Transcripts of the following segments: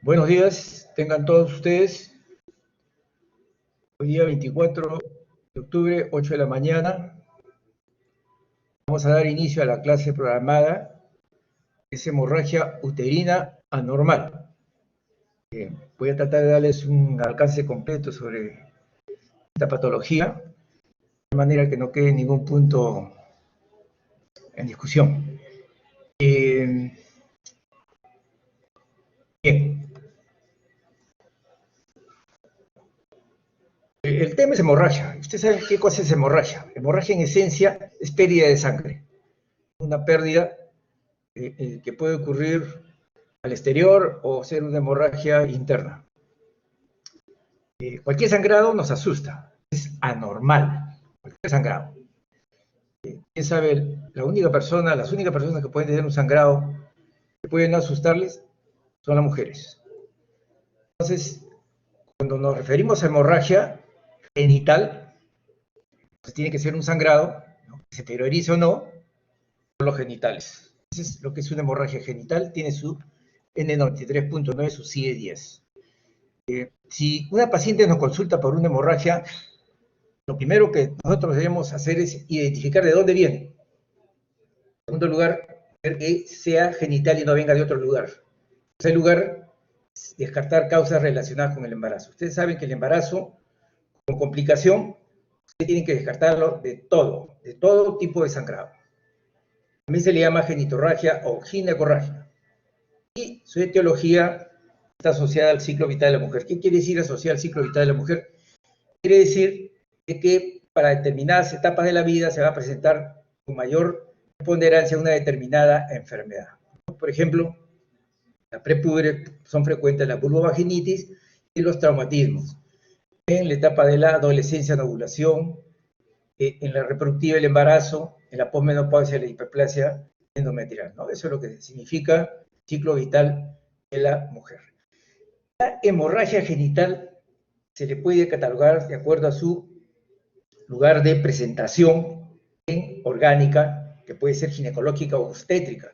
Buenos días, tengan todos ustedes. Hoy día 24 de octubre, 8 de la mañana. Vamos a dar inicio a la clase programada, que es hemorragia uterina anormal. Voy a tratar de darles un alcance completo sobre esta patología, de manera que no quede ningún punto en discusión. Bien. El tema es hemorragia. Ustedes saben qué cosa es hemorragia. Hemorragia en esencia es pérdida de sangre. Una pérdida que puede ocurrir al exterior o ser una hemorragia interna. Cualquier sangrado nos asusta, es anormal, cualquier sangrado. ¿Quién sabe? Las únicas personas que pueden tener un sangrado que pueden asustarles son las mujeres. Entonces, cuando nos referimos a hemorragia genital, pues tiene que ser un sangrado, ¿no?, que se exteriorice o no, por los genitales. Entonces, lo que es una hemorragia genital tiene su N93.9, su CIE10. Si una paciente nos consulta por una hemorragia, lo primero que nosotros debemos hacer es identificar de dónde viene. En segundo lugar, ver que sea genital y no venga de otro lugar. En tercer lugar, descartar causas relacionadas con el embarazo. Ustedes saben que el embarazo, con complicación, ustedes tienen que descartarlo de todo tipo de sangrado. También se le llama genitorragia o ginecorragia. Y su etiología está asociada al ciclo vital de la mujer. ¿Qué quiere decir asociada al ciclo vital de la mujer? Quiere decir que para determinadas etapas de la vida se va a presentar con mayor preponderancia una determinada enfermedad. Por ejemplo, la prepúbere son frecuentes la vulvovaginitis y los traumatismos. En la etapa de la adolescencia, la ovulación, en la reproductiva, el embarazo, en la posmenopausia, la hiperplasia endometrial, ¿no? Eso es lo que significa ciclo vital de la mujer. La hemorragia genital se le puede catalogar de acuerdo a su lugar de presentación en orgánica, que puede ser ginecológica o obstétrica.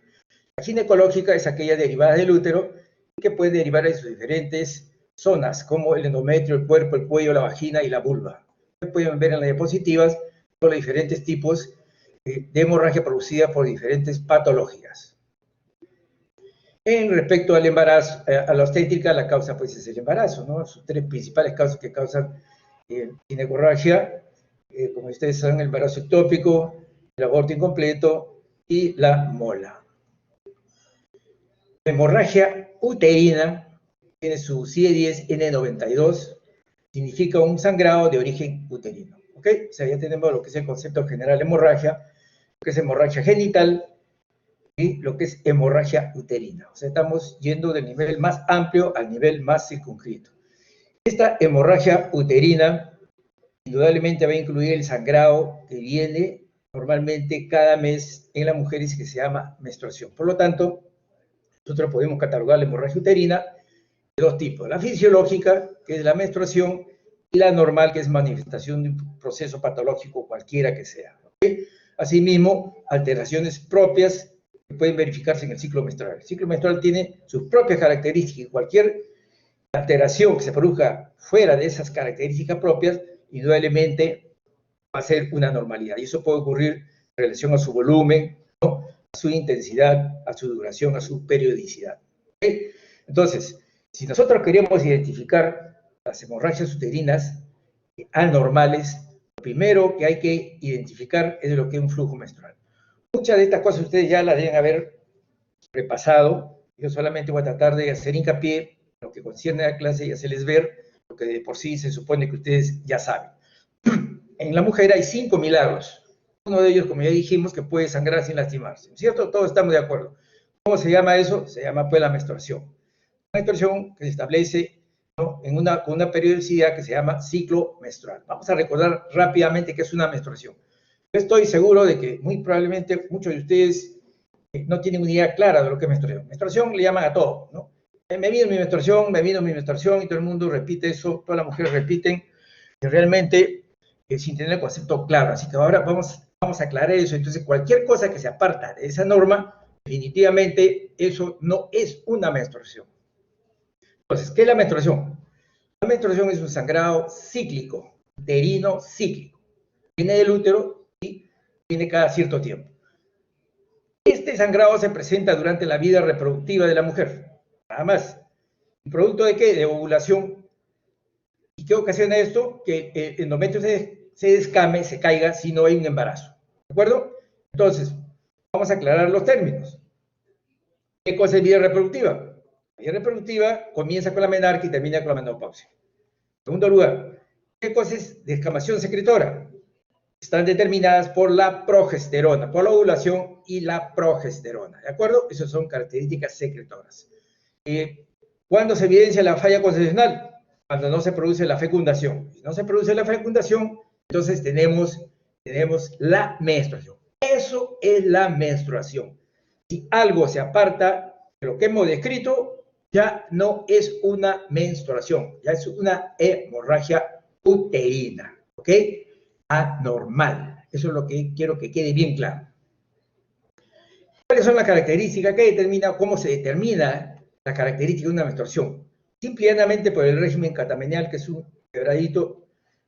La ginecológica es aquella derivada del útero que puede derivar de sus diferentes zonas, como el endometrio, el cuerpo, el cuello, la vagina y la vulva. Ustedes pueden ver en las diapositivas los diferentes tipos de hemorragia producida por diferentes patologías. En respecto al embarazo, a la obstétrica, la causa pues es el embarazo, ¿no? Sus tres principales causas que causan ginecorragia, como ustedes saben, el embarazo ectópico, el aborto incompleto y la mola. La hemorragia uterina tiene su CIE10 N92, significa un sangrado de origen uterino. ¿Ok? O sea, ya tenemos lo que es el concepto general de hemorragia, lo que es hemorragia genital y lo que es hemorragia uterina. O sea, estamos yendo del nivel más amplio al nivel más circunscrito. Esta hemorragia uterina indudablemente va a incluir el sangrado que viene normalmente cada mes en las mujeres, que se llama menstruación. Por lo tanto, nosotros podemos catalogar la hemorragia uterina de dos tipos: la fisiológica, que es la menstruación, y la normal, que es manifestación de un proceso patológico cualquiera que sea. ¿Okay? Asimismo, alteraciones propias que pueden verificarse en el ciclo menstrual. El ciclo menstrual tiene sus propias características. Cualquier alteración que se produzca fuera de esas características propias, indudablemente va a ser una anormalidad. Y eso puede ocurrir en relación a su volumen, ¿no?, a su intensidad, a su duración, a su periodicidad. ¿Okay? Entonces, si nosotros queremos identificar las hemorragias uterinas anormales, lo primero que hay que identificar es lo que es un flujo menstrual. Muchas de estas cosas ustedes ya las deben haber repasado. Yo solamente voy a tratar de hacer hincapié en lo que concierne a la clase y hacerles ver lo que de por sí se supone que ustedes ya saben. En la mujer hay 5 milagros. Uno de ellos, como ya dijimos, que puede sangrar sin lastimarse, ¿cierto? Todos estamos de acuerdo. ¿Cómo se llama eso? Se llama pues la menstruación. La menstruación que se establece, ¿no?, con una periodicidad que se llama ciclo menstrual. Vamos a recordar rápidamente qué es una menstruación. Yo estoy seguro de que muy probablemente muchos de ustedes no tienen una idea clara de lo que es menstruación. Menstruación le llaman a todo, ¿no? Me vino mi menstruación, y todo el mundo repite eso, todas las mujeres repiten, y realmente sin tener el concepto claro. Así que ahora vamos a aclarar eso. Entonces, cualquier cosa que se aparta de esa norma, definitivamente eso no es una menstruación. Entonces, ¿qué es la menstruación? La menstruación es un sangrado cíclico, uterino cíclico. Viene del útero y viene cada cierto tiempo. Este sangrado se presenta durante la vida reproductiva de la mujer. Nada más. ¿Producto de qué? De ovulación. ¿Y qué ocasiona esto? Que el endometrio se descame, se caiga si no hay un embarazo. ¿De acuerdo? Entonces, vamos a aclarar los términos. ¿Qué cosa es vida reproductiva? La vida reproductiva comienza con la menarquia y termina con la menopausia. En segundo lugar, ¿qué cosa es descamación secretora? Están determinadas por la progesterona, por la ovulación y la progesterona. ¿De acuerdo? Esas son características secretoras. ¿Cuándo se evidencia la falla concepcional? Cuando no se produce la fecundación. Si no se produce la fecundación, entonces tenemos la menstruación. Eso es la menstruación. Si algo se aparta de lo que hemos descrito, ya no es una menstruación, ya es una hemorragia uterina, ¿ok? Anormal. Eso es lo que quiero que quede bien claro. ¿Cuáles son las características? ¿Cómo se determina la característica de una menstruación? Simplemente por el régimen catamenial, que es un quebradito,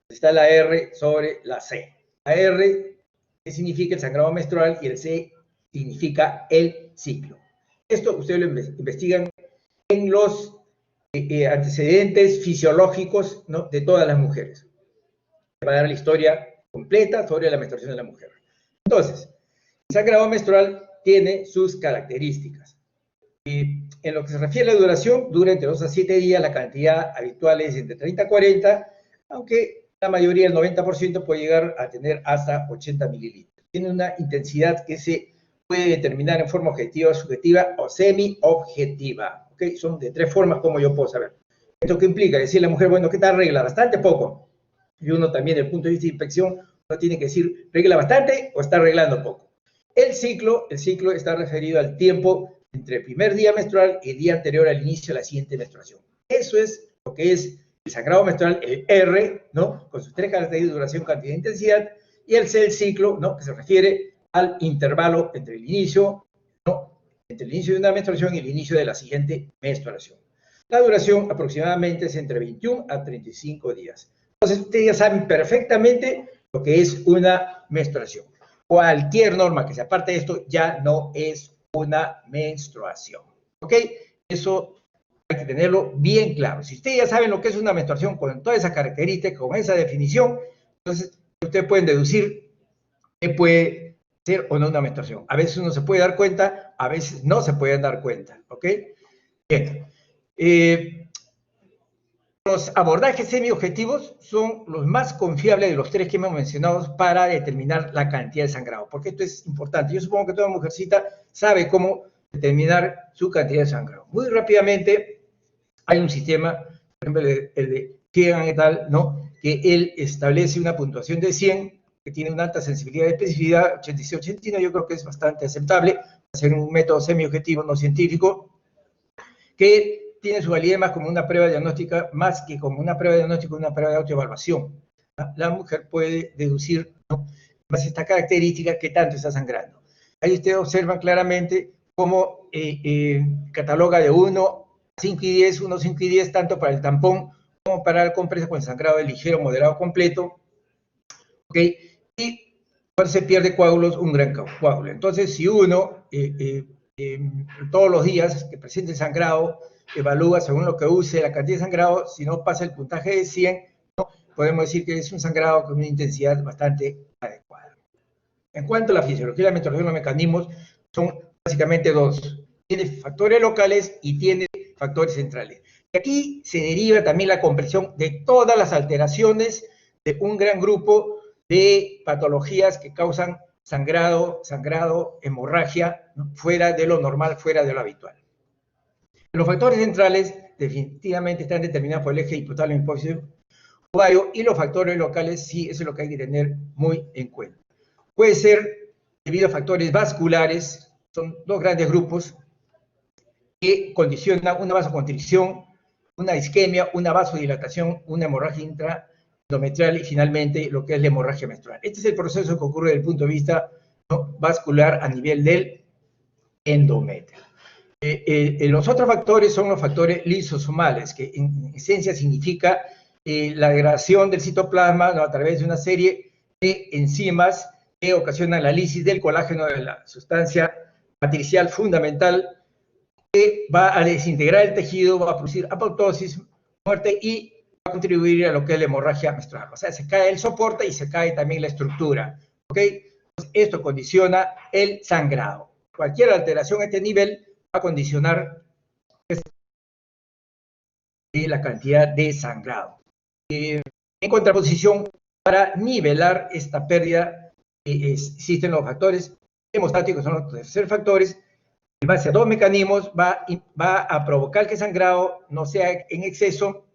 está la R sobre la C. La R, que significa el sangrado menstrual, y el C significa el ciclo. Esto ustedes lo investigan en los antecedentes fisiológicos, ¿no?, de todas las mujeres. Va a dar la historia completa sobre la menstruación de la mujer. Entonces, el sangrado menstrual tiene sus características. En lo que se refiere a la duración, dura entre 2 a 7 días, la cantidad habitual es entre 30 a 40, aunque la mayoría, el 90%, puede llegar a tener hasta 80 mililitros. Tiene una intensidad que se puede determinar en forma objetiva, subjetiva o semi-objetiva. ¿Okay? Son de 3 formas como yo puedo saber. ¿Esto qué implica? Decir a la mujer, bueno, ¿qué tal regla? Bastante poco. Y uno también, desde el punto de vista de inspección, uno tiene que decir, ¿regla bastante o está arreglando poco? El ciclo está referido al tiempo entre el primer día menstrual y el día anterior al inicio de la siguiente menstruación. Eso es lo que es el sangrado menstrual, el R, ¿no?, con sus 3 características de duración, cantidad e intensidad, y el C, el ciclo, ¿no?, que se refiere al intervalo entre el inicio, ¿no?, entre el inicio de una menstruación y el inicio de la siguiente menstruación. La duración aproximadamente es entre 21 a 35 días. Entonces, ustedes ya saben perfectamente lo que es una menstruación. Cualquier norma que se aparte de esto ya no es una menstruación. ¿Ok? Eso hay que tenerlo bien claro. Si ustedes ya saben lo que es una menstruación con toda esa característica, con esa definición, entonces ustedes pueden deducir qué puede ser o no una menstruación. A veces uno se puede dar cuenta, a veces no se pueden dar cuenta. ¿Ok? Bien. Los abordajes semiobjetivos son los más confiables de los 3 que hemos mencionado para determinar la cantidad de sangrado, porque esto es importante. Yo supongo que toda mujercita sabe cómo determinar su cantidad de sangrado. Muy rápidamente, hay un sistema, por ejemplo, el de Keegan et al., ¿no?, que él establece una puntuación de 100, que tiene una alta sensibilidad de especificidad, 86-89, yo creo que es bastante aceptable, hacer un método semiobjetivo no científico, que tiene su validez más como una prueba diagnóstica, más que como una prueba diagnóstica, una prueba de autoevaluación. La mujer puede deducir, ¿no?, más esta característica, qué tanto está sangrando. Ahí ustedes observan claramente cómo cataloga de 1, 5 y 10, 1, 5 y 10, tanto para el tampón como para la compresa con sangrado de ligero, moderado, completo. ¿Ok? Y cuando se pierde coágulos, un gran coágulo. Entonces, si uno todos los días que presente sangrado, evalúa según lo que use la cantidad de sangrado, si no pasa el puntaje de 100, ¿no?, podemos decir que es un sangrado con una intensidad bastante adecuada. En cuanto a la fisiología, la metodología y los mecanismos, son básicamente 2. Tiene factores locales y tiene factores centrales. Y aquí se deriva también la comprensión de todas las alteraciones de un gran grupo de patologías que causan sangrado, hemorragia, ¿no?, fuera de lo normal, fuera de lo habitual. Los factores centrales definitivamente están determinados por el eje hipotálamo hipófisis ovario, y los factores locales sí, eso es lo que hay que tener muy en cuenta. Puede ser debido a factores vasculares, son 2 grandes grupos que condicionan una vasoconstricción, una isquemia, una vasodilatación, una hemorragia intraendometrial y finalmente lo que es la hemorragia menstrual. Este es el proceso que ocurre desde el punto de vista, ¿no?, vascular a nivel del endometrio. Los otros factores son los factores lisosomales, que en esencia significa la degradación del citoplasma, ¿no?, a través de una serie de enzimas que ocasionan la lisis del colágeno, de la sustancia matricial fundamental, que va a desintegrar el tejido, va a producir apoptosis, muerte, y va a contribuir a lo que es la hemorragia menstrual. O sea, se cae el soporte y se cae también la estructura, ¿ok? Entonces, esto condiciona el sangrado. Cualquier alteración a este nivel va a condicionar la cantidad de sangrado. En contraposición, para nivelar esta pérdida, existen los factores hemostáticos, son los terceros factores. En base a dos mecanismos va a provocar que el sangrado no sea en exceso.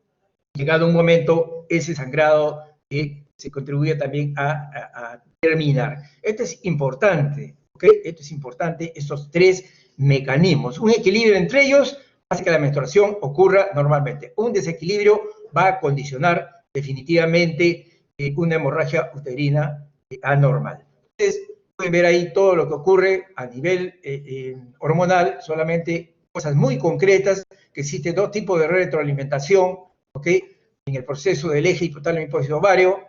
Llegado un momento, ese sangrado se contribuye también a terminar. Esto es importante, ¿ok? Esto es importante, estos tres mecanismos. Un equilibrio entre ellos hace que la menstruación ocurra normalmente. Un desequilibrio va a condicionar definitivamente una hemorragia uterina anormal. Entonces, pueden ver ahí todo lo que ocurre a nivel hormonal, solamente cosas muy concretas, que existen dos tipos de retroalimentación, ¿ok? En el proceso del eje hipotálamo hipófisis ovario,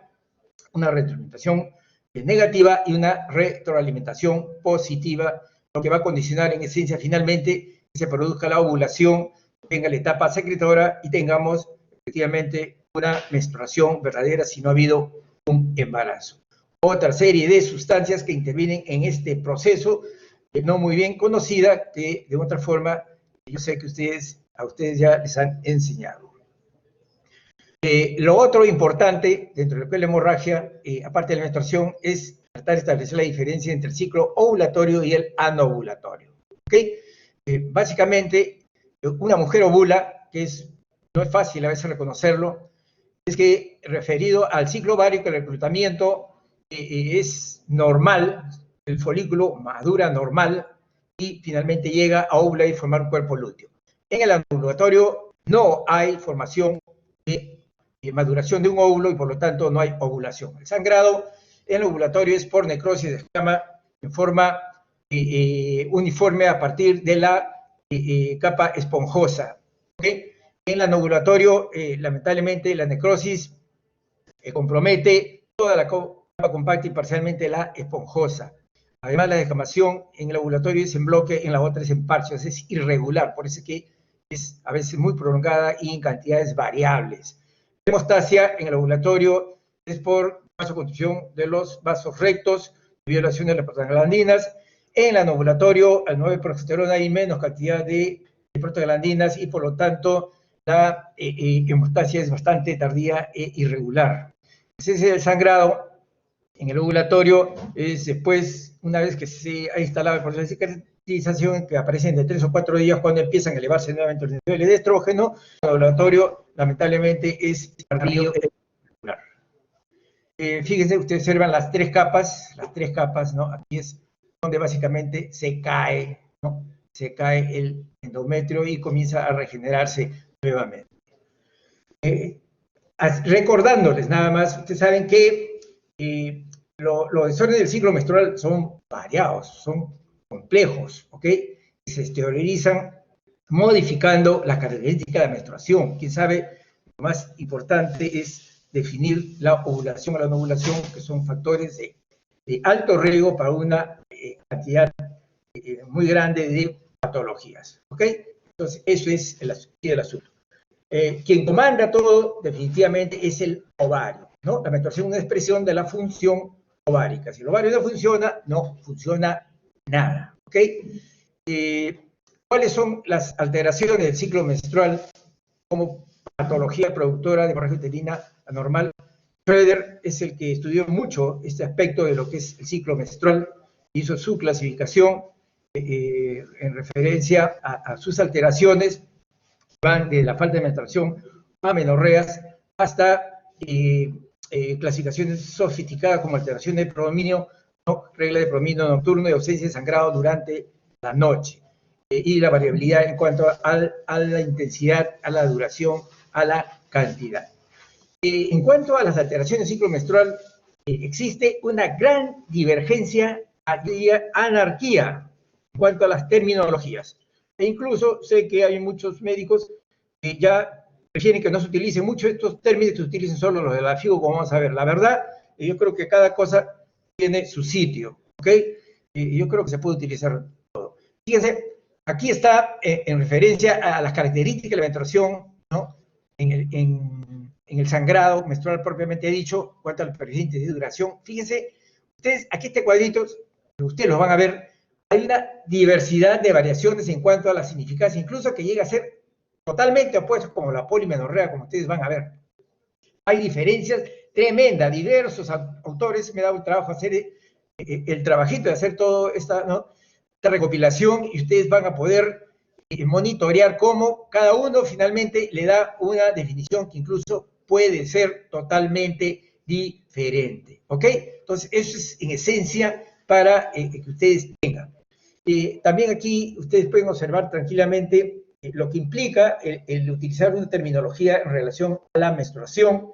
una retroalimentación negativa y una retroalimentación positiva, lo que va a condicionar en esencia finalmente que se produzca la ovulación, tenga la etapa secretora y tengamos efectivamente una menstruación verdadera si no ha habido un embarazo. Otra serie de sustancias que intervienen en este proceso, no muy bien conocida, que de otra forma yo sé que a ustedes ya les han enseñado. Lo otro importante dentro de lo que es la hemorragia, aparte de la menstruación, es tratar de establecer la diferencia entre el ciclo ovulatorio y el anovulatorio. ¿Okay? Básicamente, una mujer ovula, que no es fácil a veces reconocerlo, es que referido al ciclo ovárico, el reclutamiento es normal, el folículo madura normal y finalmente llega a ovular y formar un cuerpo lúteo. En el anovulatorio no hay formación de maduración de un óvulo y por lo tanto no hay ovulación. El sangrado en el ovulatorio es por necrosis de escama en forma uniforme a partir de la capa esponjosa. ¿Okay? En el anovulatorio, lamentablemente, la necrosis compromete toda la capa compacta y parcialmente la esponjosa. Además, la descamación en el ovulatorio es en bloque, en la otra es en parche, es irregular, por eso es que es a veces muy prolongada y en cantidades variables. La hemostasia en el ovulatorio es por vasoconstricción de los vasos rectos, violación de las prostaglandinas. En el anovulatorio, al no haber progesterona hay menos cantidad de prostaglandinas y por lo tanto la hemostasia es bastante tardía e irregular. Ese es el sangrado en el ovulatorio, es después, una vez que se ha instalado el proceso de cicatrización, que aparecen de 3 o 4 días cuando empiezan a elevarse nuevamente los niveles de estrógeno. El ovulatorio, lamentablemente, es tardío e irregular. Fíjense, ustedes observan las tres capas, ¿no? Aquí es donde básicamente se cae, ¿no? Se cae el endometrio y comienza a regenerarse nuevamente. Recordándoles nada más, ustedes saben que los desórdenes del ciclo menstrual son variados, son complejos, ¿ok? Y se exteriorizan modificando la característica de la menstruación. Quién sabe, lo más importante es definir la ovulación o la anovulación, que son factores de alto riesgo para una cantidad muy grande de patologías, ¿ok? Entonces, eso es el asunto. Quien comanda todo definitivamente es el ovario, ¿no? La menstruación es una expresión de la función ovárica. Si el ovario no funciona nada, ¿ok? ¿Cuáles son las alteraciones del ciclo menstrual como patología productora de hemorragia uterina anormal? Schroeder es el que estudió mucho este aspecto de lo que es el ciclo menstrual, hizo su clasificación en referencia a sus alteraciones, van de la falta de menstruación a menorreas hasta clasificaciones sofisticadas como alteración de predominio, ¿no? Regla de predominio nocturno y ausencia de sangrado durante la noche. Y la variabilidad en cuanto a la intensidad, a la duración, a la cantidad. En cuanto a las alteraciones del ciclo menstrual, existe una gran divergencia, anarquía, en cuanto a las terminologías. E incluso sé que hay muchos médicos que ya prefieren que no se utilicen mucho estos términos, que se utilicen solo los de la FIGO, como vamos a ver. La verdad, yo creo que cada cosa tiene su sitio, ¿ok? Y yo creo que se puede utilizar todo. Fíjense, aquí está en referencia a las características de la menstruación, ¿no? En el sangrado menstrual propiamente dicho, cuanto al periodo de duración. Fíjense, ustedes, aquí este cuadrito, ustedes los van a ver, hay una diversidad de variaciones en cuanto a la significancia, incluso que llega a ser totalmente opuestos, como la polimenorrea, como ustedes van a ver. Hay diferencias tremendas, diversos autores me da un trabajo hacer el trabajito de hacer toda esta, ¿no?, esta recopilación, y ustedes van a poder monitorear cómo cada uno finalmente le da una definición que incluso puede ser totalmente diferente, ¿ok? Entonces, eso es en esencia para que ustedes tengan. También aquí ustedes pueden observar tranquilamente lo que implica el utilizar una terminología en relación a la menstruación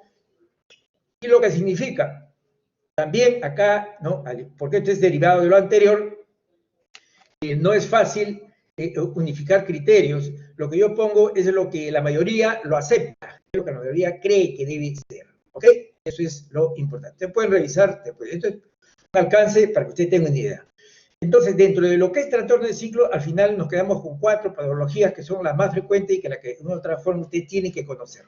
y lo que significa. También acá, ¿no?, porque esto es derivado de lo anterior, no es fácil unificar criterios. Lo que yo pongo es lo que la mayoría lo acepta, lo que la mayoría cree que debe ser, ¿ok? Eso es lo importante. Ustedes pueden revisar después. Esto es un alcance para que ustedes tengan una idea. Entonces, dentro de lo que es trastorno de ciclo, al final nos quedamos con 4 patologías que son las más frecuentes y que de una u otra forma usted tiene que conocer.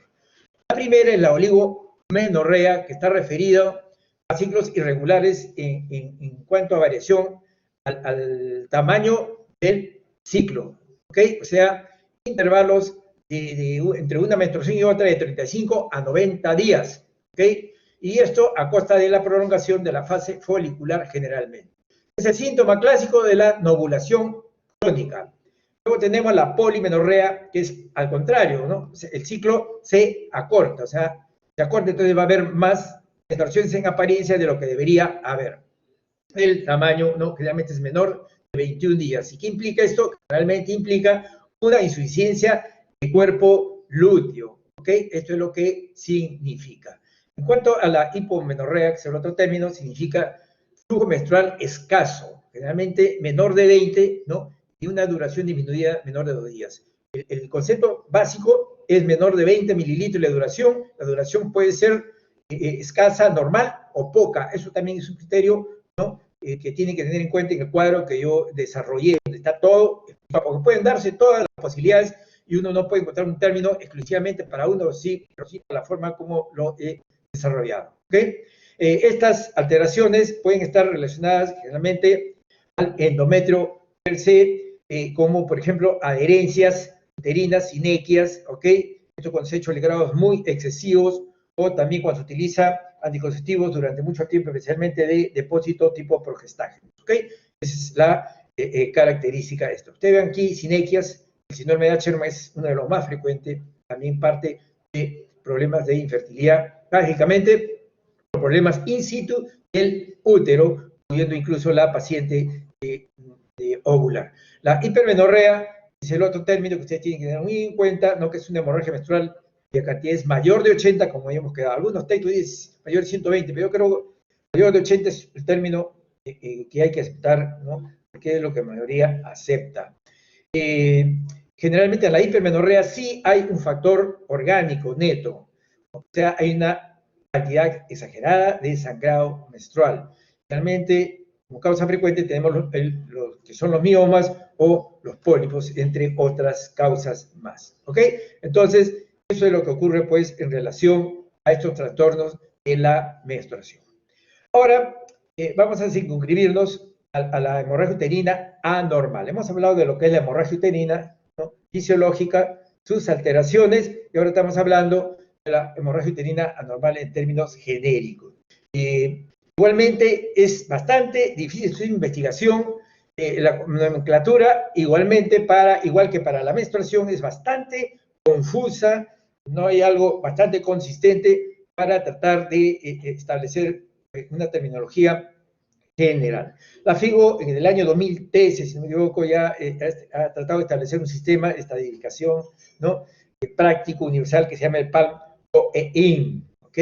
La primera es la oligomenorrea, que está referida a ciclos irregulares en cuanto a variación al tamaño del ciclo, ¿ok? O sea, intervalos entre una menstruación y otra de 35 a 90 días, ¿ok? Y esto a costa de la prolongación de la fase folicular generalmente. Es el síntoma clásico de la novulación crónica. Luego tenemos la polimenorrea, que es al contrario, ¿no? El ciclo se acorta, o sea, se acorta, entonces va a haber más menstruaciones en apariencia de lo que debería haber. El tamaño, ¿no?, generalmente es menor de 21 días. ¿Y qué implica esto? Realmente implica una insuficiencia de cuerpo lúteo, ¿ok? Esto es lo que significa. En cuanto a la hipomenorrea, que es el otro término, significa flujo menstrual escaso, generalmente menor de 20, ¿no?, y una duración disminuida menor de 2 días. El concepto básico es menor de 20 mililitros la duración puede ser escasa, normal o poca. Eso también es un criterio, ¿no?, que tienen que tener en cuenta en el cuadro que yo desarrollé, donde está todo, porque pueden darse todas las posibilidades y uno no puede encontrar un término exclusivamente para uno, sí, pero sí para la forma como lo he desarrollado, ¿ok? Estas alteraciones pueden estar relacionadas generalmente al endometrio per se, como por ejemplo adherencias uterinas, sinequias, ¿ok? Esto con desechos ligrados muy excesivos, o también cuando se utiliza anticonceptivos durante mucho tiempo, especialmente de depósito tipo progestágeno, ¿ok? Esa es la característica de esto. Ustedes ven aquí sinequias, el síndrome de Sherman es uno de los más frecuentes, también parte de problemas de infertilidad, básicamente problemas in situ del útero, incluyendo incluso la paciente de ovular. La hipermenorrea es el otro término que ustedes tienen que tener muy en cuenta, no que es una hemorragia menstrual de cantidades mayor de 80, como habíamos quedado. Algunos textos dicen mayor de 120, pero yo creo que mayor de 80 es el término que hay que aceptar, ¿no?, porque es lo que la mayoría acepta. Generalmente en la hipermenorrea sí hay un factor orgánico neto, o sea, hay una cantidad exagerada de sangrado menstrual. Realmente, como causa frecuente, tenemos los que son los miomas o los pólipos, entre otras causas más, ¿ok? Entonces, eso es lo que ocurre, pues, en relación a estos trastornos de la menstruación. Ahora, vamos a circunscribirnos a la hemorragia uterina anormal. Hemos hablado de lo que es la hemorragia uterina, ¿no?, fisiológica, sus alteraciones, y ahora estamos hablando de la hemorragia uterina anormal en términos genéricos. Igualmente, es bastante difícil su investigación. La nomenclatura, igualmente, igual que para la menstruación, es bastante confusa. No hay algo bastante consistente para tratar de establecer una terminología general. La FIGO en el año 2013, si no me equivoco, ya ha tratado de establecer un sistema de estadificación, ¿no?, práctico, universal, que se llama el PALM-OEIN, ¿ok?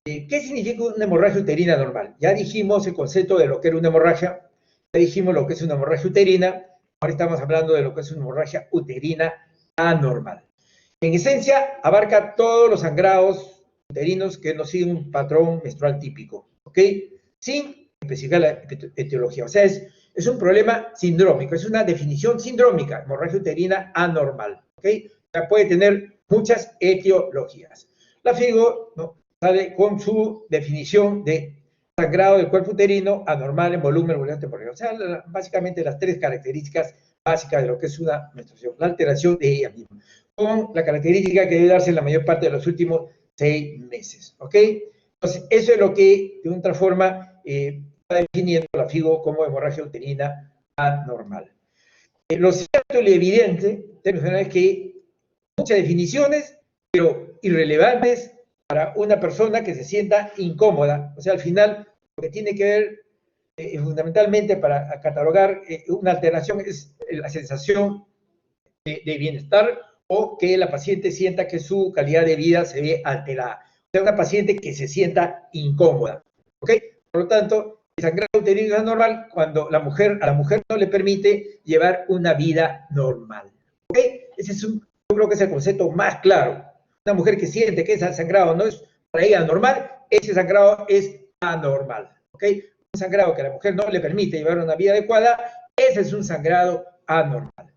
¿Qué significa una hemorragia uterina normal? Ya dijimos el concepto de lo que era una hemorragia, ya dijimos lo que es una hemorragia uterina, Ahora estamos hablando de lo que es una hemorragia uterina anormal. En esencia, abarca todos los sangrados uterinos que no siguen un patrón menstrual típico, ¿ok? Sin especificar la etiología. O sea, es un problema sindrómico, es una definición sindrómica, hemorragia uterina anormal, ¿ok? O sea, puede tener muchas etiologías. La FIGO, ¿no?, sale con su definición de sangrado del cuerpo uterino anormal en volumen temporal. O sea, básicamente las tres características básicas de lo que es una menstruación, la alteración de ella misma, con la característica que debe darse en la mayor parte de los últimos 6 meses, ¿ok? Entonces, eso es lo que, de otra forma, está definiendo la FIGO como hemorragia uterina anormal. Lo cierto y evidente, en términos generales, es que muchas definiciones, pero irrelevantes para una persona que se sienta incómoda. O sea, al final, lo que tiene que ver fundamentalmente para catalogar una alteración es la sensación de bienestar o que la paciente sienta que su calidad de vida se ve alterada. O sea, una paciente que se sienta incómoda, ¿ok? Por lo tanto, el sangrado uterino es normal cuando a la mujer no le permite llevar una vida normal, ¿ok? Ese es yo creo que es el concepto más claro. Una mujer que siente que ese sangrado no es para ella normal, ese sangrado es anormal, ¿ok? Un sangrado que a la mujer no le permite llevar una vida adecuada, ese es un sangrado anormal.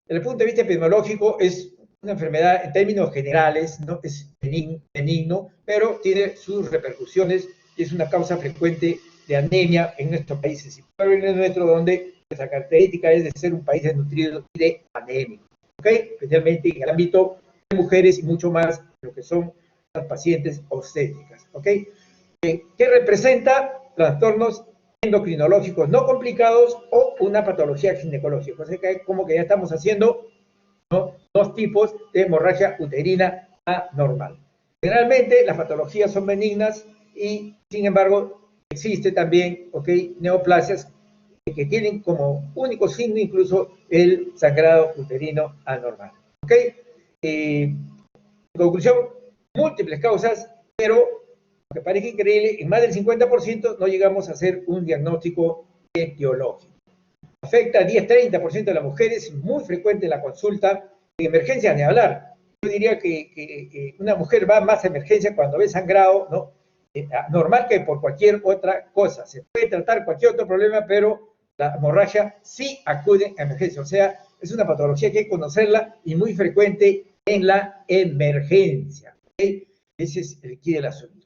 Desde el punto de vista epidemiológico, es una enfermedad en términos generales, ¿no? Es benigno, pero tiene sus repercusiones y es una causa frecuente de anemia en nuestros países, y en el nuestro, donde nuestra característica es de ser un país desnutrido y de anémico, ¿ok? Especialmente en el ámbito de mujeres y mucho más lo que son las pacientes obstétricas, ¿ok? ¿Qué representa? Trastornos endocrinológicos no complicados o una patología ginecológica. O sea, que como que ya estamos haciendo, ¿no?, dos tipos de hemorragia uterina anormal. Generalmente las patologías son benignas y, sin embargo, existe también, ¿ok?, neoplasias que tienen como único signo incluso el sangrado uterino anormal, ¿ok? En conclusión, múltiples causas, pero aunque parece increíble, en más del 50% no llegamos a hacer un diagnóstico etiológico. Afecta a 10-30% de las mujeres, muy frecuente en la consulta, en emergencia ni hablar. Yo diría que una mujer va más a emergencia cuando ve sangrado, ¿no?, normal que por cualquier otra cosa. Se puede tratar cualquier otro problema, pero la hemorragia sí acude a emergencia. O sea, es una patología que hay que conocerla y muy frecuente en la emergencia, ¿okay? Ese es el quid del asunto.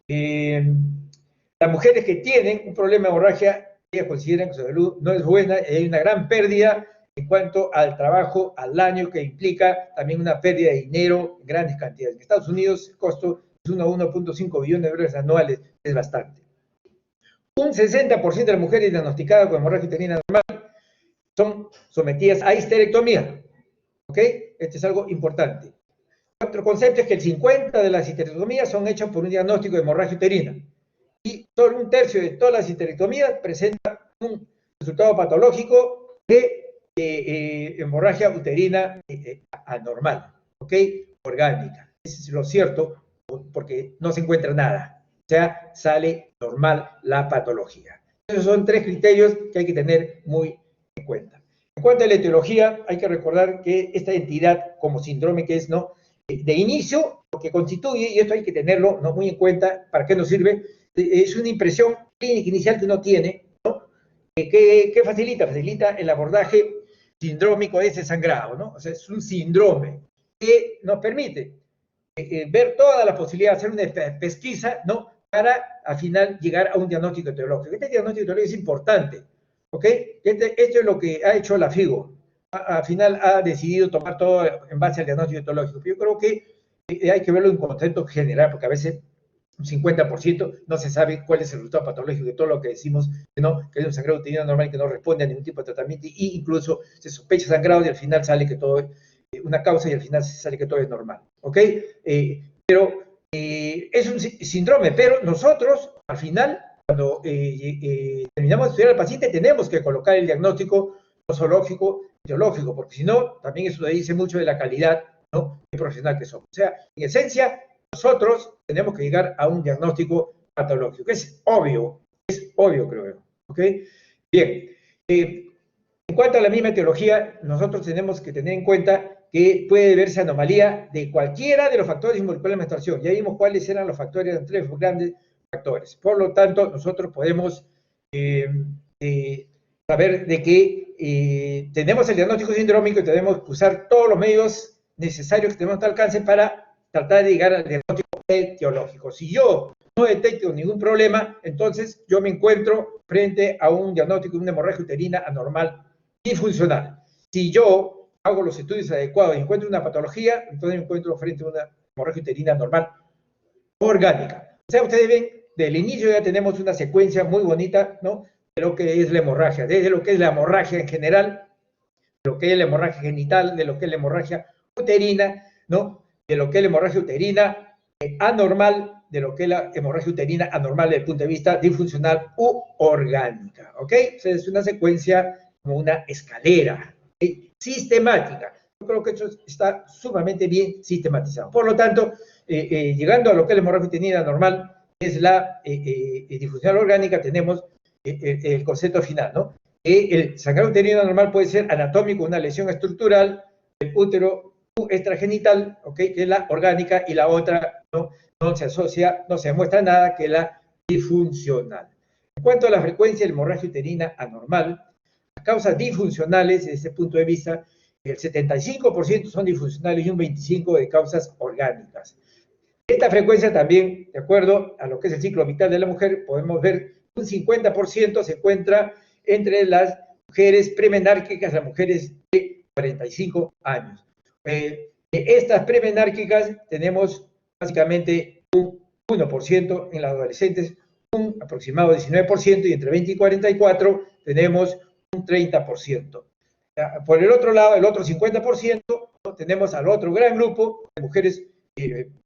Las mujeres que tienen un problema de hemorragia, ellas consideran que su salud no es buena y hay una gran pérdida en cuanto al trabajo al año, que implica también una pérdida de dinero en grandes cantidades. En Estados Unidos el costo es 1,5 billones de dólares anuales, es bastante. Un 60% de las mujeres diagnosticadas con hemorragia uterina normal son sometidas a histerectomía, ¿ok? Este es algo importante. Otro concepto es que el 50% de las histerectomías son hechas por un diagnóstico de hemorragia uterina y solo un tercio de todas las histerectomías presenta un resultado patológico de hemorragia uterina anormal, ¿ok? Orgánica. Eso es lo cierto, porque no se encuentra nada. O sea, sale normal la patología. Esos son 3 criterios que hay que tener muy en cuenta. En cuanto a la etiología, hay que recordar que esta entidad, como síndrome que es, ¿no?, de inicio, lo que constituye, y esto hay que tenerlo, ¿no?, muy en cuenta, ¿para qué nos sirve? Es una impresión clínica inicial que uno tiene, ¿no?, que facilita el abordaje sindrómico de ese sangrado, ¿no? O sea, es un síndrome que nos permite ver todas las posibilidades, hacer una pesquisa, ¿no?, para al final llegar a un diagnóstico etiológico. Este diagnóstico etiológico es importante, ¿ok? Esto es lo que ha hecho la FIGO. Al final ha decidido tomar todo en base al diagnóstico etiológico. Yo creo que hay que verlo en concepto general, porque a veces un 50% no se sabe cuál es el resultado patológico de todo lo que decimos, ¿no?, que es un sangrado uterino normal que no responde a ningún tipo de tratamiento, y incluso se sospecha sangrado y al final sale que todo es una causa y al final sale que todo es normal, ¿ok? Pero es un síndrome, pero nosotros al final, cuando terminamos de estudiar al paciente, tenemos que colocar el diagnóstico nosológico, etiológico, porque si no, también eso dice mucho de la calidad, ¿no?, de profesional que somos. O sea, en esencia, nosotros tenemos que llegar a un diagnóstico patológico, que es obvio creo yo, ¿ok? Bien, en cuanto a la misma etiología, nosotros tenemos que tener en cuenta que puede verse anomalía de cualquiera de los factores involucrados en la menstruación. Ya vimos cuáles eran los factores, los tres grandes factores. Por lo tanto, nosotros podemos saber de que tenemos el diagnóstico sindrómico y tenemos que usar todos los medios necesarios que tenemos a nuestro alcance para tratar de llegar al diagnóstico etiológico. Si yo no detecto ningún problema, entonces yo me encuentro frente a un diagnóstico de una hemorragia uterina anormal disfuncional. Si yo hago los estudios adecuados y encuentro una patología, entonces me encuentro frente a una hemorragia uterina anormal orgánica. O sea, ustedes ven, del inicio ya tenemos una secuencia muy bonita, ¿no?, de lo que es la hemorragia, desde lo que es la hemorragia en general, de lo que es la hemorragia genital, de lo que es la hemorragia uterina, ¿no?, de lo que es la hemorragia uterina anormal, de lo que es la hemorragia uterina anormal desde el punto de vista disfuncional u orgánica, ¿ok? O sea, es una secuencia como una escalera, ¿okay?, sistemática. Yo creo que eso está sumamente bien sistematizado. Por lo tanto, llegando a lo que es la hemorragia uterina anormal, es la disfuncional orgánica, tenemos el concepto final, ¿no? El sangrado uterino anormal puede ser anatómico, una lesión estructural, el útero extragenital, ¿ok?, que es la orgánica, y la otra no se asocia, no se demuestra nada, que es la disfuncional. En cuanto a la frecuencia de la hemorragia uterina anormal, las causas disfuncionales, desde este punto de vista, el 75% son disfuncionales y un 25% de causas orgánicas. Esta frecuencia también, de acuerdo a lo que es el ciclo vital de la mujer, podemos ver un 50% se encuentra entre las mujeres premenárquicas, las mujeres de 45 años. Estas premenárquicas tenemos básicamente un 1% en las adolescentes, un aproximado 19%, y entre 20 y 44 tenemos un 30%. Por el otro lado, el otro 50%, tenemos al otro gran grupo de mujeres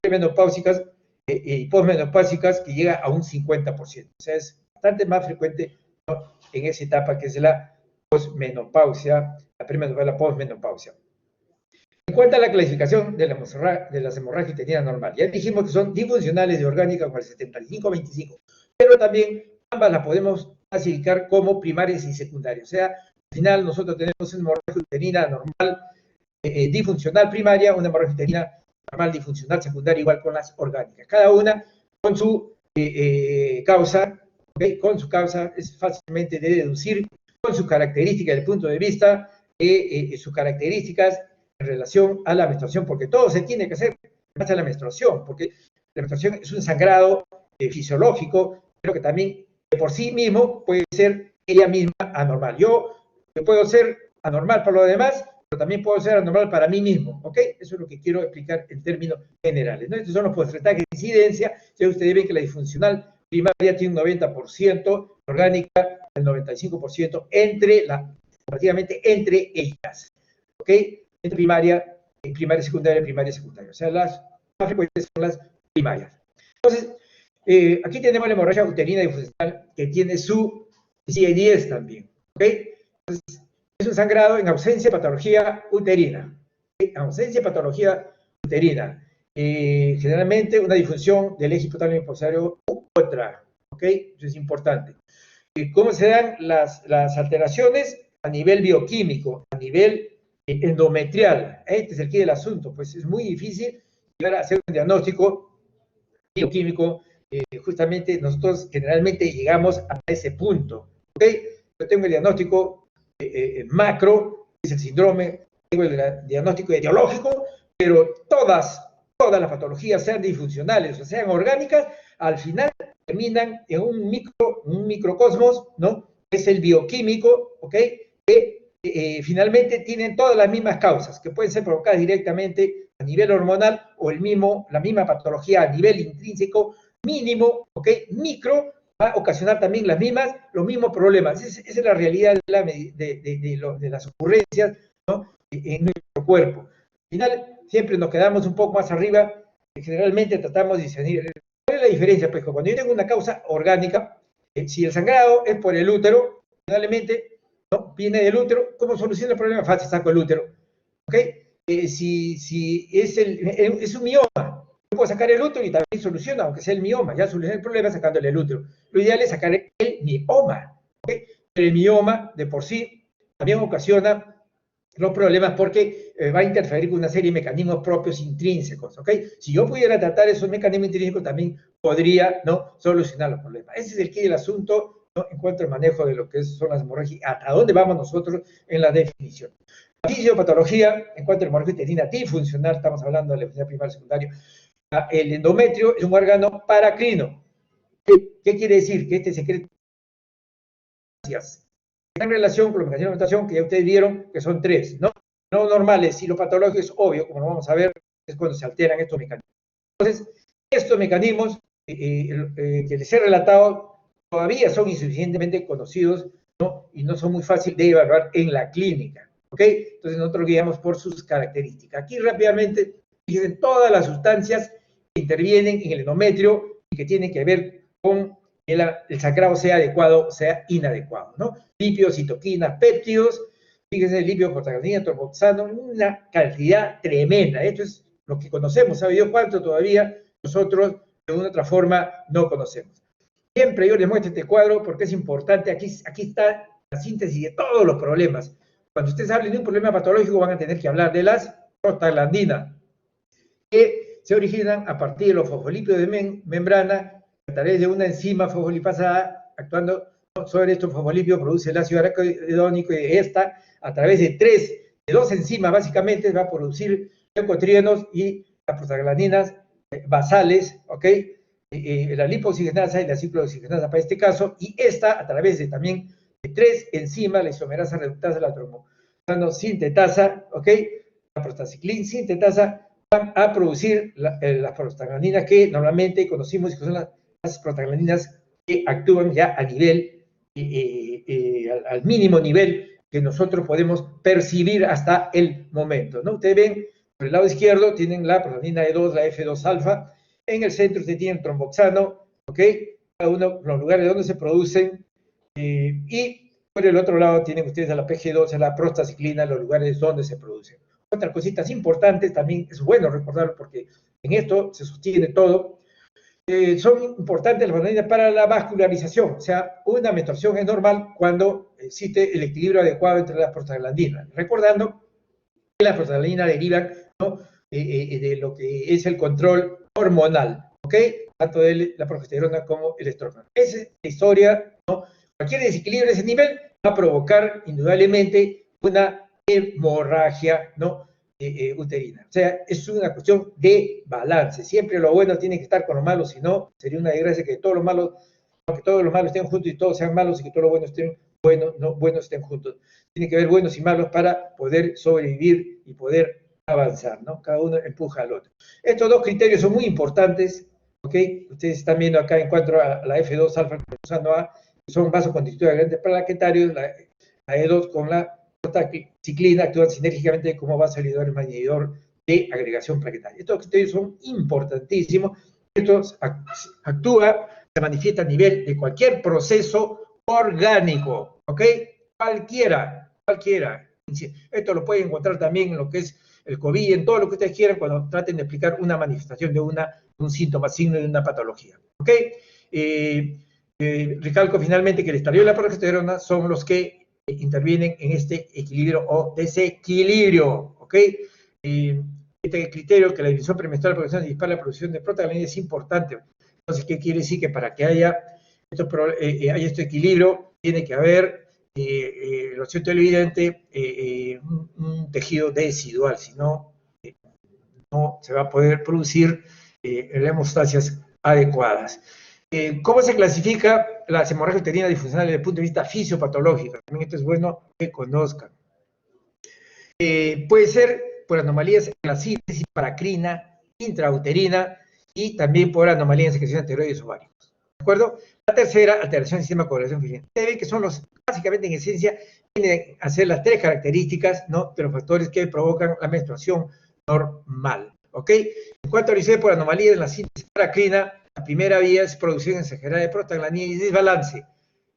premenopáusicas y posmenopáusicas, que llega a un 50%. O sea, es bastante más frecuente, ¿no?, en esa etapa que es la posmenopausia, la premenopausia, la posmenopausia. En cuanto a la clasificación de las hemorragias uterinas normales, ya dijimos que son disfuncionales de orgánica con el 75-25, pero también ambas las podemos clasificar como primarias y secundarias. O sea, al final nosotros tenemos una hemorragia uterina normal disfuncional primaria, una hemorragia uterina normal disfuncional secundaria, igual con las orgánicas. Cada una con su causa, ¿okay?, con su causa es fácilmente de deducir, con sus características desde el punto de vista de sus características en relación a la menstruación, porque todo se tiene que hacer en base a la menstruación, porque la menstruación es un sangrado fisiológico, pero que también por sí mismo puede ser ella misma anormal. Yo puedo ser anormal para los demás, pero también puedo ser anormal para mí mismo, ¿ok? Eso es lo que quiero explicar en términos generales, ¿no? Estos son los porcentajes de incidencia. Ya ustedes ven que la disfuncional primaria tiene un 90%, orgánica el 95%, prácticamente entre ellas, ¿ok? Entre primaria, secundaria, primaria, secundaria. O sea, las más frecuentes son las primarias. Entonces, aquí tenemos la hemorragia uterina disfuncional, que tiene su CIE-10 también, ¿ok? Entonces, es un sangrado en ausencia de patología uterina. En ausencia de patología uterina. Generalmente una disfunción del eje hipotálamo hipofisario u otra, ¿ok? Eso es importante. ¿Cómo se dan las alteraciones? A nivel bioquímico, a nivel endometrial. Este es el quid del asunto, pues es muy difícil llegar a hacer un diagnóstico bioquímico. Justamente nosotros generalmente llegamos a ese punto, ¿ok? Yo tengo el diagnóstico macro, que es el síndrome, tengo el diagnóstico etiológico, pero todas las patologías, sean disfuncionales o sean orgánicas, al final terminan en un microcosmos, ¿no? Es el bioquímico, ¿ok? Que finalmente tienen todas las mismas causas, que pueden ser provocadas directamente a nivel hormonal, o la misma patología a nivel intrínseco mínimo, ¿ok? Micro, va a ocasionar también los mismos problemas. Esa es la realidad de las ocurrencias, ¿no?, en nuestro cuerpo. Al final, siempre nos quedamos un poco más arriba, generalmente tratamos de discernir. ¿Cuál es la diferencia? Pues cuando yo tengo una causa orgánica, si el sangrado es por el útero, generalmente, ¿no?, viene del útero, ¿cómo soluciona el problema? Fácil, saco el útero, ¿ok? Si es un mioma, yo puedo sacar el útero y también soluciona, aunque sea el mioma, ya soluciona el problema sacándole el útero. Lo ideal es sacar el mioma, ¿ok? Pero el mioma de por sí también ocasiona los problemas porque va a interferir con una serie de mecanismos propios intrínsecos, ¿ok? Si yo pudiera tratar esos mecanismos intrínsecos, también podría, ¿no?, solucionar los problemas. Ese es el quid del asunto, ¿no?, en cuanto al manejo de lo que son las hemorragias, hasta dónde vamos nosotros en la definición. La fisiopatología, en cuanto a la hemorragia uterina disfuncional, estamos hablando de la enfermedad primaria secundaria. El endometrio es un órgano paracrino. ¿Qué quiere decir? Que este secreto está en relación con los mecanismos de alimentación que ya ustedes vieron, que son tres, ¿no? No normales, y lo patológico es obvio, como lo vamos a ver, es cuando se alteran estos mecanismos. Entonces, estos mecanismos que les he relatado todavía son insuficientemente conocidos, ¿no?, y no son muy fáciles de evaluar en la clínica, ¿ok? Entonces nosotros guiamos por sus características. Aquí rápidamente dicen todas las sustancias que intervienen en el endometrio y que tienen que ver con el sangrado, sea adecuado o sea inadecuado, ¿no? Lípidos, citoquinas, péptidos, fíjense, lípidos, prostaglandina, tromboxano, una cantidad tremenda. Esto es lo que conocemos. ¿Sabe Dios cuánto todavía nosotros de una u otra forma no conocemos? Siempre yo les muestro este cuadro porque es importante. Aquí está la síntesis de todos los problemas. Cuando ustedes hablen de un problema patológico van a tener que hablar de las prostaglandinas, que se originan a partir de los fosfolípidos de membrana a través de una enzima fosfolipasada actuando sobre estos fosfolípidos, produce el ácido araquidónico, y esta, a través de dos enzimas básicamente, va a producir leucotrienos y las prostaglandinas basales, ¿ok? La lipoxigenasa y la ciclooxigenasa para este caso, y esta a través de también de tres enzimas, la isomerasa reductasa, la trombosano sintetasa, ¿ok? La prostaciclin sintetasa, van a producir las prostaglandinas que normalmente conocimos y que son las prostaglandinas que actúan ya a nivel, al mínimo nivel que nosotros podemos percibir hasta el momento, ¿no? Ustedes ven, por el lado izquierdo tienen la prostaglandina E2, la F2 alfa, en el centro ustedes tienen tromboxano, ¿ok? Cada uno, los lugares donde se producen, y por el otro lado tienen ustedes a la PG2, a la prostaciclina, los lugares donde se producen. Otras cositas importantes, también es bueno recordarlo porque en esto se sostiene todo. Son importantes las prostaglandinas para la vascularización, o sea, una menstruación es normal cuando existe el equilibrio adecuado entre las prostaglandinas. Recordando que las prostaglandinas derivan, ¿no?, de lo que es el control hormonal, ¿ok? Tanto de la progesterona como el estrógeno. Esa es la historia, ¿no? Cualquier desequilibrio de ese nivel va a provocar indudablemente una hemorragia, ¿no?, uterina. O sea, es una cuestión de balance. Siempre lo bueno tiene que estar con lo malo, si no, sería una desgracia que todos los malos estén juntos y todos sean malos y que todos los buenos estén buenos estén juntos. Tiene que haber buenos y malos para poder sobrevivir y poder avanzar, ¿no? Cada uno empuja al otro. Estos dos criterios son muy importantes, ¿ok? Ustedes están viendo acá en cuanto a la F2 alfa, son vasoconstrictores grandes plaquetarios, la E2 con la prostaciclina actúan sinérgicamente como vasodilatador y mediador de agregación plaquetaria. Estos criterios son importantísimos. Estos actúa, se manifiesta a nivel de cualquier proceso orgánico, ¿ok? Cualquiera. Esto lo pueden encontrar también en lo que es el COVID, en todo lo que ustedes quieran, cuando traten de explicar una manifestación de un síntoma, signo de una patología, ¿ok? Recalco finalmente que el estradiol y la progesterona son los que intervienen en este equilibrio o desequilibrio, ¿ok? Este criterio que la división premenstrual progresiva dispara la producción de prostaglandina es importante. Entonces, ¿qué quiere decir? Que para que haya este equilibrio, tiene que haber, lo cierto y lo evidente, un tejido decidual, si no, no se va a poder producir hemostasias adecuadas. ¿Cómo se clasifica las hemorragias uterinas disfuncionales desde el punto de vista fisiopatológico? También esto es bueno que conozcan. Puede ser por anomalías en la síntesis paracrina, intrauterina y también por anomalías en secreción de tiroides ováricos. ¿De acuerdo? La tercera, alteración del sistema de coagulación femenina. Ustedes ven que son básicamente en esencia, vienen a ser las tres características, ¿no?, de los factores que provocan la menstruación normal. ¿Ok? En cuanto a la por anomalías en la síntesis paracrina, la primera vía es producción exagerada de prostaglandina y desbalance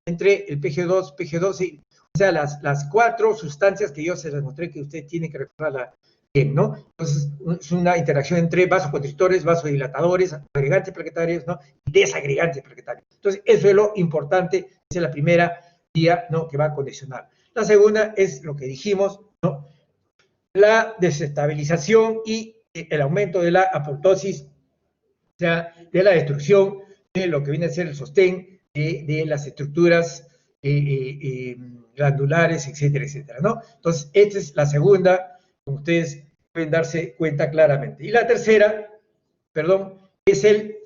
entre el PG2, PG12, o sea, las cuatro sustancias que yo se las mostré que usted tiene que recordarla bien, ¿no? Entonces, es una interacción entre vasoconstrictores, vasodilatadores, agregantes plaquetarios, ¿no?, y desagregantes plaquetarios. Entonces, eso es lo importante, esa es la primera vía, ¿no?, que va a condicionar. La segunda es lo que dijimos, ¿no? La desestabilización y el aumento de la apoptosis, o sea, de la destrucción de lo que viene a ser el sostén de las estructuras glandulares, etcétera, etcétera, ¿no? Entonces, esta es la segunda, como ustedes pueden darse cuenta claramente. Y la tercera, perdón, es el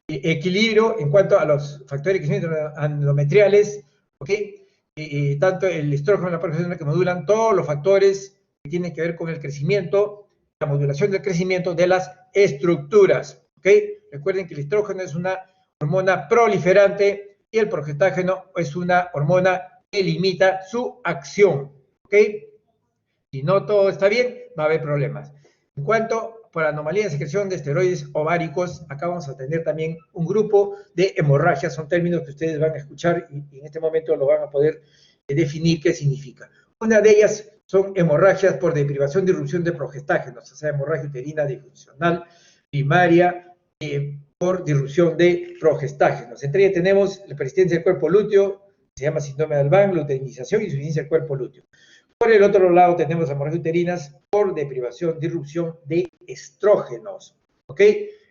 equilibrio en cuanto a los factores de crecimiento endometriales, ¿ok? Tanto el estrógeno y la progesterona que modulan todos los factores que tienen que ver con el crecimiento, la modulación del crecimiento de las estructuras, ¿ok? Recuerden que el estrógeno es una hormona proliferante y el progestágeno es una hormona que limita su acción, ¿ok? Si no todo está bien, va a haber problemas. En cuanto por anomalía de secreción de esteroides ováricos, acá vamos a tener también un grupo de hemorragias, son términos que ustedes van a escuchar y en este momento lo van a poder definir qué significa. Una de ellas son hemorragias por deprivación de irrupción de progestágenos, o sea, hemorragia uterina disfuncional primaria por disrupción de progestágenos. Entre ellas tenemos la persistencia del cuerpo lúteo, se llama síndrome de Albán, luteinización y insuficiencia del cuerpo lúteo. Por el otro lado tenemos hemorragias uterinas por deprivación, disrupción de estrógenos, ¿ok?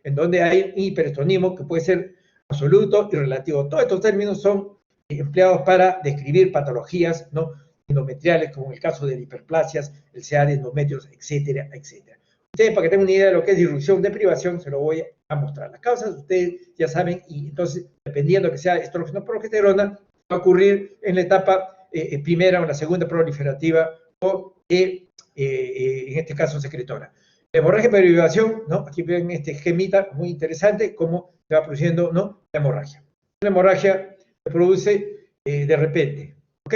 En donde hay hiperestrónismo que puede ser absoluto y relativo. Todos estos términos son empleados para describir patologías, ¿no?, endometriales, como en el caso de hiperplasias, el CA de endometrios, etcétera, etcétera. Ustedes, para que tengan una idea de lo que es disrupción, deprivación, se lo voy a mostrar. Las causas ustedes ya saben, y entonces, dependiendo que sea estrógeno o progesterona, va a ocurrir en la etapa primera o en la segunda proliferativa o en este caso secretora. La hemorragia de derivación, ¿no? Aquí ven este esquemita muy interesante, cómo se va produciendo, ¿no?, la hemorragia. La hemorragia se produce de repente, ¿ok?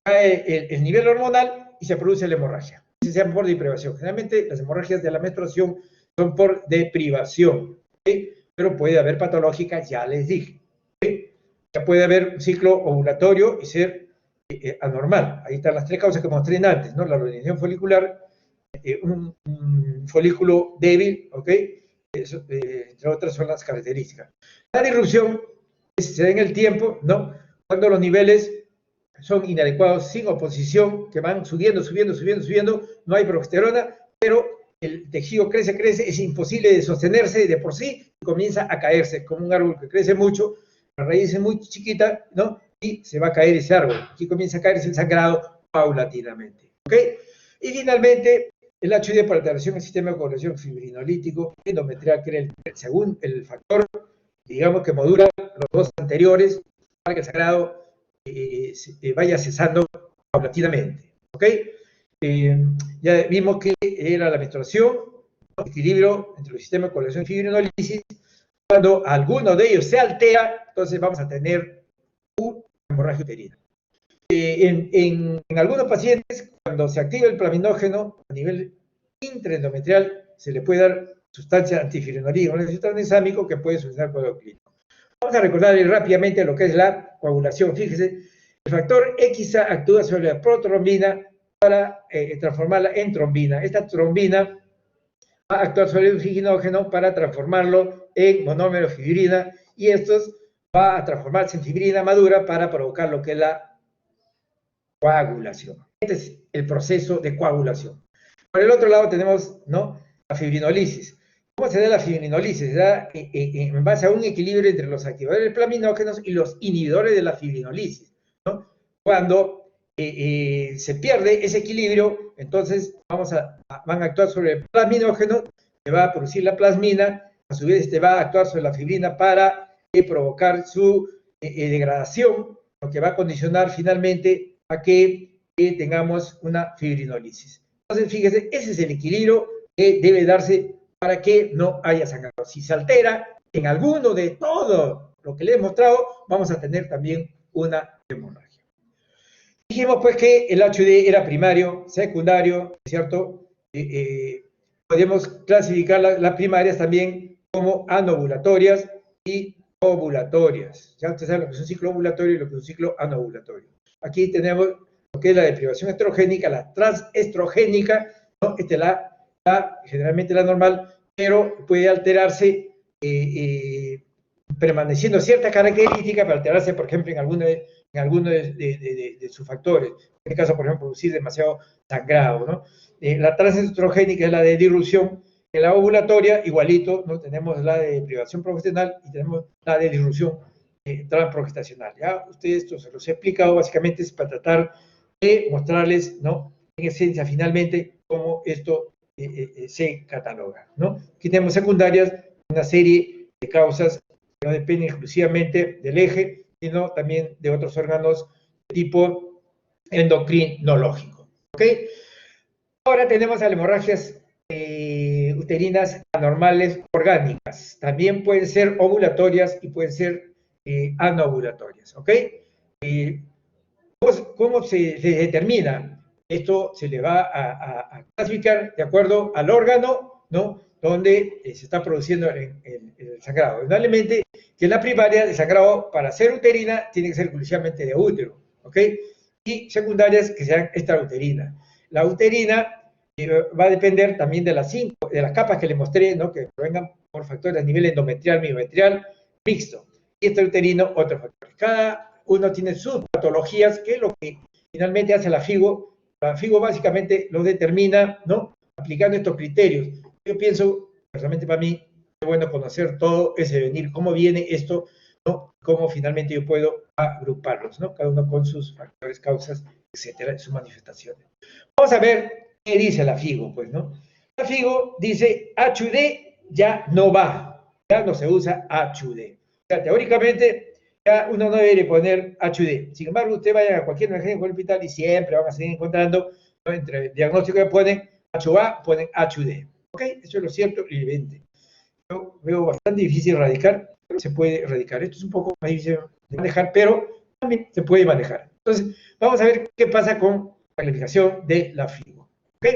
Cae el nivel hormonal y se produce la hemorragia. Se llama por deprivación. Generalmente las hemorragias de la menstruación son por deprivación, ¿ok? Pero puede haber patológicas, ya les dije, ¿ok? Ya puede haber un ciclo ovulatorio y ser anormal. Ahí están las tres causas que mostré antes, ¿no? La luteinización folicular, un folículo débil, ¿ok? Eso, entre otras son las características. La disrupción se da en el tiempo, ¿no? Cuando los niveles son inadecuados, sin oposición, que van subiendo, subiendo, subiendo, subiendo, no hay progesterona, pero el tejido crece, crece, es imposible de sostenerse de por sí y comienza a caerse, como un árbol que crece mucho, la raíz es muy chiquita, ¿no? Y se va a caer ese árbol. Aquí comienza a caerse el sangrado paulatinamente, ¿ok? Y finalmente, el HID por alteración del sistema de coagulación fibrinolítico endometrial, que era según el factor, digamos, que modula los dos anteriores para que el sangrado vaya cesando paulatinamente, ¿ok? Ya vimos que era la menstruación, ¿no?, equilibrio entre el sistema de coagulación y fibrinolisis. Cuando alguno de ellos se altera, entonces vamos a tener una hemorragia uterina. En algunos pacientes, cuando se activa el plaminógeno a nivel intraendometrial, se le puede dar sustancia antifibrinolítica, un antihistamínico que puede solucionar el cuadro clínico. Vamos a recordar rápidamente lo que es la coagulación. Fíjese, el factor XA actúa sobre la protrombina para transformarla en trombina. Esta trombina va a actuar sobre el fibrinógeno para transformarlo en monómero fibrina y estos va a transformarse en fibrina madura para provocar lo que es la coagulación. Este es el proceso de coagulación. Por el otro lado tenemos, ¿no?, la fibrinolisis. ¿Cómo se da la fibrinolisis? Se da en base a un equilibrio entre los activadores de plaminógenos y los inhibidores de la fibrinolisis, ¿no? Cuando se pierde ese equilibrio, entonces van a actuar sobre el plasminógeno, que va a producir la plasmina, a su vez va a actuar sobre la fibrina para provocar su degradación, lo que va a condicionar finalmente a que tengamos una fibrinolisis. Entonces, fíjese, ese es el equilibrio que debe darse para que no haya sangrado. Si se altera en alguno de todo lo que le he mostrado, vamos a tener también una hemorragia. Dijimos pues que el HID era primario, secundario, ¿cierto? Podemos clasificar las primarias también como anovulatorias y ovulatorias. Ya ustedes saben lo que es un ciclo ovulatorio y lo que es un ciclo anovulatorio. Aquí tenemos lo que es la deprivación estrogénica, la transestrogénica, ¿no? Esta es generalmente la normal, pero puede alterarse permaneciendo ciertas características, para alterarse, por ejemplo, en alguna en alguno de sus factores. En este caso, por ejemplo, producir demasiado sangrado, ¿no? La transestrogénica es la de disrupción. En la ovulatoria, igualito, ¿no? Tenemos la de privación profesional y tenemos la de disrupción transprogestacional. Ya ustedes esto se los he explicado, básicamente es para tratar de mostrarles, ¿no? En esencia, finalmente, cómo esto se cataloga, ¿no? Aquí tenemos secundarias, una serie de causas que no dependen exclusivamente del eje, sino también de otros órganos de tipo endocrinológico, ¿ok? Ahora tenemos las hemorragias uterinas anormales orgánicas. También pueden ser ovulatorias y pueden ser anovulatorias, ¿ok? ¿Cómo se determina? Esto se le va a clasificar de acuerdo al órgano, ¿no? Donde se está produciendo el sangrado. Indudablemente que en la primaria el sangrado para ser uterina tiene que ser exclusivamente de útero, ¿ok? Y secundarias que sean extrauterinas. La uterina va a depender también de las capas que les mostré, ¿no? Que provengan por factores a nivel endometrial, miometrial, mixto. Y extrauterino, otros factores. Cada uno tiene sus patologías, que es lo que finalmente hace la FIGO. La FIGO básicamente lo determina, ¿no? Aplicando estos criterios. Yo pienso, personalmente para mí, es bueno conocer todo ese venir, cómo viene esto, ¿no? Cómo finalmente yo puedo agruparlos, ¿no? Cada uno con sus factores, causas, etcétera, sus manifestaciones. Vamos a ver qué dice la FIGO, pues, ¿no? La FIGO dice HUD ya no va, ya no se usa HUD. O sea, teóricamente, ya uno no debe poner HUD. Sin embargo, usted vaya a cualquier emergencia en cualquier hospital y siempre van a seguir encontrando, ¿no? Entre el diagnóstico que ponen HUA, ponen HUD. ¿Ok? Eso es lo cierto y evidente. Yo veo bastante difícil erradicar, pero se puede erradicar. Esto es un poco más difícil de manejar, pero también se puede manejar. Entonces, vamos a ver qué pasa con la calificación de la FIGO. ¿Ok?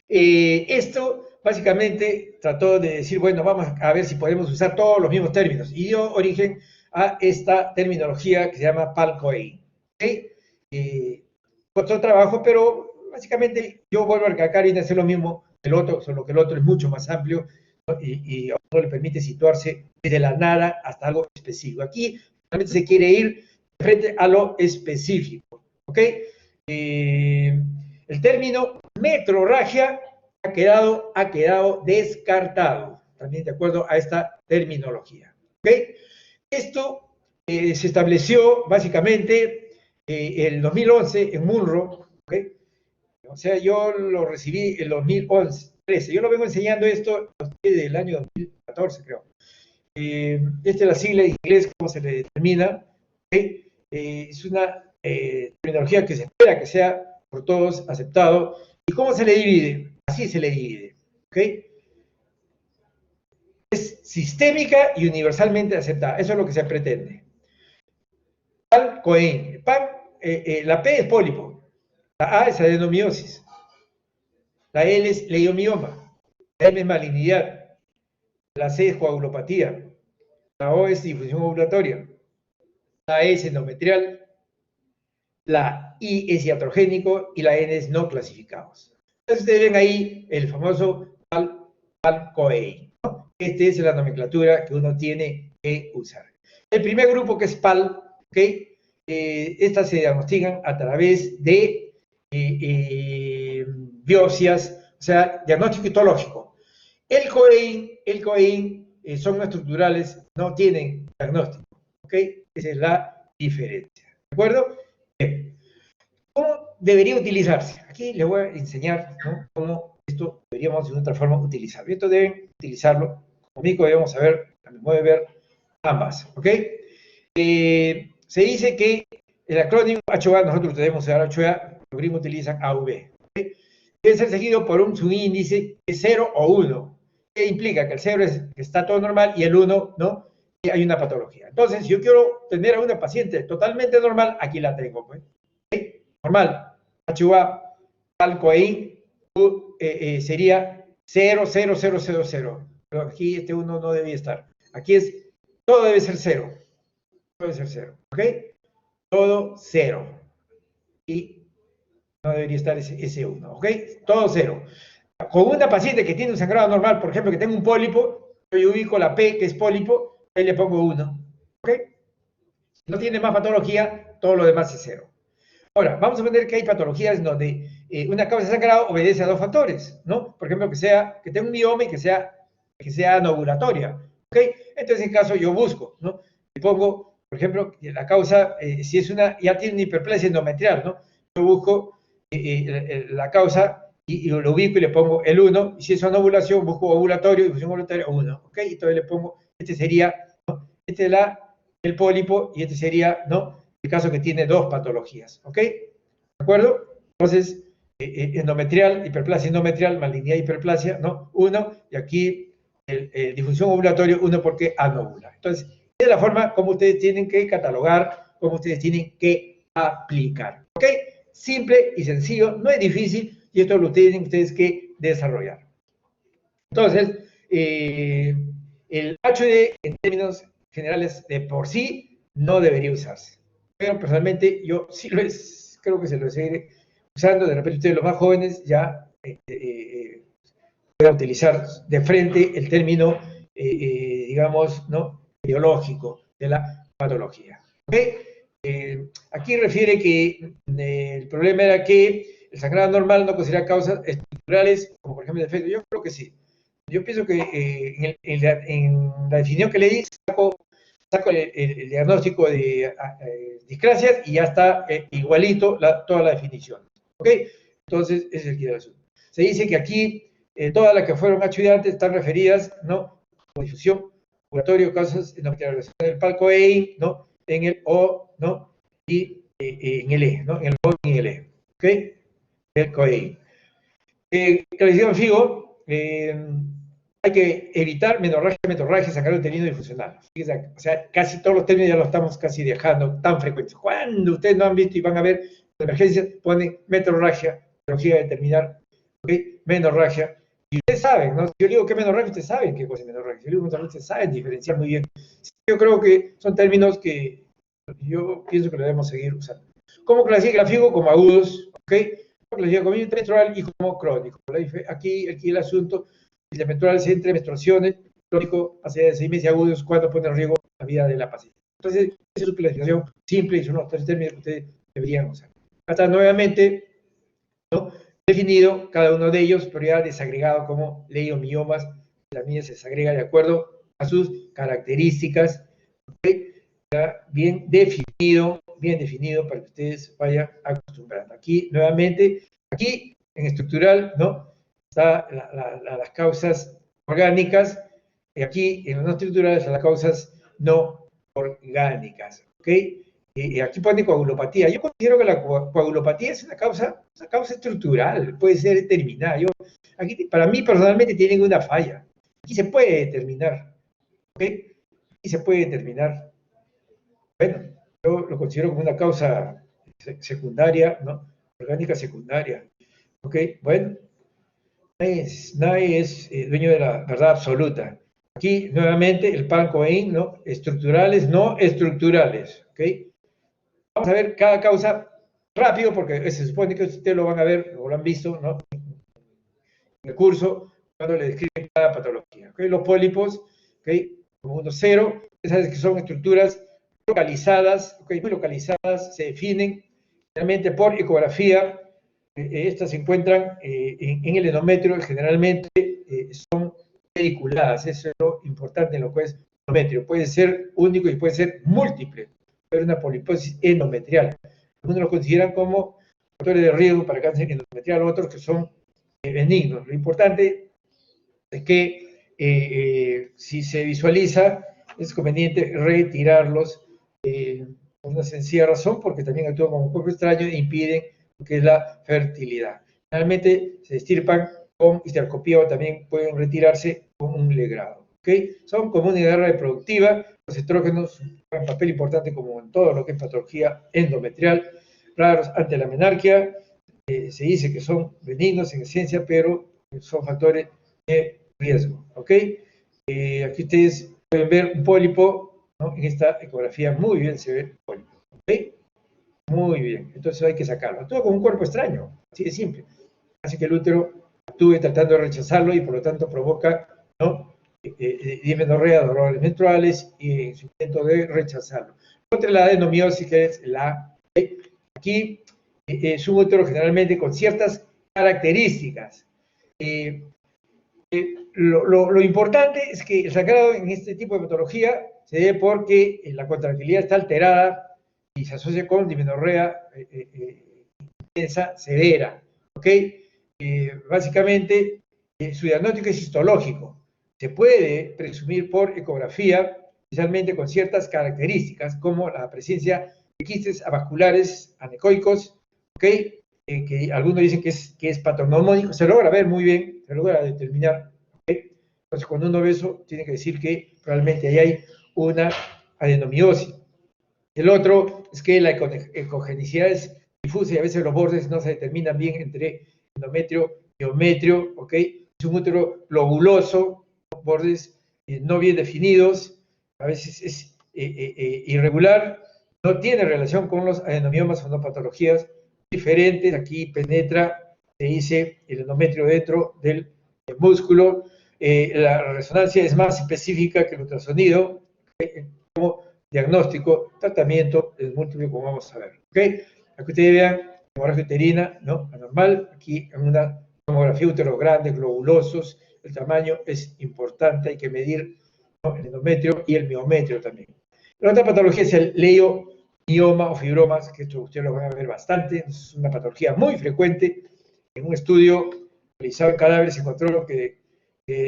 Esto básicamente trató de decir, bueno, vamos a ver si podemos usar todos los mismos términos. Y dio origen a esta terminología que se llama PAL-COE. ¿Okay? Otro trabajo, pero básicamente yo vuelvo a recalcar y hacer lo mismo que el otro, solo que el otro es mucho más amplio, ¿no? Y a uno le permite situarse desde la nada hasta algo específico. Aquí realmente se quiere ir frente a lo específico. ¿Ok? El término metrorragia ha quedado descartado, también de acuerdo a esta terminología. ¿Okay? Esto se estableció básicamente en 2011 en Munro, ¿okay? O sea, yo lo recibí en 2013. Yo lo vengo enseñando esto desde el año 2014, creo. Esta es la sigla en inglés, cómo se le determina. ¿Okay? Es una terminología que se espera que sea por todos aceptado. ¿Y cómo se le divide? Así se le divide. ¿Ok? Es sistémica y universalmente aceptada. Eso es lo que se pretende. PAL-COE. La P es pólipo. La A es adenomiosis. La L es leiomioma. La M es malignidad. La C es coagulopatía. La O es difusión ovulatoria. La E es endometrial. La I es iatrogénico y la N es no clasificados. Entonces ustedes ven ahí el famoso PAL-COE, ¿no? Esta es la nomenclatura que uno tiene que usar. El primer grupo, que es PAL, ¿okay? Estas se diagnostican a través de biopsias, o sea, diagnóstico histológico. El COEIN son no estructurales, no tienen diagnóstico, ¿ok? Esa es la diferencia, ¿de acuerdo? Bien. ¿Cómo debería utilizarse? Aquí les voy a enseñar, ¿no? Cómo esto deberíamos de otra forma utilizarlo. Esto deben utilizarlo, conmigo debemos saber, también puede ver ambas, ¿ok? Se dice que el acrónimo HOA, nosotros debemos usar HOA, los gringos utilizan AV. ¿Okay? Debe ser seguido por un subíndice de 0 o 1. ¿Qué implica? Que el 0 es que está todo normal y el 1, ¿no? Que hay una patología. Entonces, si yo quiero tener a una paciente totalmente normal, aquí la tengo, pues. ¿Okay? Normal. HOA, PAL-COE, sería 0, 0, 0, 0, 0. Pero aquí este 1 no debía estar. Aquí todo debe ser 0. Debe ser 0, ¿ok? Todo 0. Y no debería estar ese 1, ¿ok? Todo 0. Con una paciente que tiene un sangrado normal, por ejemplo, que tenga un pólipo, yo ubico la P, que es pólipo, ahí le pongo 1, ¿ok? no tiene más patología, todo lo demás es cero. Ahora, vamos a poner que hay patologías en donde una causa de sangrado obedece a dos factores, ¿no? Por ejemplo, que tenga un mioma y que sea anovulatoria, ¿ok? Entonces, en caso, yo busco, ¿no? Le pongo, por ejemplo, la causa, si es ya tiene una hiperplasia endometrial, ¿no? Yo busco la causa y lo ubico y le pongo el 1, y si es una ovulación, busco ovulatorio, difusión ovulatoria 1, ¿ok? Y entonces le pongo, este sería, ¿no? Este es el pólipo y este sería, ¿no? El caso que tiene dos patologías, ¿ok? ¿De acuerdo? Entonces, endometrial, hiperplasia endometrial, malignidad hiperplasia, ¿no? 1, y aquí difusión ovulatoria 1 porque anovula. Entonces, esa es la forma como ustedes tienen que catalogar, como ustedes tienen que aplicar, ¿ok? Simple y sencillo, no es difícil, y esto lo tienen ustedes que desarrollar. Entonces, el HUD en términos generales de por sí no debería usarse. Pero personalmente yo sí creo que se lo seguiré usando. De repente ustedes los más jóvenes ya puedan utilizar de frente el término, digamos, ¿no? Biológico de la patología. ¿Okay? Aquí refiere que el problema era que el sangrado normal no considera causas estructurales, como por ejemplo el defecto. Yo creo que sí. Yo pienso que en la definición que le di, saco el diagnóstico de discrasias y ya está igualito toda la definición. ¿Ok? Entonces, ese es el que del asunto. Se dice que aquí todas las que fueron HUD antes están referidas, ¿no? Como difusión, laboratorio, causas en el palco EI, ¿no? En el O, ¿no? Y en el E, ¿no? En el O y en el E. ¿Ok? El COEI. Clasificación FIGO, hay que evitar menorragia, sangrado uterino difusional. O sea, casi todos los términos ya los estamos casi dejando tan frecuentes. Cuando ustedes no han visto y van a ver la emergencia, ponen menorragia, patología de determinar, ¿ok? Menorragia. Y ustedes saben, ¿no? Si yo digo que menorragia, ustedes saben qué cosa es menorragia. Si yo digo menorragia, ustedes saben diferenciar muy bien. Yo creo que son términos que yo pienso que lo debemos seguir usando. ¿Cómo clasifica la FIGO? Como agudos, ¿ok? Clasifica como menstrual y como crónico. Aquí el asunto, si la menstrual es entre menstruaciones, crónico hace 6 meses, agudos cuando pone en riesgo la vida de la paciente. Entonces, esa es su clasificación simple y son los 3 términos que ustedes deberían usar. Hasta nuevamente, ¿no? Definido cada uno de ellos, pero ya desagregado como leiomiomas. La mía se desagrega de acuerdo a sus características, ¿okay? Ya bien definido para que ustedes vayan acostumbrando. Aquí, nuevamente, aquí en estructural, ¿no? Está las causas orgánicas, y aquí en las no estructurales las causas no orgánicas, ¿ok? Y aquí pone coagulopatía. Yo considero que la coagulopatía es una causa estructural, puede ser determinada. Aquí, para mí personalmente, tiene una falla. Aquí se puede determinar, ¿ok? Aquí se puede determinar. Bueno, yo lo considero como una causa secundaria, ¿no? Orgánica secundaria. ¿Ok? Bueno, nadie es dueño de la verdad absoluta. Aquí, nuevamente, el pan coin, ¿no? Estructurales, no estructurales. ¿Ok? Vamos a ver cada causa rápido, porque se supone que ustedes lo van a ver, o lo han visto, ¿no? En el curso, cuando le describen cada patología. ¿Ok? Los pólipos, ¿ok? Como 1-0, esas que son estructuras localizadas, ¿okay? Muy localizadas, se definen generalmente por ecografía. Estas se encuentran en el endometrio, generalmente son pediculadas. Eso es lo importante en lo que es endometrio. Puede ser único y puede ser múltiple, pero una poliposis endometrial. Algunos lo consideran como factores de riesgo para cáncer endometrial, otros que son benignos. Lo importante es que si se visualiza, es conveniente retirarlos por una sencilla razón, porque también actúan como un cuerpo extraño e impiden lo que es la fertilidad. Generalmente se estirpan con histeroscopía o también pueden retirarse con un legrado. ¿Okay? Son comunes en la edad reproductiva. Los estrógenos juegan un papel importante como en todo lo que es patología endometrial, raros ante la menarquia. Se dice que son benignos en esencia, pero son factores de riesgo. ¿Ok? Aquí ustedes pueden ver un pólipo, ¿no? En esta ecografía muy bien se ve el pólipo. ¿Ok? Muy bien. Entonces hay que sacarlo. Actúa como un cuerpo extraño, así de simple. Así que el útero actúe tratando de rechazarlo y por lo tanto provoca, ¿no? Dismenorrea, dolores menstruales y en su intento de rechazarlo. contra la adenomiosis, que es la B. Aquí es un útero generalmente con ciertas características. Lo importante es que el sangrado en este tipo de patología se debe porque la contractilidad está alterada y se asocia con dismenorrea intensa severa. ¿Ok? Básicamente, su diagnóstico es histológico. Se puede presumir por ecografía, especialmente con ciertas características, como la presencia de quistes avasculares anecoicos, ¿ok? Que algunos dicen que es patognomónico, se logra ver muy bien, se logra determinar. ¿Okay? Entonces, cuando uno ve eso, tiene que decir que probablemente ahí hay una adenomiosis. El otro es que la ecogenicidad es difusa y a veces los bordes no se determinan bien entre endometrio y miometrio, ¿ok? Es un útero lobuloso, bordes no bien definidos, a veces es irregular, no tiene relación con los adenomiomas o no patologías diferentes. Aquí penetra, se dice, el endometrio dentro del músculo. La resonancia es más específica que el ultrasonido, como diagnóstico, tratamiento es múltiple, como vamos a ver. ¿Ok? Aquí ustedes vean, tomografía uterina, ¿no? Anormal. Aquí en una tomografía úteros grandes, globulosos, el tamaño es importante, hay que medir, ¿no?, el endometrio y el miometrio también. La otra patología es el leiomioma o fibromas, que esto ustedes lo van a ver bastante, es una patología muy frecuente. En un estudio realizado en cadáveres se encontró que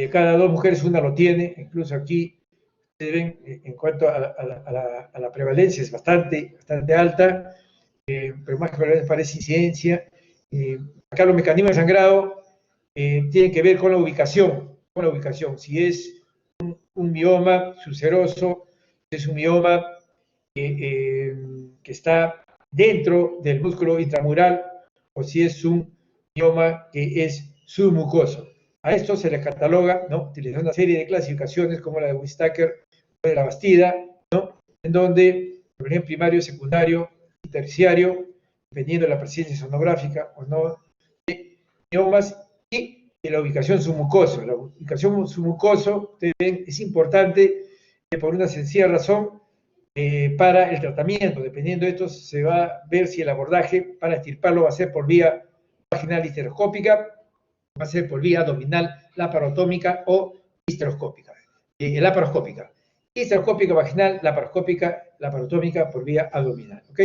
cada 2 mujeres una lo tiene, incluso aquí ven, en cuanto a la prevalencia es bastante alta, pero más que prevalencia parece incidencia. Acá los mecanismos de sangrado tienen que ver con la ubicación, si es un mioma ulceroso, si es un mioma que está dentro del músculo intramural, o si es un mioma que es submucoso. A esto se le cataloga, ¿no?, utilizando una serie de clasificaciones como la de Whittaker o de la Bastida, ¿no?, en donde el origen primario, secundario y terciario, dependiendo de la presencia sonográfica o no de miomas, y de la ubicación submucoso. La ubicación submucoso, ustedes ven, es importante por una sencilla razón. Para el tratamiento, dependiendo de esto, se va a ver si el abordaje para extirparlo va a ser por vía vaginal histeroscópica, va a ser por vía abdominal laparotómica o histeroscópica. Laparoscópica. Histeroscópica vaginal, laparoscópica, laparotómica por vía abdominal. ¿Ok?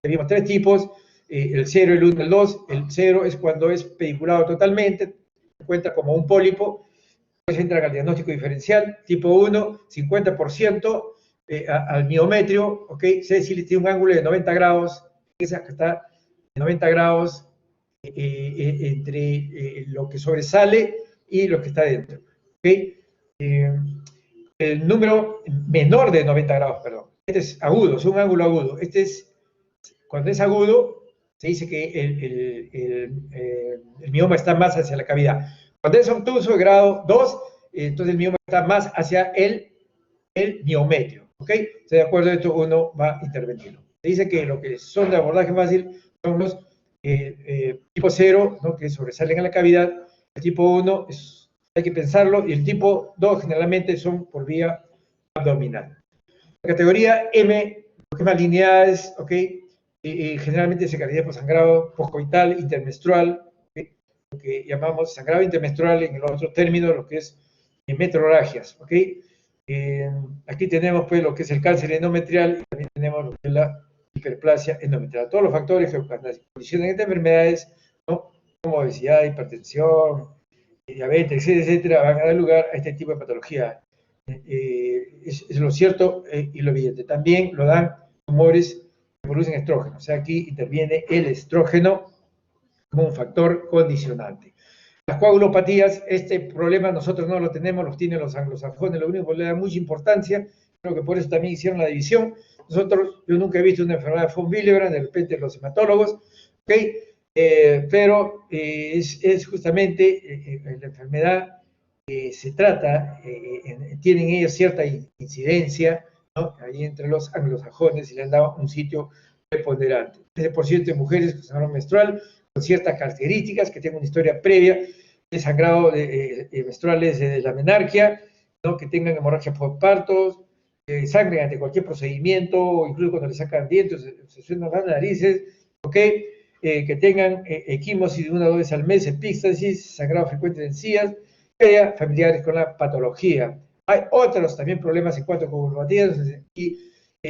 Tenemos 3 tipos, el 0, el 1, el 2. El 0 es cuando es pediculado totalmente, se encuentra como un pólipo, después entra al diagnóstico diferencial. Tipo 1, 50%. Al miometrio, ¿ok? Se decir, tiene un ángulo de 90 grados, esa que está de 90 grados entre lo que sobresale y lo que está dentro, ¿ok? El número menor de 90 grados, perdón, este es agudo, es un ángulo agudo. Este es, cuando es agudo, se dice que el mioma está más hacia la cavidad. Cuando es obtuso de grado 2, entonces el mioma está más hacia el miometrio. ¿Ok? De acuerdo a esto, uno va a intervenirlo. Se dice que lo que son de abordaje fácil son los tipo 0, ¿no?, que sobresalen a la cavidad. El tipo 1 hay que pensarlo, y el tipo 2 generalmente son por vía abdominal. La categoría M, lo que es malignidades, ¿ok? Generalmente se caracteriza por sangrado postcoital, intermenstrual, ¿okay?, lo que llamamos sangrado intermenstrual en el otro término, lo que es metrorragias, ¿ok? Aquí tenemos pues lo que es el cáncer endometrial y también tenemos lo que es la hiperplasia endometrial. Todos los factores que condicionan estas enfermedades, ¿no?, como obesidad, hipertensión, diabetes, etcétera, van a dar lugar a este tipo de patología. Es lo cierto y lo evidente. También lo dan tumores que producen estrógeno. O sea, aquí interviene el estrógeno como un factor condicionante. Las coagulopatías, este problema nosotros no lo tenemos, los tienen los anglosajones, lo único que le da mucha importancia, creo que por eso también hicieron la división. Yo nunca he visto una enfermedad de von Willebrand, de repente los hematólogos, ¿ok? Pero es justamente la enfermedad que se trata, tienen ellos cierta incidencia, ¿no?, ahí entre los anglosajones, y le han dado un sitio preponderante. 13% de mujeres con sangrado menstrual, con ciertas características, que tengan una historia previa de sangrado menstruales de la menarquia, ¿no?, que tengan hemorragia por partos, sangre ante cualquier procedimiento, incluso cuando le sacan dientes, se suenan las narices, ¿ok? Que tengan equimosis de 1 a 2 veces al mes, epístasis, sangrado frecuente de encías, que haya familiares con la patología. Hay otros también problemas en cuanto a coagulopatía y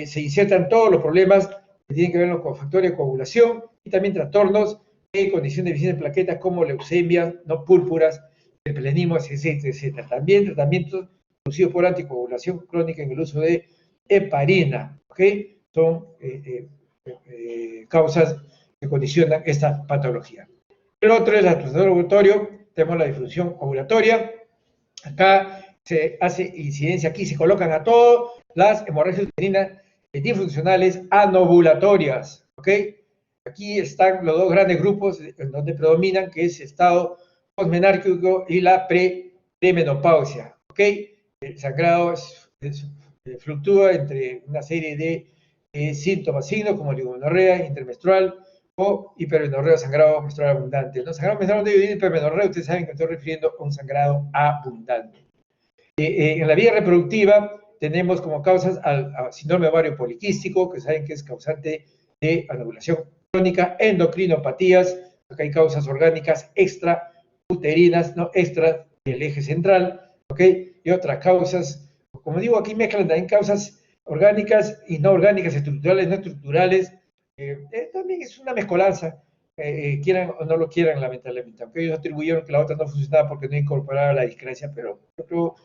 se insertan todos los problemas que tienen que ver con factores de coagulación y también trastornos de condición de deficiencia de plaquetas como leucemia, no púrpuras, el pelenismo, etcétera, etcétera. También tratamientos producidos por anticoagulación crónica en el uso de heparina, ¿ok? Son causas que condicionan esta patología. El otro es el trastorno ovulatorio, tenemos la disfunción ovulatoria. Acá se hace incidencia, aquí se colocan a todas las hemorragias uterinas disfuncionales anovulatorias, ¿ok? Aquí están los dos grandes grupos en donde predominan, que es estado posmenárquico y la premenopausia, ¿ok? El sangrado fluctúa entre una serie de síntomas, signos como oligomenorrea, intermenstrual o hipermenorrea, sangrado menstrual abundante. ¿No? Sangrado menstrual abundante y hipermenorrea, ustedes saben que me estoy refiriendo a un sangrado abundante. En la vida reproductiva tenemos como causas al síndrome ovario poliquístico, que saben que es causante de anovulación crónica, endocrinopatías, acá hay causas orgánicas extrauterinas, no extra del eje central, ¿ok? Y otras causas, como digo, aquí mezclan también causas orgánicas y no orgánicas, estructurales, no estructurales, también es una mezcolanza, quieran o no lo quieran, lamentablemente, aunque ellos atribuyeron que la otra no funcionaba porque no incorporaba la discrecia, pero yo creo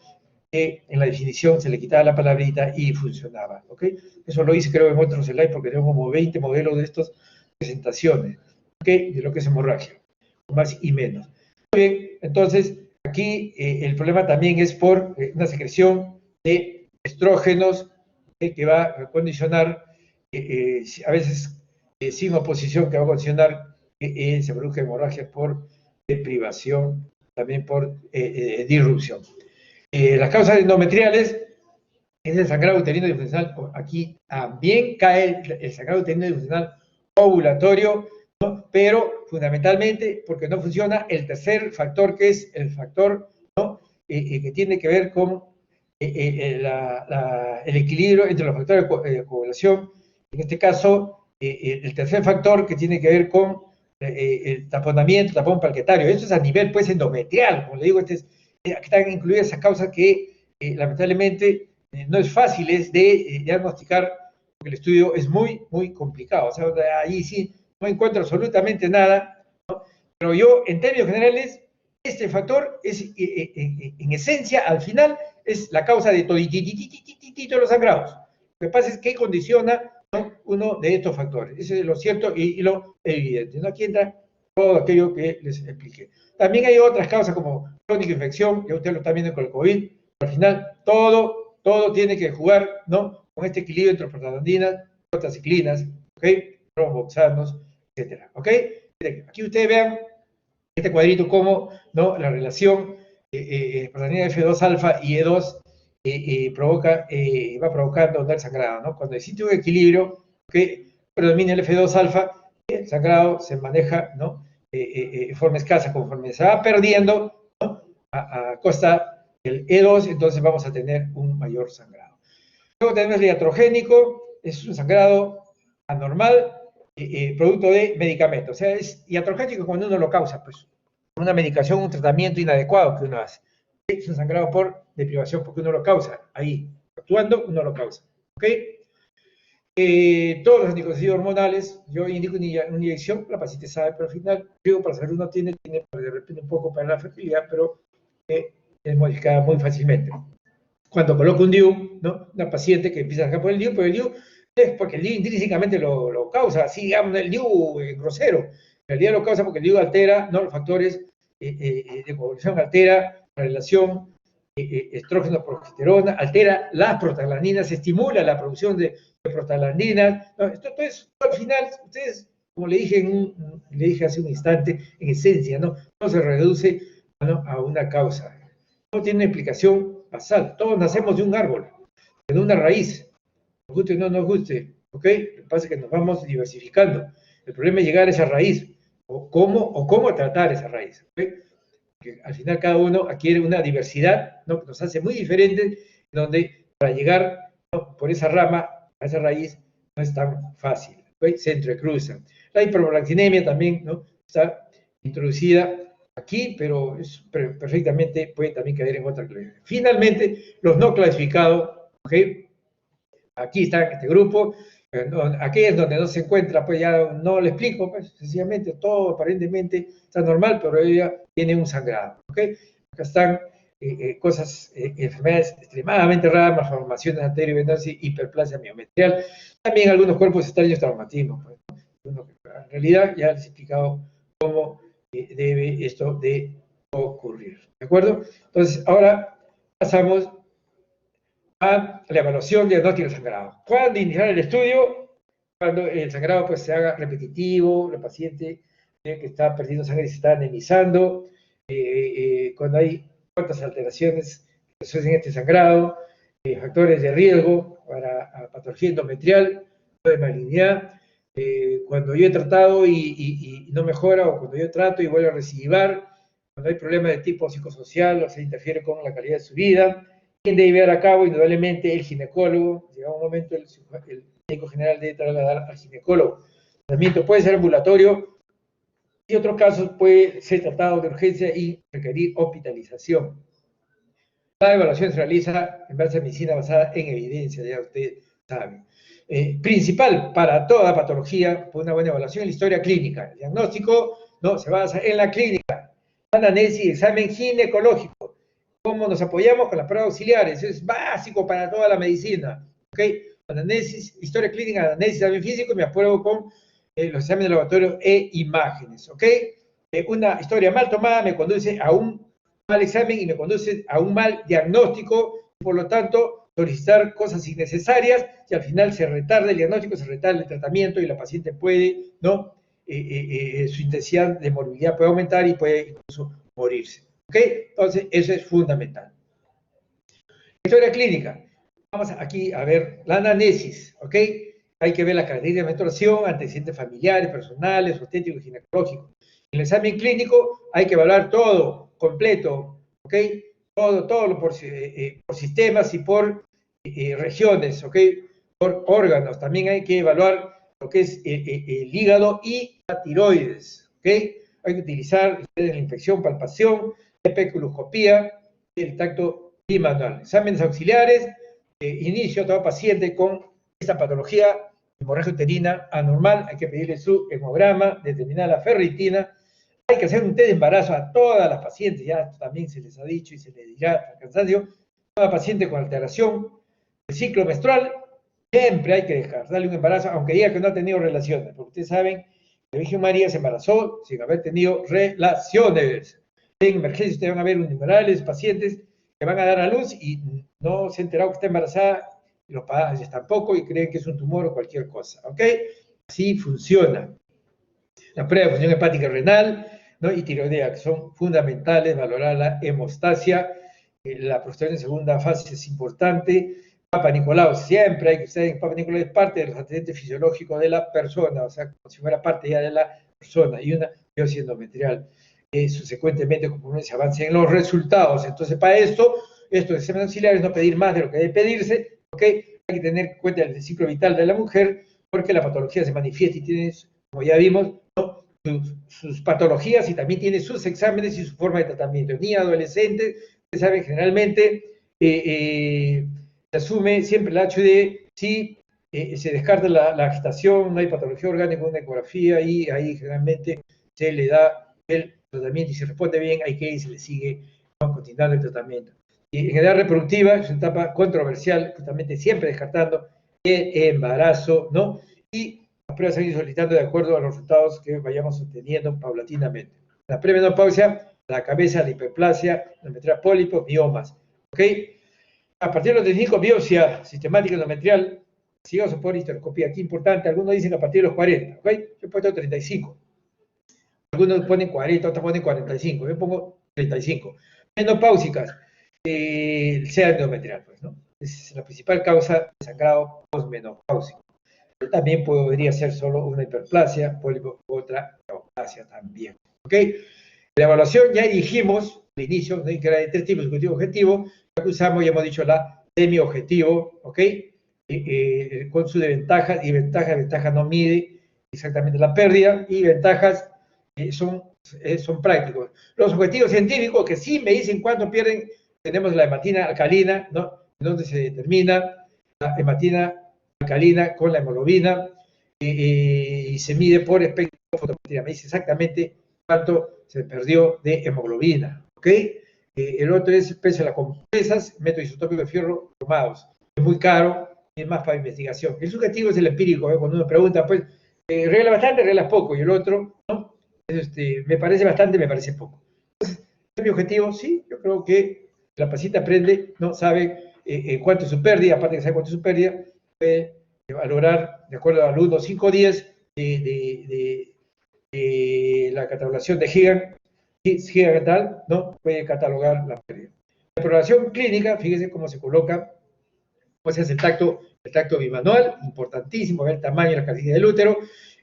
que en la definición se le quitaba la palabrita y funcionaba, ¿ok? Eso lo hice creo en otros slides porque tengo como 20 modelos de estas presentaciones, ¿ok? De lo que es hemorragia, más y menos. Muy bien, entonces aquí el problema también es por una secreción de estrógenos que va a condicionar, a veces sin oposición, que va a condicionar que se produzca hemorragia por deprivación, también por disrupción. Las causas endometriales es el sangrado uterino disfuncional. Aquí también cae el sangrado uterino disfuncional ovulatorio, ¿no? Pero fundamentalmente porque no funciona el tercer factor, que es el factor, ¿no? Que tiene que ver con el equilibrio entre los factores de coagulación. En este caso, el tercer factor que tiene que ver con el taponamiento, tapón plaquetario. Esto es a nivel, pues, endometrial. Como le digo, aquí están incluidas esas causas que, lamentablemente, no es fácil de diagnosticar, porque el estudio es muy, muy complicado. O sea, ahí sí no encuentro absolutamente nada, ¿no? Pero yo, en términos generales, este factor es, en esencia, al final, es la causa de todos los sangrados. Lo que pasa es que condiciona, ¿no?, uno de estos factores. Eso es lo cierto y lo evidente, ¿no? Aquí entra todo aquello que les expliqué. También hay otras causas como crónica infección, que ustedes lo están viendo con el COVID. Al final, todo tiene que jugar, ¿no?, con este equilibrio entre prostaglandinas, prostaciclinas, ¿ok? Romboxanos, etcétera, ¿ok? Aquí ustedes vean este cuadrito cómo, ¿no?, la relación prostaglandina F2 alfa y E2 va provocando el sangrado, ¿no? Cuando existe un equilibrio que predomina el F2 alfa, el sangrado se maneja, ¿no?, en forma escasa. Conforme se va perdiendo, ¿no?, a costa del E2, entonces vamos a tener un mayor sangrado. Luego tenemos el iatrogénico, es un sangrado anormal, producto de medicamentos. O sea, es iatrogénico cuando uno lo causa, pues, una medicación, un tratamiento inadecuado que uno hace. Es un sangrado por deprivación porque uno lo causa. Ahí, actuando, uno lo causa. ¿Ok? Todos los anticonceptivos hormonales, yo indico una inyección, la paciente sabe, pero al final, digo, para saber uno tiene de repente un poco para la fertilidad, pero es modificada muy fácilmente. Cuando coloco un DIU, ¿no?, una paciente que empieza a sacar por el DIU, pero el DIU es porque el DIU intrínsecamente lo causa, así digamos, el DIU grosero. En realidad lo causa porque el DIU altera, ¿no?, los factores de coagulación, altera la relación estrógeno-progesterona, altera las prostaglandinas, estimula la producción de prostaglandinas. ¿No? Esto al final, ustedes, como le dije hace un instante, en esencia, ¿no?, no se reduce, ¿no?, a una causa. No tiene una explicación basal. Todos nacemos de un árbol, de una raíz. Nos guste o no nos guste, ¿ok? Lo que pasa es que nos vamos diversificando. El problema es llegar a esa raíz, o cómo tratar esa raíz, ¿ok? Que al final cada uno adquiere una diversidad, ¿no?, que nos hace muy diferentes, donde para llegar ¿no? Por esa rama, a esa raíz, no es tan fácil, ¿okay? Se entrecruzan. La hiperprolactinemia también, ¿no? Está introducida aquí, pero es perfectamente puede también caer en otra clase. Finalmente, los no clasificados, ¿ok? Aquí está este grupo, aquí es donde no se encuentra, pues ya no le explico, pues sencillamente todo aparentemente está normal, pero ella tiene un sangrado, ¿ok? Acá están cosas, enfermedades extremadamente raras, malformaciones arteriovenosas y hiperplasia miometrial, también algunos cuerpos extraños traumatismos, pues, ¿no? En realidad ya les he explicado cómo debe esto de ocurrir, ¿de acuerdo? Entonces, ahora pasamos a la evaluación diagnóstica del sangrado. ¿Cuándo iniciar el estudio? Cuando el sangrado pues, se haga repetitivo, el paciente que está perdiendo sangre y se está anemizando, cuando hay cuantas alteraciones que suceden en este sangrado, factores de riesgo para patología endometrial, de malignidad, cuando yo he tratado y no mejora, o cuando yo trato y vuelvo a recidivar, cuando hay problemas de tipo psicosocial o se interfiere con la calidad de su vida. ¿Quién debe llevar a cabo? Indudablemente el ginecólogo. Llega un momento, el médico general debe trasladar al ginecólogo. El tratamiento puede ser ambulatorio y en otros casos puede ser tratado de urgencia y requerir hospitalización. La evaluación se realiza en base a medicina basada en evidencia, ya usted sabe. Principal para toda patología, por una buena evaluación, la historia clínica. El diagnóstico no se basa en la clínica. Anamnesis y examen ginecológico. ¿Cómo nos apoyamos? Con las pruebas auxiliares? Eso es básico para toda la medicina. ¿Ok? Anamnesis, historia clínica, anamnesis, examen físico, y me apruebo con los exámenes de laboratorio e imágenes. ¿Ok? Una historia mal tomada me conduce a un mal examen y me conduce a un mal diagnóstico, por lo tanto, solicitar cosas innecesarias y al final se retarda el diagnóstico, se retarda el tratamiento y la paciente puede, ¿no? Su intensidad de morbilidad puede aumentar y puede incluso morirse. ¿Ok? Entonces, eso es fundamental. Historia clínica. Vamos aquí a ver la anamnesis, ¿ok? Hay que ver las características de menstruación, antecedentes familiares, personales, obstétricos, ginecológicos. En el examen clínico hay que evaluar todo, completo, ¿ok? Todo por sistemas y por regiones, ¿ok? Por órganos. También hay que evaluar lo que es el hígado y la tiroides, ¿ok? Hay que utilizar la infección, palpación, especuloscopía, el tacto bimanual. Exámenes auxiliares, inicio a todo paciente con esta patología, hemorragia uterina anormal, hay que pedirle su hemograma, determinar la ferritina, hay que hacer un test de embarazo a todas las pacientes, ya esto también se les ha dicho y se les dirá hasta cansancio, toda paciente con alteración del ciclo menstrual, siempre hay que descartarle un embarazo, aunque diga que no ha tenido relaciones, porque ustedes saben que la Virgen María se embarazó sin haber tenido relaciones. En emergencia ustedes van a ver numerales pacientes que van a dar a luz y no se han enterado que está embarazada, y los padres tampoco, y creen que es un tumor o cualquier cosa, ¿ok? Así funciona. La prueba de función hepática renal, ¿no? Y tiroidea, que son fundamentales, valorar la hemostasia, la prostatión en segunda fase es importante. Papa Nicolau, siempre hay que estar Papa Nicolau, es parte de los antecedentes fisiológicos de la persona, o sea, como si fuera parte ya de la persona, y una biopsia endometrial. Subsecuentemente, conforme se avance en los resultados. Entonces, para estos exámenes auxiliares, no pedir más de lo que debe pedirse, ¿ok? Hay que tener en cuenta el ciclo vital de la mujer, porque la patología se manifiesta y tiene, como ya vimos, ¿no? sus patologías y también tiene sus exámenes y su forma de tratamiento. Niños, adolescentes, ustedes saben, generalmente se asume siempre el HUD si se descarta la gestación, no hay patología orgánica, una ecografía, y ahí generalmente se le da el tratamiento y si responde bien, hay que ir y se le sigue, ¿no? Continuando el tratamiento. Y en edad reproductiva es una etapa controversial, justamente siempre descartando el embarazo, ¿no? Y las pruebas se han ido solicitando de acuerdo a los resultados que vayamos obteniendo paulatinamente. La premenopausia, la cabeza, la hiperplasia, la endometrial, pólipos, miomas, ¿ok? A partir de los 35, biopsia sistemática endometrial, sigamos por histeroscopía, aquí importante, algunos dicen a partir de los 40, ¿ok? Yo he puesto 35. Algunos ponen 40, otros ponen 45, yo pongo 35. Menopáusicas, sea endometrial, pues, ¿no? Es la principal causa de sangrado postmenopáusico. Pero también podría ser solo una hiperplasia, pólipo, otra neoplasia también, ¿ok? La evaluación ya dijimos al inicio, ¿no? Que era de 3 tipos, subjetivo, objetivo, ya que usamos, ya hemos dicho la semi-objetivo, ¿ok? con su desventaja, y ventaja no mide exactamente la pérdida, y ventajas son prácticos. Los objetivos científicos que sí me dicen cuánto pierden, tenemos la hematina alcalina, ¿no? Donde se determina la hematina alcalina con la hemoglobina, y se mide por espectrofotometría. Me dice exactamente cuánto se perdió de hemoglobina, ¿ok? El otro es peso de las compresas, método isotópico de fierro tomados. Es muy caro, y es más para investigación. El subjetivo es el empírico, cuando uno pregunta, pues, regla bastante, reglas poco, y el otro, ¿no? Me parece bastante, me parece poco. Entonces, ¿es mi objetivo? Sí, yo creo que la paciente aprende, ¿no? Sabe cuánto es su pérdida, aparte de saber cuánto es su pérdida, puede valorar, de acuerdo al 1.5.10 de la catalogación de Higan et al., ¿no? Puede catalogar la pérdida. La exploración clínica, fíjense cómo se coloca, pues es el tacto bimanual, importantísimo, ver el tamaño y la calidad del útero,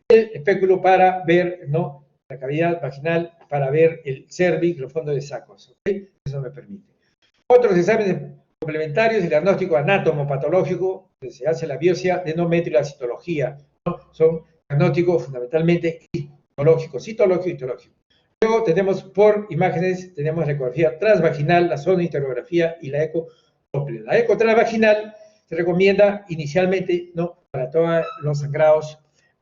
el espéculo para ver, ¿no? La cavidad vaginal, para ver el cervix, los fondos de sacos, ¿ok? Eso me permite. Otros exámenes complementarios, el diagnóstico anatomopatológico, se hace la biopsia de endometrio y la citología, ¿no? Son diagnósticos fundamentalmente citológicos. Luego tenemos por imágenes, tenemos la ecografía transvaginal, la sonografía y la ecodoppler. La eco transvaginal se recomienda inicialmente, ¿no? Para todos los sangrados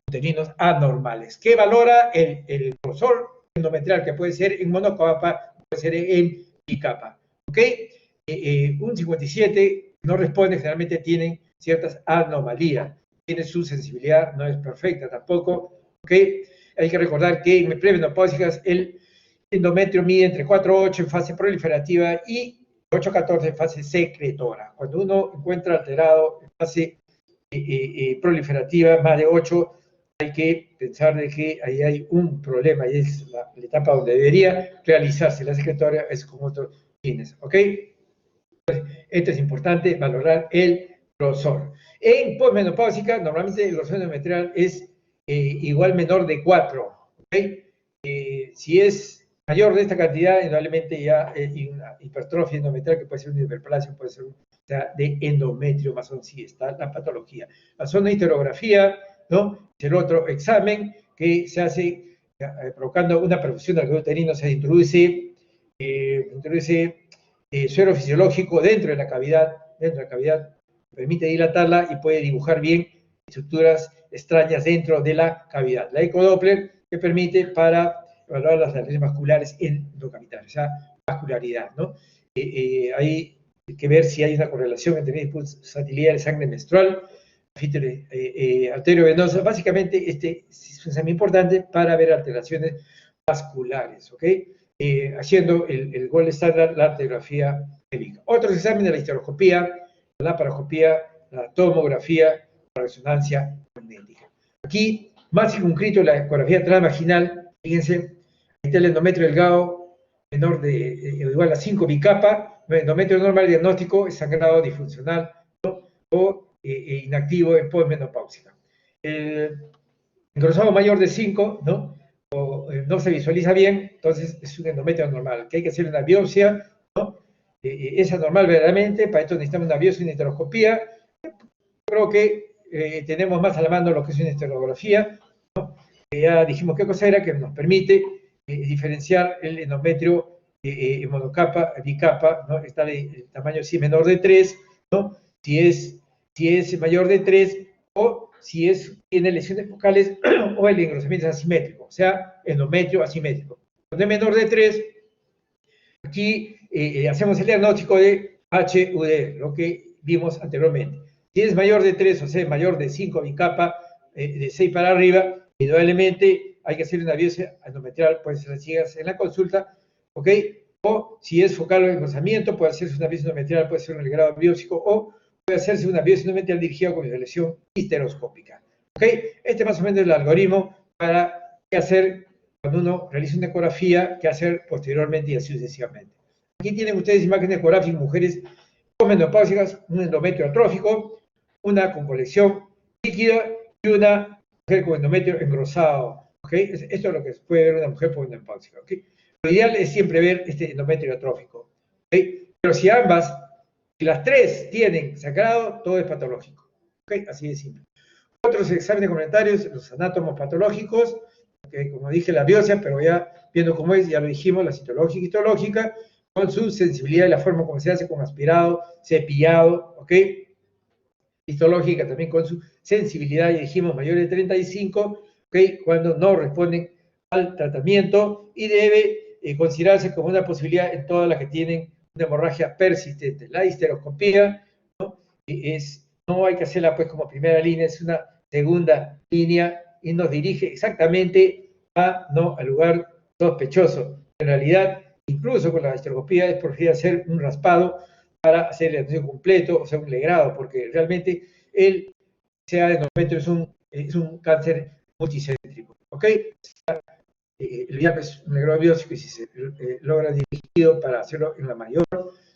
uterinos anormales. ¿Qué valora el grosor endometrial? Que puede ser en monocapa, puede ser en bicapa. ¿Ok? Un 57 no responde, generalmente tienen ciertas anomalías. Tiene su sensibilidad, no es perfecta tampoco. ¿Ok? Hay que recordar que en premenopáusicas el endometrio mide entre 4,8 en fase proliferativa y 8,14 en fase secretora. Cuando uno encuentra alterado en fase proliferativa, más de 8, hay que pensar de que ahí hay un problema, y es la etapa donde debería realizarse la secretoria, es con otros fines, ¿ok? Esto es importante, valorar el grosor. En posmenopáusica, normalmente el grosor endometrial es igual menor de 4, ¿ok? Si es mayor de esta cantidad, indudablemente ya hay una hipertrofia endometrial, que puede ser una hiperplasia, puede ser de endometrio, más aún si está la patología. La sonografía, ¿no? Es el otro examen que se hace provocando una perfusión del alveolo uterino, se introduce suero fisiológico dentro de la cavidad, permite dilatarla y puede dibujar bien estructuras extrañas dentro de la cavidad. La ecodoppler, que permite para evaluar las arterias vasculares endocavitarias, o sea, vascularidad, ¿no? Hay que ver si hay una correlación entre pulsatilidad de sangre menstrual, arteriovenosa. Básicamente, este es un examen importante para ver alteraciones vasculares, ¿ok? Haciendo el gol estándar, la arteriografía pélvica. Otros exámenes, la histeroscopía, la laparoscopía, la tomografía, la resonancia magnética. Aquí, más circunscrito, la ecografía transvaginal. Fíjense, ahí está el endometrio delgado, menor de igual a 5 bicapa, endometrio normal, diagnóstico, es sangrado disfuncional, ¿no? O inactivo en posmenopáusica. El engrosado mayor de 5, ¿no? No se visualiza bien, entonces es un endometrio anormal, que hay que hacer una biopsia, ¿no? Es anormal verdaderamente, para esto necesitamos una biopsia y una histeroscopía. Creo que tenemos más a la mano lo que es una histerografía, ¿no? Ya dijimos qué cosa era, que nos permite diferenciar el endometrio monocapa, bicapa, ¿no? Está el tamaño sí menor de 3, ¿no? Si es mayor de 3, o si tiene lesiones focales o el engrosamiento es asimétrico, o sea, endometrio asimétrico. Cuando es menor de 3, aquí hacemos el diagnóstico de HUD, lo que vimos anteriormente. Si es mayor de 3, o sea, mayor de 5 bicapa, de 6 para arriba, indudablemente hay que hacer una biopsia endometrial, puede ser ciegas en la consulta, ¿ok? O si es focal o engrosamiento, puede hacerse una biopsia endometrial, puede ser un grado biópsico, o puede hacerse una biopsia endometrial dirigida con visualización histeroscópica. ¿Ok? Este más o menos es el algoritmo para qué hacer cuando uno realiza una ecografía, qué hacer posteriormente y así sucesivamente. Aquí tienen ustedes imágenes ecográficas de mujeres posmenopáusicas, un endometrio atrófico, una con colección líquida y una mujer con endometrio engrosado. ¿Ok? Esto es lo que puede ver una mujer posmenopáusica. ¿Ok? Lo ideal es siempre ver este endometrio atrófico. ¿Ok? Pero si las tres tienen sangrado, todo es patológico. ¿Ok? Así de simple. Otros exámenes complementarios, los anátomos patológicos, que como dije, la biopsia, pero ya viendo cómo es, ya lo dijimos, la citológica y histológica, con su sensibilidad y la forma como se hace con aspirado, cepillado, ¿ok? Histológica también con su sensibilidad, ya dijimos, mayor de 35, ¿ok? Cuando no responden al tratamiento y debe considerarse como una posibilidad en todas las que tienen una hemorragia persistente. La histeroscopía, ¿no? No hay que hacerla pues como primera línea, es una segunda línea y nos dirige exactamente al lugar sospechoso. En realidad, incluso con la histeroscopía es posible hacer un raspado para hacer el diagnóstico completo, o sea, un legrado, porque realmente el CA de endometrio es un cáncer multicéntrico, ¿ok? El VIAP es un legrado biópsico y si se logra dirigido para hacerlo en la mayor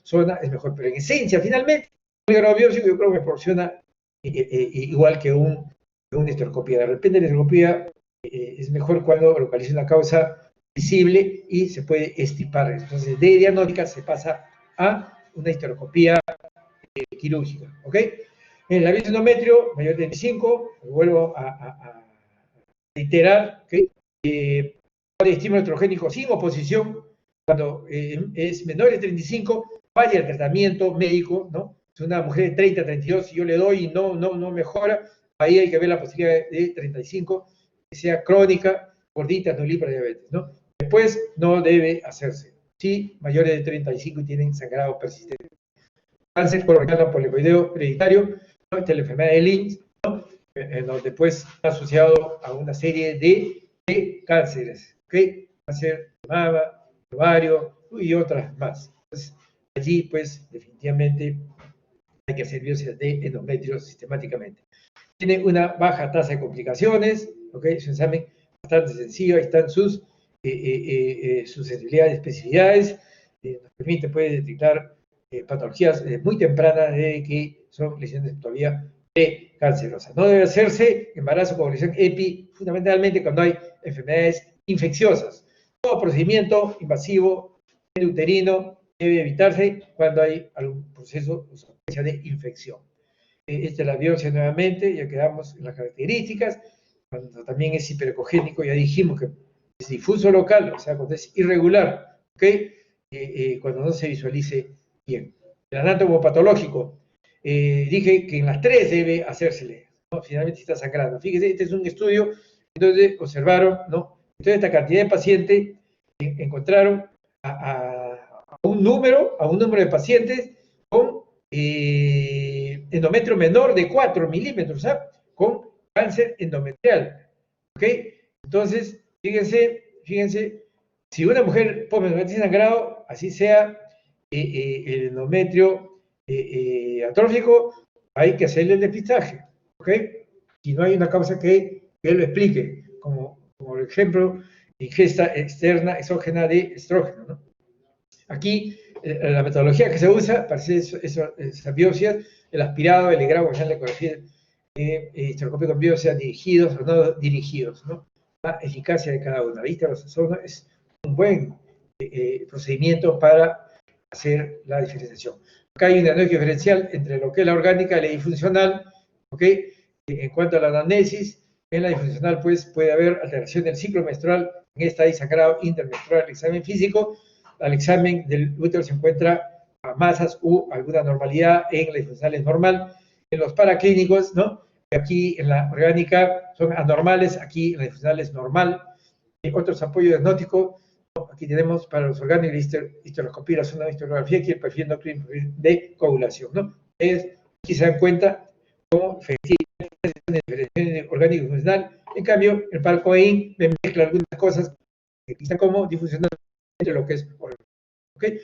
zona es mejor, pero en esencia, finalmente, un legrado biópsico yo creo que proporciona igual que una histeroscopía. De repente la histeroscopía es mejor cuando localiza una causa visible y se puede estipar. Entonces, de diagnóstica se pasa a una histeroscopía quirúrgica, ¿ok? En la biopsia endometrio, mayor de 25, vuelvo a reiterar, ¿ok? Estímulo estrogénico sin oposición, cuando es menor de 35, vaya al tratamiento médico, ¿no? Es una mujer de 30, 32, si yo le doy y no mejora, ahí hay que ver la posibilidad de 35, que sea crónica, gordita, no libre de diabetes, ¿no? Después no debe hacerse. Sí, mayores de 35 y tienen sangrado persistente. Cáncer colorectal polipoideo hereditario, ¿no? Esta es la enfermedad de Lynch, ¿no? En donde pues está asociado a una serie de cánceres, ¿ok? Cáncer de mama, ovario y otras más. Entonces, allí pues definitivamente hay que hacer biopsias de endometrio sistemáticamente. Tiene una baja tasa de complicaciones, ¿ok? Es un examen bastante sencillo, ahí están sus sensibilidades, especificidades, nos permite pues detectar patologías muy tempranas de que son lesiones todavía precancerosas. No debe hacerse embarazo con lesión EPI, fundamentalmente cuando hay enfermedades infecciosas. Todo procedimiento invasivo uterino debe evitarse cuando hay algún proceso o sospecha de infección. Esta es la biopsia nuevamente, ya quedamos en las características. Cuando también es hiperecogénico, ya dijimos que es difuso local, o sea, cuando es irregular, ¿ok? Cuando no se visualice bien. El anátomo patológico, dije que en las tres debe hacérsele, ¿no? Finalmente está sangrando. Fíjese, este es un estudio donde observaron, ¿no? Entonces, esta cantidad de pacientes encontraron a un número de pacientes con endometrio menor de 4 milímetros, ¿sabes? Con cáncer endometrial, ¿ok? Entonces, fíjense, si una mujer pone endometrio sangrado, así sea el endometrio atrófico, hay que hacerle el depistaje, ¿ok? Si no hay una causa que lo explique, como por ejemplo, ingesta externa exógena de estrógeno, ¿no? Aquí, la metodología que se usa para hacer esas biopsias, el aspirado, el legrado, la ecografía, histeroscopio con biopsias dirigidos o no dirigidos, ¿no? La eficacia de cada una. ¿Viste? Es un buen procedimiento para hacer la diferenciación. Acá hay un diagnóstico diferencial entre lo que es la orgánica y la disfuncional, ¿ok? En cuanto a la anamnesis, en la disfuncional pues puede haber alteración del ciclo menstrual, en esta hay sangrado intermenstrual, examen físico, al examen del útero se encuentra masas u alguna normalidad, en la disfuncional es normal, en los paraclínicos, ¿no? Aquí en la orgánica son anormales, aquí en la disfuncional es normal. Otros apoyos diagnósticos, ¿no? Aquí tenemos para los orgánicos histeroscopía, una histografía, aquí el perfil endocrino de coagulación, ¿no? Aquí se dan cuenta cómo efectivamente diferenciación orgánico y funcional. En cambio, el Parcoin me mezcla algunas cosas que están como difusional entre lo que es orgánico. ¿Okay?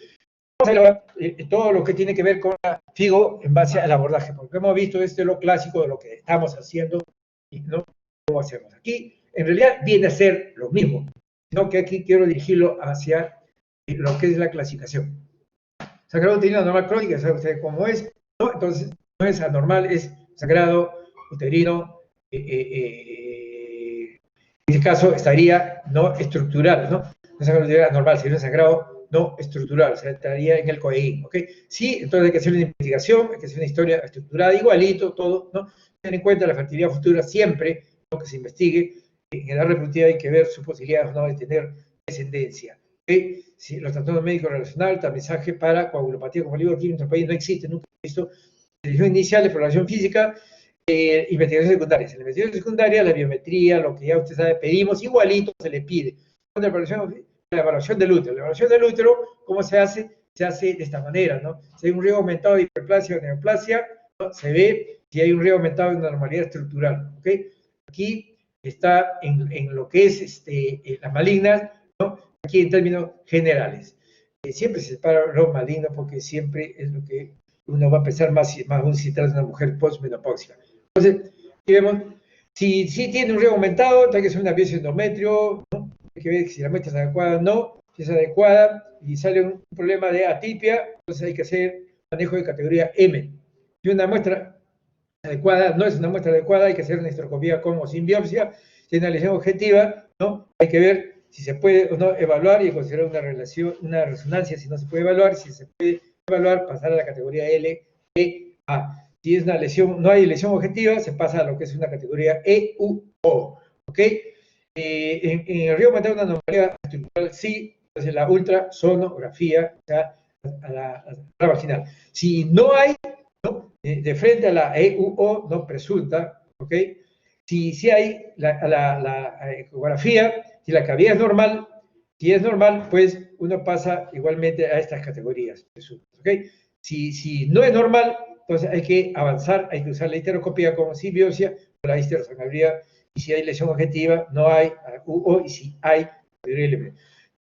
Vamos a ver todo lo que tiene que ver con la FIGO en base al abordaje, porque hemos visto lo clásico de lo que estamos haciendo y no cómo hacemos. Aquí, en realidad, viene a ser lo mismo, sino que aquí quiero dirigirlo hacia lo que es la clasificación. Sangrado uterino anormal crónica, ¿saben ustedes cómo es? ¿No? Entonces, no es anormal, es sangrado uterino, en este caso estaría no estructural, ¿no? No es sangrado uterino anormal, sería un sangrado no estructural, o sea, estaría en el COEIN, ¿ok? Sí, entonces hay que hacer una investigación, hay que hacer una historia estructurada, igualito, todo, ¿no? Tener en cuenta la fertilidad futura siempre, lo que se investigue. En edad reproductiva hay que ver su posibilidad, ¿no?, de tener descendencia. ¿Okay? Si los trastornos médicos relacionados, tamizaje para coagulopatía, como digo, aquí en nuestro país no existe, nunca he visto. Selección inicial, exploración física, investigación secundaria. En la investigación secundaria, la biometría, lo que ya usted sabe, pedimos, igualito se le pide. La evaluación del útero. La evaluación del útero, ¿cómo se hace? Se hace de esta manera, ¿no? Si hay un riesgo aumentado de hiperplasia o neoplasia, ¿no?, se ve si hay un riesgo aumentado de normalidad estructural, ¿ok? Aquí está en lo que es las malignas, ¿no? Aquí en términos generales. Siempre se separa lo maligno porque siempre es lo que uno va a pensar más aún si trata de una mujer postmenopáusica. Entonces, aquí vemos, si tiene un riesgo aumentado, hay que hacer una biopsia de endometrio, ¿no? Hay que ver si la muestra es adecuada o no. Si es adecuada y sale un problema de atipia, entonces hay que hacer manejo de categoría M. Si una muestra adecuada no es una muestra adecuada, hay que hacer una histeroscopía con o sin biopsia. Si es una lesión objetiva, ¿no?, hay que ver si se puede o no evaluar y considerar una relación, una resonancia. Si no se puede evaluar, si se puede evaluar, pasar a la categoría L, E, A. Si es una lesión, no hay lesión objetiva, se pasa a lo que es una categoría E, U, O. ¿Ok? En el riesgo aumentado de una anomalía estructural, sí, entonces la ultrasonografía, o sea, a la vaginal. Si no hay, ¿no?, de frente a la EUO, no presunta, ¿ok? Si hay la ecografía, si la cavidad es normal, si es normal, pues uno pasa igualmente a estas categorías presuntas, ¿ok? Si no es normal, entonces hay que avanzar, hay que usar la histeroscopía como sin biopsia, o la histerosonografía, y si hay lesión objetiva, no hay UO, y si hay,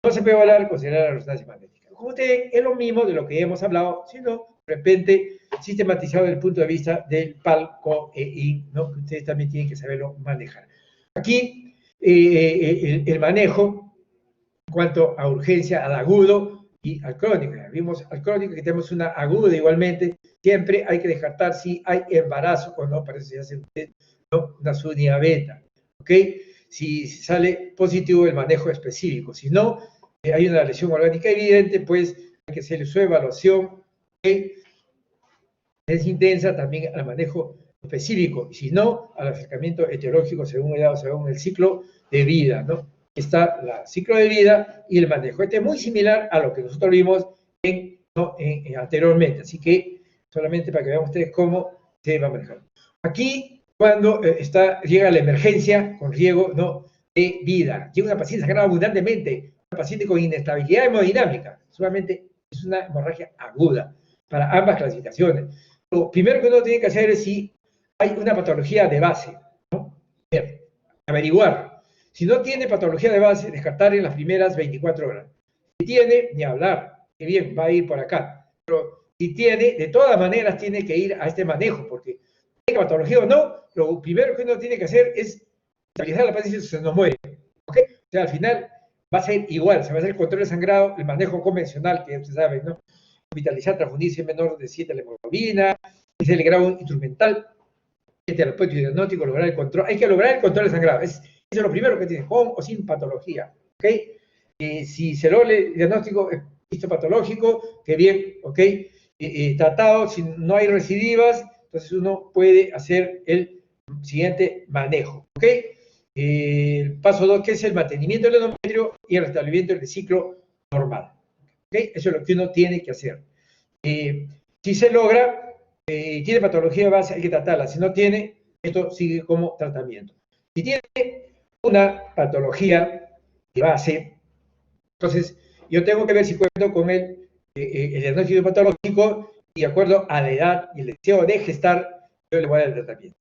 no se puede evaluar, considerar la resonancia magnética. Como usted, es lo mismo de lo que hemos hablado, sino de repente sistematizado desde el punto de vista del PAL-COEIN, ¿no?, que ustedes también tienen que saberlo manejar. Aquí, el manejo en cuanto a urgencia, al agudo y al crónico. Ya vimos al crónico que tenemos una aguda igualmente. Siempre hay que descartar si hay embarazo o no, parece que hace usted, ¿no?, una SUNIA beta, ¿ok? Si sale positivo el manejo específico. Si no, hay una lesión orgánica evidente, pues hay que hacer su evaluación, ¿ok? Es intensa también al manejo específico, y si no, al acercamiento etiológico según edad, según el ciclo de vida, ¿no? Está el ciclo de vida y el manejo. Este es muy similar a lo que nosotros vimos anteriormente, así que solamente para que vean ustedes cómo se va a manejar. Aquí, cuando llega la emergencia con riesgo, ¿no?, de vida, llega una paciente sangrando abundantemente, una paciente con inestabilidad hemodinámica, solamente es una hemorragia aguda para ambas clasificaciones. Lo primero que uno tiene que hacer es si hay una patología de base, ¿no? Averiguar. Si no tiene patología de base, descartar en las primeras 24 horas. Si tiene, ni hablar, que bien, va a ir por acá. Pero si tiene, de todas maneras tiene que ir a este manejo, porque tenga patología o no, lo primero que uno tiene que hacer es estabilizar a la paciente si se nos muere. ¿Ok? O sea, al final va a ser igual, se va a hacer el control de sangrado, el manejo convencional, que usted sabe, ¿no? Hospitalizar, transfundirse en menor de 7 la hemoglobina, es el grado instrumental, el terapéutico y diagnóstico, lograr el control. Hay que lograr el control de sangrado. Eso es lo primero que tiene, con o sin patología. ¿Ok? Si se logra el diagnóstico histopatológico, que bien, ¿ok? Tratado, si no hay recidivas, entonces uno puede hacer el siguiente manejo. ¿Ok? El paso 2, que es el mantenimiento del endometrio y el restablecimiento del ciclo normal. ¿Ok? Eso es lo que uno tiene que hacer. Si se logra, tiene patología de base, hay que tratarla. Si no tiene, esto sigue como tratamiento. Si tiene una patología de base, entonces yo tengo que ver si cuento con el diagnóstico patológico y de acuerdo a la edad y el deseo de gestar, yo le voy a dar el tratamiento.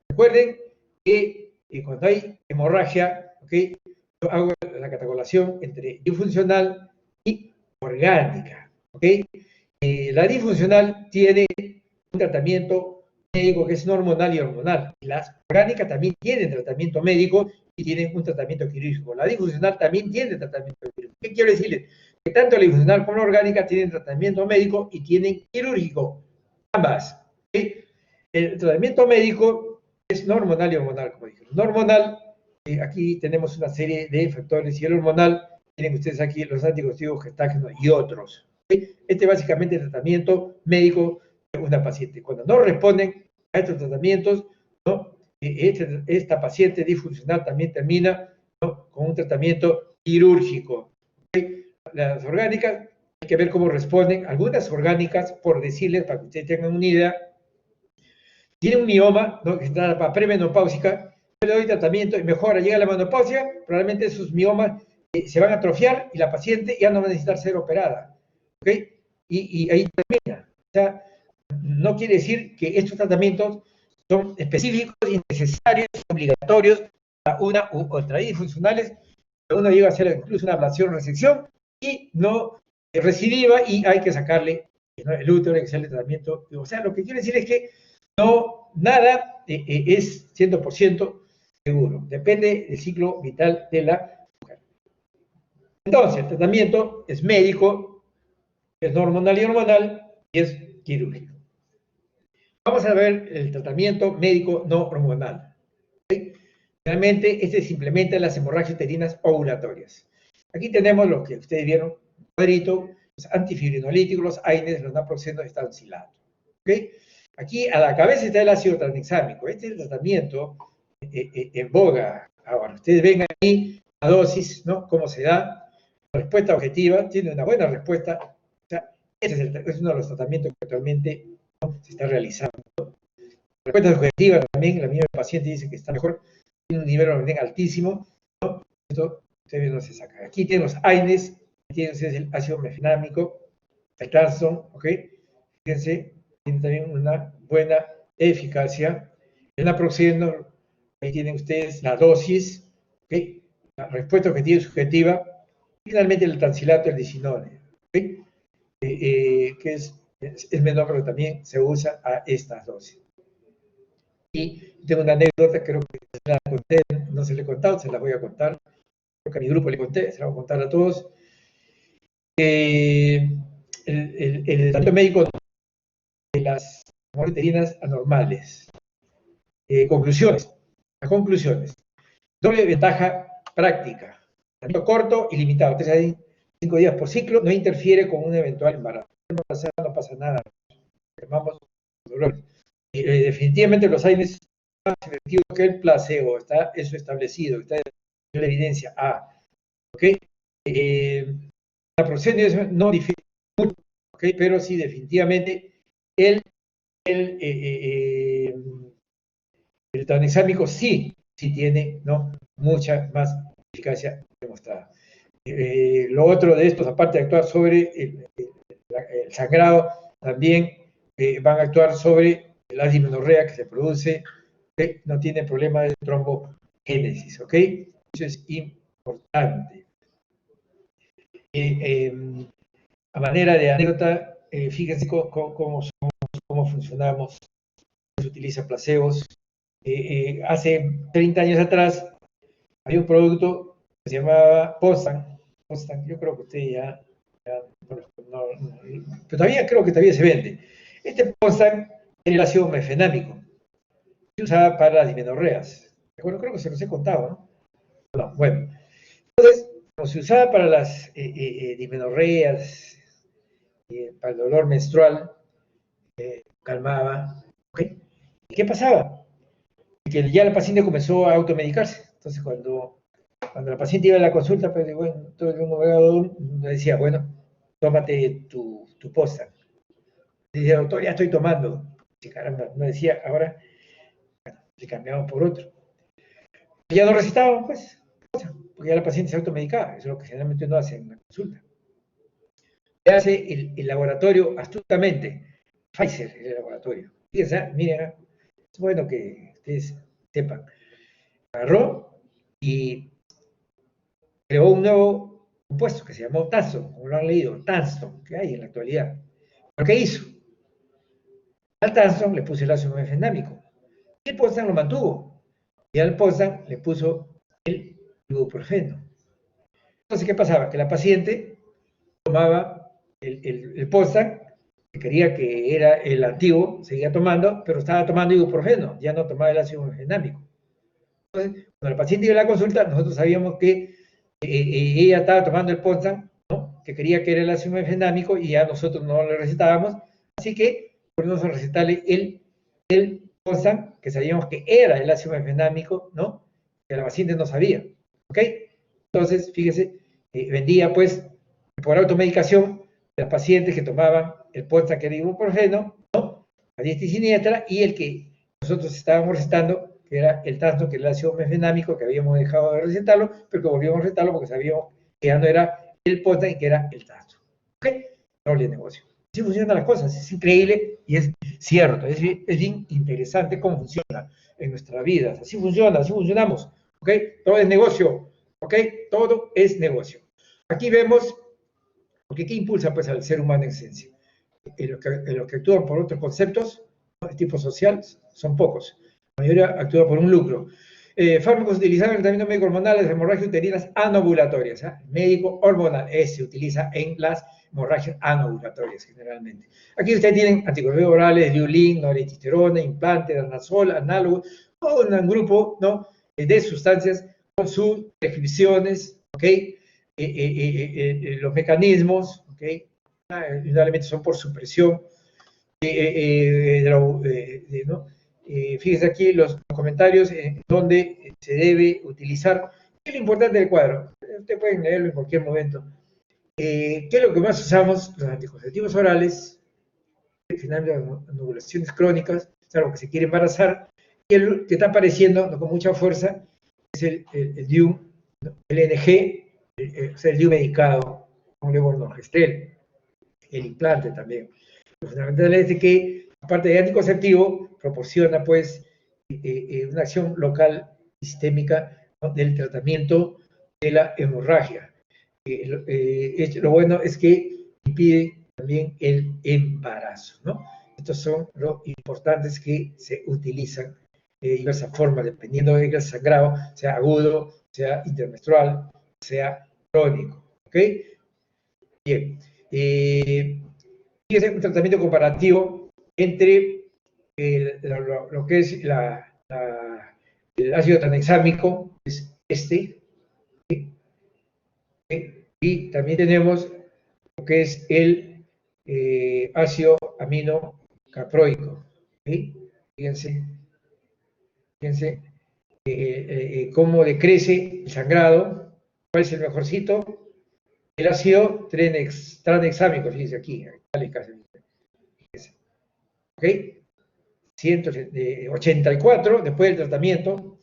Recuerden que cuando hay hemorragia, ¿okay?, yo hago la categorización entre disfuncional y orgánica. ¿Okay? La disfuncional tiene un tratamiento médico que es hormonal y hormonal. Las orgánicas también tienen tratamiento médico y tienen un tratamiento quirúrgico. La disfuncional también tiene tratamiento quirúrgico. ¿Qué quiero decirles? Que tanto la disfuncional como la orgánica tienen tratamiento médico y tienen quirúrgico. Ambas. ¿Okay? El tratamiento médico es no hormonal y hormonal, como dije. No hormonal, aquí tenemos una serie de factores, y el hormonal tienen ustedes aquí los anticonceptivos gestágenos y otros. ¿Okay? Este básicamente es el tratamiento médico de una paciente. Cuando no responden a estos tratamientos, ¿no? Esta paciente disfuncional también termina, ¿no?, con un tratamiento quirúrgico. ¿Okay? Las orgánicas, hay que ver cómo responden. Algunas orgánicas, por decirles, para que ustedes tengan una idea, tiene un mioma, ¿no?, que está premenopáusica, yo le doy tratamiento y mejora, llega la menopausia, probablemente esos miomas se van a atrofiar y la paciente ya no va a necesitar ser operada. ¿Okay? Y ahí termina. O sea, no quiere decir que estos tratamientos son específicos y necesarios, obligatorios para una u otra. Hay disfuncionales, uno llega a hacer incluso una ablación, resección, y no recidiva, y hay que sacarle, ¿no?, el útero, hay que hacerle tratamiento. O sea, lo que quiere decir es que no, nada es 100% seguro. Depende del ciclo vital de la mujer. Entonces, el tratamiento es médico, es no hormonal y hormonal, y es quirúrgico. Vamos a ver el tratamiento médico no hormonal. ¿Okay? Realmente, este se implementa en las hemorragias uterinas ovulatorias. Aquí tenemos lo que ustedes vieron, un cuadrito, los antifibrinolíticos, los AINES, los naproxenos, estancilato. ¿Okay? Aquí a la cabeza está el ácido tranexámico. Este es el tratamiento en boga ahora. Ustedes ven ahí la dosis, ¿no?, cómo se da, la respuesta objetiva, tiene una buena respuesta. O sea, ese es uno de los tratamientos que actualmente, ¿no?, se está realizando. La respuesta objetiva también, la misma paciente dice que está mejor, tiene un nivel de orden altísimo, ¿no? Esto ustedes no se saca. Aquí tienen los AINES, aquí tienen ustedes el ácido mefenámico, el Tanston, ¿ok? Fíjense, tiene también una buena eficacia. El naproxeno, ahí tienen ustedes la dosis, ¿okay?, la respuesta objetiva y subjetiva. Finalmente el tancilato, el disinone, ¿okay?, que es menor, pero también se usa a estas dosis. Y tengo una anécdota, creo que se la conté, no se la he contado, se la voy a contar. Creo que a mi grupo le conté, se la voy a contar a todos. El tratamiento médico de las hemorragias uterinas anormales. Conclusiones. Las conclusiones. Doble ventaja práctica. Tratamiento corto y limitado. Entonces hay 5 días por ciclo, no interfiere con un eventual embarazo. No pasa nada. Llamamos dolores. Definitivamente los AINES son más efectivos que el placebo. Está eso establecido. Está en la evidencia A. ¿Ok? La procedimiento no difiere mucho, ¿okay?, pero sí, definitivamente el tranexámico sí tiene, ¿no?, mucha más eficacia demostrada. Lo otro de estos, aparte de actuar sobre el sangrado, también van a actuar sobre la dismenorrea que se produce, ¿okay?, no tiene problema de trombogénesis, ¿ok? Eso es importante. A manera de anécdota, fíjense cómo funcionamos, se utiliza placebos. Hace 30 años atrás había un producto que se llamaba Postan. Yo creo que usted ya pero todavía creo que todavía se vende. Este Postan era el ácido mefenámico, se usaba para las dismenorreas. Bueno, creo que se los he contado, ¿no? No, bueno. Entonces, como se usaba para las dismenorreas, para el dolor menstrual, calmaba, ¿ok? ¿Y qué pasaba? Que ya la paciente comenzó a automedicarse. Entonces, cuando la paciente iba a la consulta, pues, bueno, todo el mundo le decía, bueno, tómate tu Postan. Decía, doctor, ya estoy tomando. Y caramba, no decía, ahora, bueno, le cambiamos por otro. Ya no recetaban, pues, porque ya la paciente se automedicaba. Eso es lo que generalmente uno hace en la consulta. ¿Qué hace el laboratorio astutamente? Pfizer, el laboratorio. Fíjense, miren, es bueno que ustedes sepan. Agarró y creó un nuevo compuesto que se llamó Tanston, como lo han leído, Tanston, que hay en la actualidad. ¿Pero qué hizo? Al Tanston le puso el ácido mefenámico. Y el Postan lo mantuvo. Y al Postan le puso el ibuprofeno. Entonces, ¿qué pasaba? Que la paciente tomaba el Postan, que creía que era el antiguo, seguía tomando, pero estaba tomando ibuprofeno, ya no tomaba el ácido mefenámico. Entonces, cuando el paciente iba a la consulta, nosotros sabíamos que ella estaba tomando el Ponzan, ¿no? Que creía que era el ácido mefenámico y ya nosotros no le recetábamos, así que ponemos a recetarle el Ponzan, que sabíamos que era el ácido mefenámico, ¿no? Que la paciente no sabía, ¿ok? Entonces, fíjese, vendía pues por automedicación de las pacientes que tomaban el Ponzan, que era ibuprofeno, ¿no? A diestra y siniestra, y el que nosotros estábamos recetando, que era el Tasno, que era el ácido mefenámico, que habíamos dejado de recetarlo, pero que volvíamos a recetarlo porque sabíamos que ya no era el Ponzan y que era el Tasno. ¿Ok? Doble negocio. Así funcionan las cosas, es increíble y es cierto, es bien interesante cómo funciona en nuestras vidas. Así funciona, así funcionamos. ¿Ok? Todo es negocio. ¿Ok? Todo es negocio. Aquí vemos, porque ¿qué impulsa pues al ser humano en esencia? En lo que actúan por otros conceptos, ¿no? De tipo social, son pocos. La mayoría actúa por un lucro. Fármacos utilizados en el tratamiento médico hormonal, las hemorragias uterinas anovulatorias. Médico hormonal, se utiliza en las hemorragias anovulatorias generalmente. Aquí ustedes tienen anticonceptivos orales, Liulin, noretisterona, implante, danazol, análogo, todo un grupo, ¿no? De sustancias con sus prescripciones, ¿ok? Los mecanismos, ¿ok? Generalmente son por supresión, ¿no? Fíjense aquí los comentarios en donde se debe utilizar. ¿Qué es lo importante del cuadro? Ustedes pueden leerlo en cualquier momento. ¿Qué es lo que más usamos? Los anticonceptivos orales, finalmente las anovulaciones crónicas, es algo que se quiere embarazar, y el que está apareciendo, ¿no? Con mucha fuerza es el DIU, ¿no? El NG, o sea, el DIU medicado con levonorgestrel, el implante también. Lo fundamental es que, aparte de anticonceptivo, proporciona pues una acción local sistémica, ¿no? Del tratamiento de la hemorragia. Lo bueno es que impide también el embarazo, ¿no? Estos son los importantes que se utilizan de diversas formas, dependiendo del sangrado, sea agudo, sea intermenstrual, sea crónico, ¿ok? Bien. Fíjense un tratamiento comparativo entre lo que es el ácido tranexámico, es este, ¿sí? Y también tenemos lo que es el ácido amino caproico. ¿Sí? Fíjense cómo decrece el sangrado. ¿Cuál es el mejorcito? El ácido tranexámico, fíjense aquí, ¿ok? 184, después del tratamiento,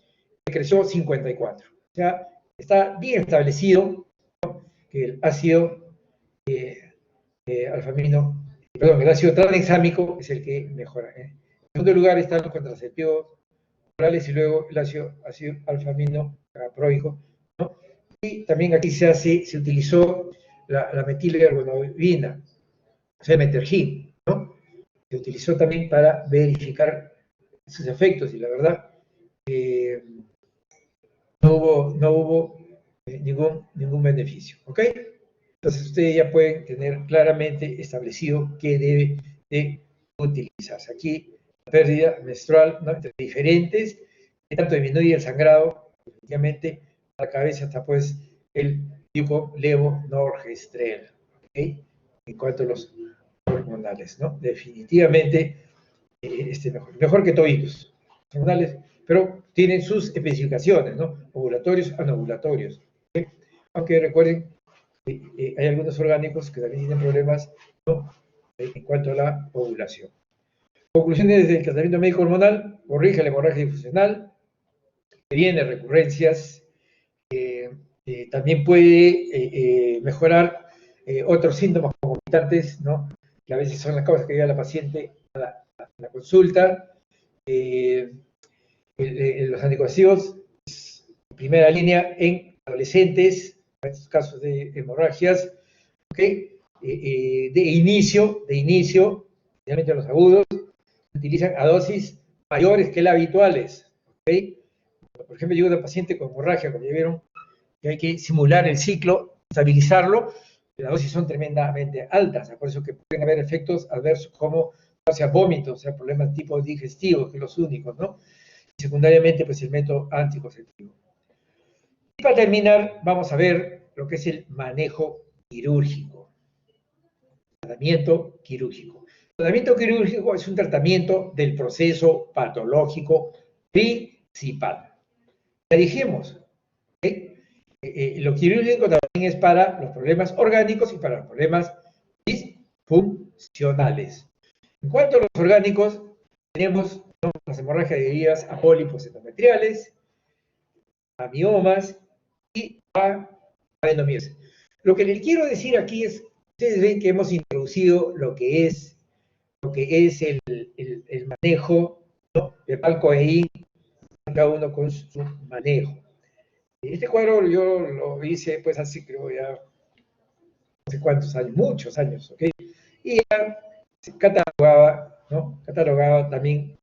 creció 54. O sea, está bien establecido, ¿no? Que el ácido alfamino, perdón, el ácido tranexámico es el que mejora. En segundo lugar están los contraceptivos orales y luego el ácido alfamino caproico, ¿no? Y también aquí se utilizó la metilhergonobina, o sea, Metergin, ¿no? Se utilizó también para verificar sus efectos y la verdad no hubo ningún beneficio, ¿ok? Entonces ustedes ya pueden tener claramente establecido qué debe de utilizarse. Aquí la pérdida menstrual, ¿no? Entre diferentes, que tanto disminuye el sangrado, definitivamente a la cabeza está pues el tipo levonorgestrel, ¿ok? En cuanto a los hormonales, ¿no? Definitivamente mejor que toditos, hormonales, pero tienen sus especificaciones, ¿no? Ovulatorios, anovulatorios. ¿Okay? Aunque recuerden que hay algunos orgánicos que también tienen problemas, ¿no? En cuanto a la ovulación. Conclusiones del tratamiento médico hormonal: corrige la hemorragia difusional, previene recurrencias, también puede mejorar otros síntomas concomitantes, ¿no? Que a veces son las causas que lleva la paciente a la consulta. Los anticonceptivos, primera línea en adolescentes, en estos casos de hemorragias, ¿okay? De inicio, especialmente los agudos, se utilizan a dosis mayores que las habituales, ¿okay? Por ejemplo, llega una paciente con hemorragia, como ya vieron, que hay que simular el ciclo, estabilizarlo, las dosis son tremendamente altas, por eso que pueden haber efectos adversos como, o sea, vómitos, o sea, problemas tipo digestivos, que son los únicos, ¿no? Y secundariamente, pues el método anticonceptivo. Y para terminar, vamos a ver lo que es el manejo quirúrgico. Tratamiento quirúrgico. El tratamiento quirúrgico es un tratamiento del proceso patológico principal. Ya dijimos, lo quirúrgico también es para los problemas orgánicos y para los problemas disfuncionales. En cuanto a los orgánicos, tenemos, ¿no?, las hemorragias debidas a pólipos endometriales, a miomas y a adenomiosis. Lo que les quiero decir aquí es, ustedes ven que hemos introducido lo que es el manejo, ¿no?, de Palco-EI, cada uno con su manejo. Este cuadro yo lo hice pues así, creo ya, no sé cuántos años, muchos años, ¿ok? Y ya se catalogaba, ¿no? Catalogaba también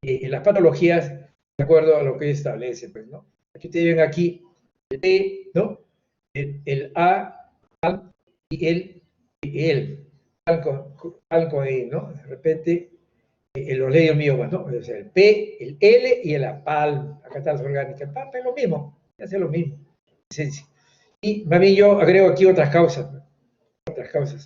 las patologías de acuerdo a lo que establece, pues, ¿no? Aquí ustedes ven aquí el P, ¿no? El A, y el Palco-EI, ¿no? De repente, los leiomiomas, ¿no? O sea, el P, el L y el APAL, acá está las orgánicas. El PAP es lo mismo, hace lo mismo, esencia. Y más bien yo agrego aquí otras causas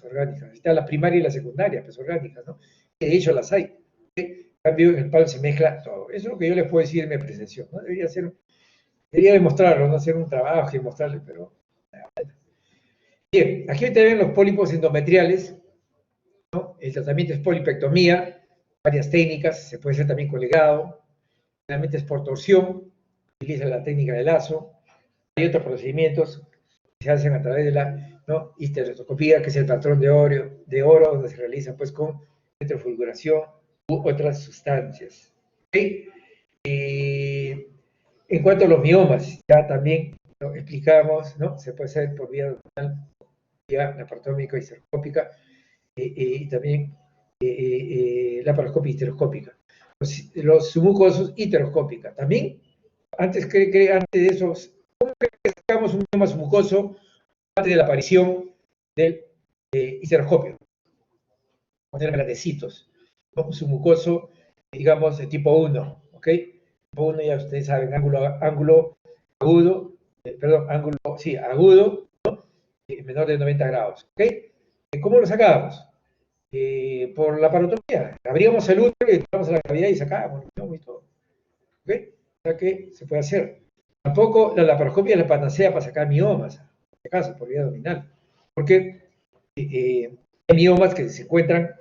orgánicas. Está la primaria y la secundaria, pues orgánicas, ¿no? Que de hecho las hay. En cambio, en el PAL se mezcla todo. Eso es lo que yo les puedo decir en mi presentación, ¿no? Debería demostrarlo, no hacer un trabajo y mostrarles, pero... Bien, aquí te ven los pólipos endometriales, ¿no? El tratamiento es polipectomía, varias técnicas, se puede hacer también con legado, generalmente es por torsión, utiliza la técnica de lazo, hay otros procedimientos que se hacen a través de la, ¿no?, histerectoscopía, que es el patrón de oro, donde se realiza pues con electrofulguración u otras sustancias. ¿Okay? En cuanto a los miomas, ya también lo explicamos, ¿no? Se puede hacer por vía abdominal, vía laparotómica y histeroscópica, y también laparoscopia histeroscópica. Los submucosos, histeroscópica. También, antes de eso, ¿cómo que sacamos un mioma submucoso antes de la aparición del histeroscopio? Poner grandecitos. Un submucoso, digamos, de tipo 1, ¿ok? Tipo 1, ya ustedes saben, ángulo agudo, agudo, ¿no? Menor de 90 grados, ¿ok? ¿Cómo lo sacábamos? Por la parotomía. Abríamos el útero y entramos a la cavidad y sacábamos, ¿no?, y todo. ¿Ok? O sea que se puede hacer. Tampoco la laparoscopia es la panacea para sacar miomas, en este caso, por vía abdominal. Porque hay miomas que se encuentran,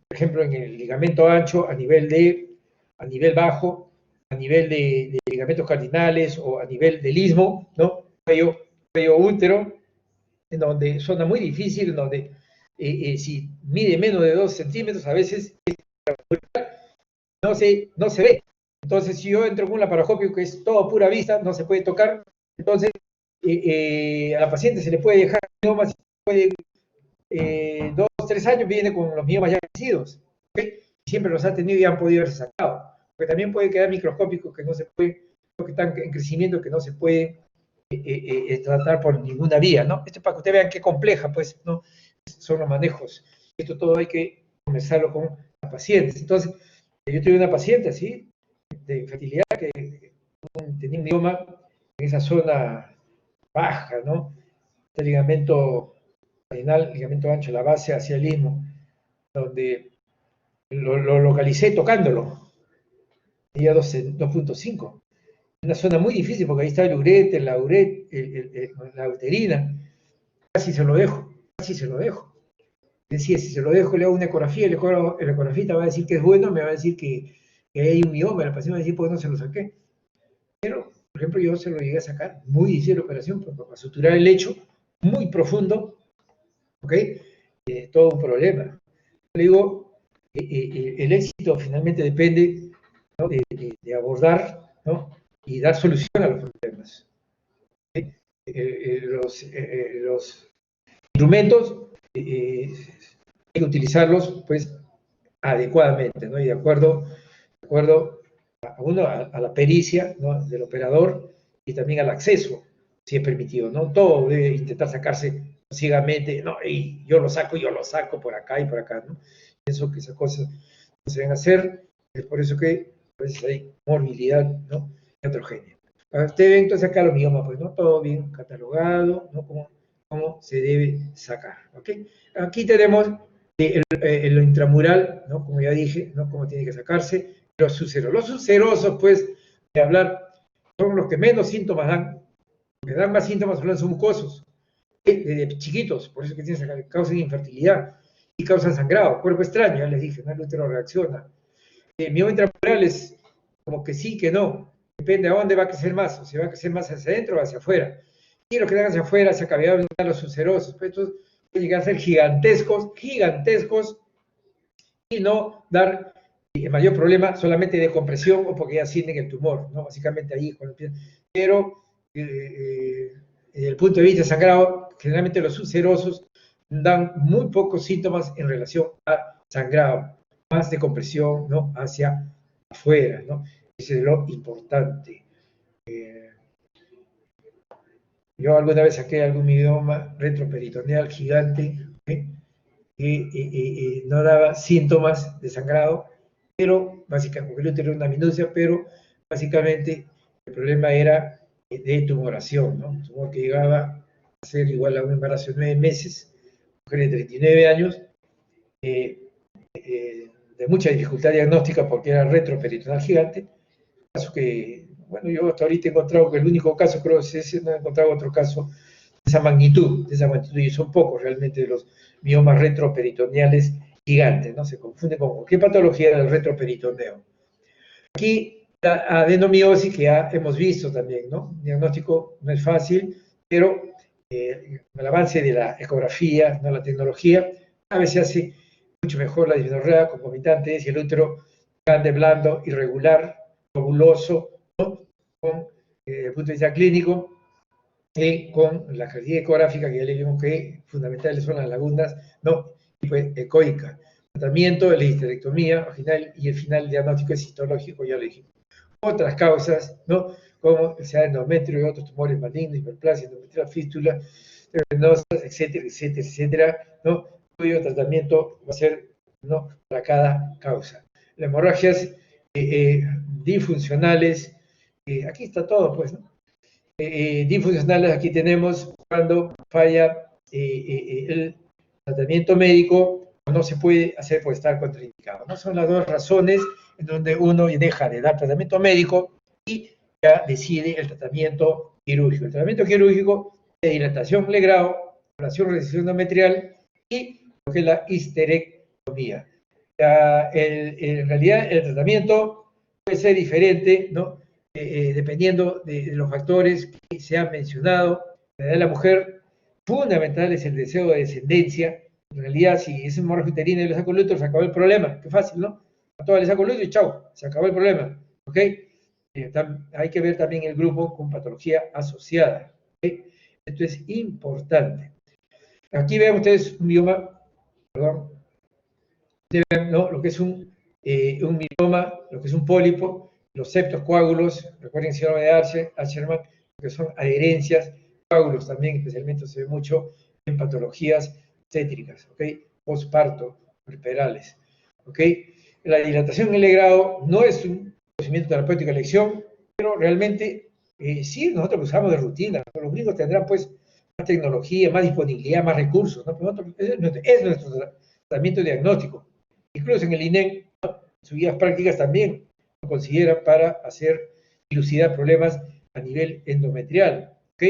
por ejemplo, en el ligamento ancho a nivel bajo, a nivel de ligamentos cardinales o a nivel del istmo, ¿no? Cuello útero, en donde zona muy difícil, en donde si mide menos de 2 centímetros, a veces no se ve. Entonces, si yo entro con un laparoscopio que es todo a pura vista, no se puede tocar, entonces a la paciente se le puede dejar miomas, puede 2 o 3 años viene con los miomas ya crecidos, ¿okay? Siempre los ha tenido y han podido haberse sacado, porque también puede quedar microscópicos que no se puede, que están en crecimiento, que no se puede tratar por ninguna vía, ¿no? Esto es para que ustedes vean qué compleja, pues, ¿no?, son los manejos. Esto todo hay que comenzarlo con las pacientes. Entonces, yo tuve una paciente así, de fertilidad, que tenía un mioma en esa zona baja, ¿no? Este ligamento cardinal, ligamento ancho, la base hacia el istmo, donde lo localicé tocándolo, tenía 2.5. Una zona muy difícil porque ahí está el urete, la uterina. Casi se lo dejo. Decía, si se lo dejo, le hago una ecografía, el ecografista va a decir que es bueno, me va a decir que hay un mioma, la paciente va a decir, pues no se lo saqué. Pero, por ejemplo, yo se lo llegué a sacar, muy difícil la operación, para suturar el lecho, muy profundo, ¿ok? Todo un problema. Le digo, el éxito finalmente depende, ¿no?, de abordar, ¿no?, y dar solución a los problemas. Los instrumentos hay que utilizarlos pues adecuadamente, ¿no?, y de acuerdo a la pericia, ¿no?, del operador y también al acceso, si es permitido, ¿no? Todo debe intentar sacarse ciegamente, ¿no? Y yo lo saco por acá y por acá, ¿no? Pienso que esas cosas no se deben hacer, es por eso que a veces hay morbilidad, ¿no?, heterogénea. Ustedes ven entonces acá los miomas, pues, ¿no? Todo bien catalogado, ¿no? Cómo se debe sacar, ¿ok? Aquí tenemos lo intramural, ¿no? Como ya dije, ¿no? Cómo tiene que sacarse. Los sucerosos. Los sucerosos, pues, de hablar, son los que menos síntomas dan. Los que dan más síntomas son los mucosos, desde chiquitos, por eso que causan infertilidad y causan sangrado. Cuerpo extraño, ya les dije, ¿no? El útero reacciona. Mioma intramural es como que sí, que no. Depende a dónde va a crecer más, o si va a crecer más hacia adentro o hacia afuera. Y los que dan hacia afuera, hacia cavidad abdominal, los ulcerosos, pues estos pueden llegar a ser gigantescos, gigantescos, y no dar el mayor problema solamente de compresión o porque ya sienten el tumor, ¿no? Básicamente ahí cuando empiezan. Pero desde el punto de vista de sangrado, generalmente los ulcerosos dan muy pocos síntomas en relación a sangrado, más de compresión, ¿no? Hacia afuera, ¿no? Eso es lo importante. Yo alguna vez saqué algún mioma retroperitoneal gigante, ¿okay? Y no daba síntomas de sangrado, pero básicamente, porque el útero era una minucia, pero básicamente el problema era de tumoración, ¿no? Un tumor que llegaba a ser igual a un embarazo de 9 meses, mujer de 39 años, de mucha dificultad diagnóstica porque era retroperitoneal gigante, caso que, bueno, yo hasta ahorita he encontrado que el único caso, creo, es ese, no he encontrado otro caso de esa magnitud, y son pocos realmente los miomas retroperitoneales gigantes, ¿no? Se confunde con cualquier patología del retroperitoneo. Aquí la adenomiosis que ya hemos visto también, ¿no? El diagnóstico no es fácil, pero el avance de la ecografía, ¿no? La tecnología, a veces hace mucho mejor la dismenorrea concomitante si el útero grande, blando, irregular, globuloso, ¿no? Con el punto de vista clínico, con la característica ecográfica que ya le vimos que fundamentales son las lagunas, ¿no? Y pues ecoica. Tratamiento de la histerectomía vaginal y el final diagnóstico es histológico, ya lo dijimos. Otras causas, ¿no? Como el endometrio y otros tumores malignos, hiperplasia, endometrial, fístula, venosas, etcétera, etcétera, etcétera, ¿no? Cuyo tratamiento va a ser, ¿no? Para cada causa. Las hemorragias disfuncionales, aquí está todo, pues, ¿no? Disfuncionales, aquí tenemos cuando falla el tratamiento médico o no se puede hacer por estar contraindicado, ¿no? Son las dos razones en donde uno deja de dar tratamiento médico y ya decide el tratamiento quirúrgico. El tratamiento quirúrgico de dilatación legrado, ablación resección endometrial y lo que es la histerectomía. En realidad el tratamiento puede ser diferente, ¿no? Dependiendo de los factores que se han mencionado. La edad de la mujer, fundamental es el deseo de descendencia. En realidad, si es hemorragia uterina y le saco el útero, se acabó el problema. Qué fácil, ¿no? A todas le saco el útero y chao, se acabó el problema. ¿Ok? Hay que ver también el grupo con patología asociada. ¿Okay? Esto es importante. Aquí ven ustedes un mioma, perdón, ¿no? Lo que es un mioma, lo que es un pólipo, los septos coágulos, recuerden el síndrome de Asherman, que son adherencias, coágulos también, especialmente se ve mucho en patologías obstétricas, ¿ok? Postparto, puerperales, ¿ok? La dilatación en el grado no es un procedimiento terapéutico de elección, pero realmente sí, nosotros lo usamos de rutina. Los gringos tendrán pues más tecnología, más disponibilidad, más recursos, ¿no? Pero nosotros, es nuestro tratamiento diagnóstico. Incluso en el INEM, ¿no? Sus guías prácticas también lo consideran para hacer dilucidar problemas a nivel endometrial, ¿ok?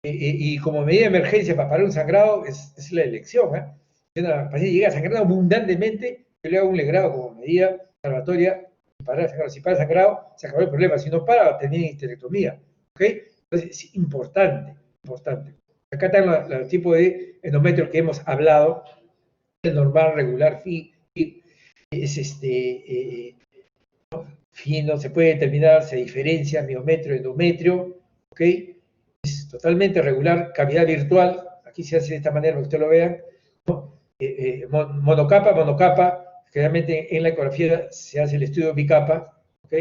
Y como medida de emergencia para parar un sangrado es la elección, ¿eh? Si una paciente llega sangrando abundantemente, yo le hago un legrado como medida salvatoria para el sangrado. Si para el sangrado, se acabó el problema. Si no para, termina en histerectomía, ¿ok? Entonces es importante, importante. Acá están los tipos de endometrio que hemos hablado, el normal, regular, es fino, se puede determinar, se diferencia miometrio, endometrio, ¿ok? Es totalmente regular, cavidad virtual, aquí se hace de esta manera, para que ustedes lo vean, ¿no? Monocapa, monocapa, generalmente en la ecografía se hace el estudio bicapa, ¿ok?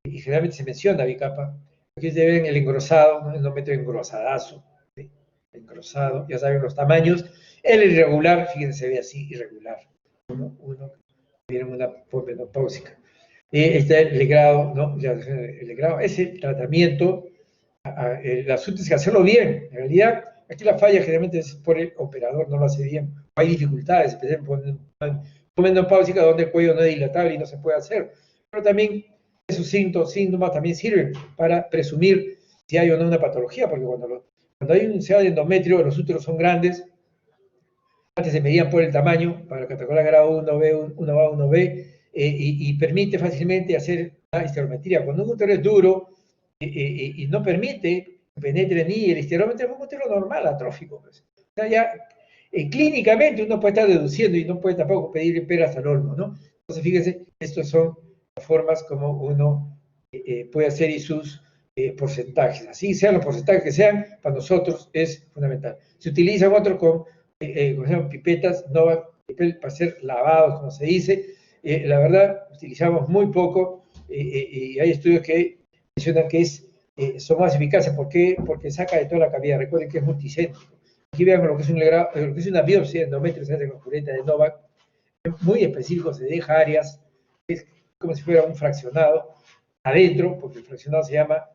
Y generalmente se menciona bicapa. Aquí se ven el engrosado, ¿no? El endometrio engrosadazo, ¿okay? Engrosado, ya saben los tamaños. El irregular, fíjense, se ve así, irregular. Uno viene una posmenopáusica. está el legrado, ¿no? El legrado es el tratamiento. El asunto es que hacerlo bien. En realidad, aquí la falla generalmente es por el operador, no lo hace bien. Hay dificultades, especialmente por menopáusica, donde el cuello no es dilatable y no se puede hacer. Pero también esos síntomas también sirven para presumir si hay o no una patología, porque cuando hay un SEA de endometrio, los úteros son grandes. Antes se medían por el tamaño, para categoría grado 1B, 1A, 1B, y permite fácilmente hacer la histerometría. Cuando un útero es duro y no permite que penetre ni el histerómetro, es un útero normal, atrófico. Pues. O sea, ya clínicamente uno puede estar deduciendo y no puede tampoco pedir peras al olmo, ¿no? Entonces, fíjense, estas son las formas como uno puede hacer y sus porcentajes. Así sean los porcentajes que sean, para nosotros es fundamental. Se utilizan otros con pipetas Novak para ser lavados, como se dice. La verdad, utilizamos muy poco y hay estudios que mencionan que son más eficaces. ¿Por qué? Porque saca de toda la cavidad. Recuerden que es multicéntrico. Aquí vean lo que es una biopsia de endometrio, se hace con cureta de Novak. Es muy específico, se deja áreas, es como si fuera un fraccionado adentro, porque el fraccionado se llama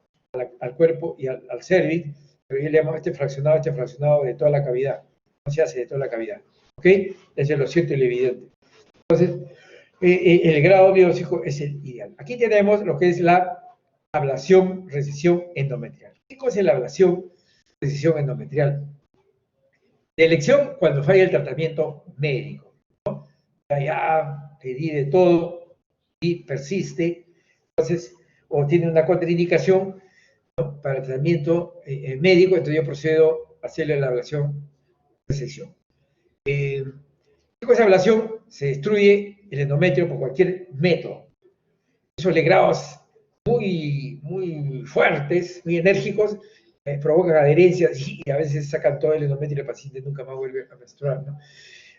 al cuerpo y al cervix, pero yo le llamo este fraccionado de toda la cavidad. No se hace de toda la cavidad. ¿Ok? Eso es lo cierto y lo evidente. Entonces, el grado biológico es el ideal. Aquí tenemos lo que es la ablación, resección endometrial. ¿Qué cosa es la ablación, resección endometrial? De elección cuando falla el tratamiento médico. ¿No? Ya pedí de todo y persiste, entonces, o tiene una contraindicación, ¿no? Para el tratamiento médico, entonces yo procedo a hacerle la ablación, resección. ¿Qué cosa es ablación? Se destruye el endometrio por cualquier método. Esos legrados muy fuertes, muy enérgicos, provocan adherencias y a veces sacan todo el endometrio y el paciente nunca más vuelve a menstruar, ¿no?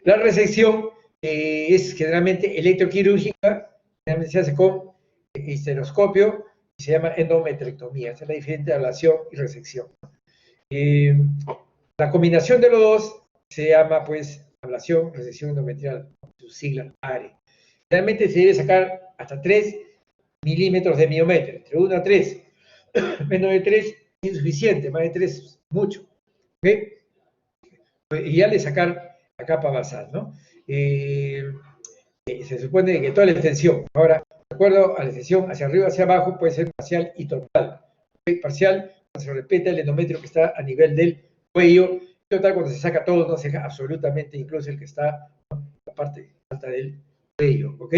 La resección es generalmente electroquirúrgica, generalmente se hace con histeroscopio y se llama endometrectomía. Esa es la diferencia de ablación y resección. La combinación de los dos se llama, pues, ablación, resección endometrial, su sigla ARE. Realmente se debe sacar hasta 3 milímetros de miometrio, entre 1 a 3. Menos de 3 es insuficiente, más de 3 mucho. ¿Okay? Y ya de sacar la capa basal, ¿no? Se supone que toda la extensión, ahora, de acuerdo a la extensión hacia arriba, hacia abajo, puede ser parcial y total. ¿Okay? Parcial, cuando se respeta el endometrio que está a nivel del cuello, total, cuando se saca todo, no se deja absolutamente, incluso el que está en la parte alta del cuello, ¿ok?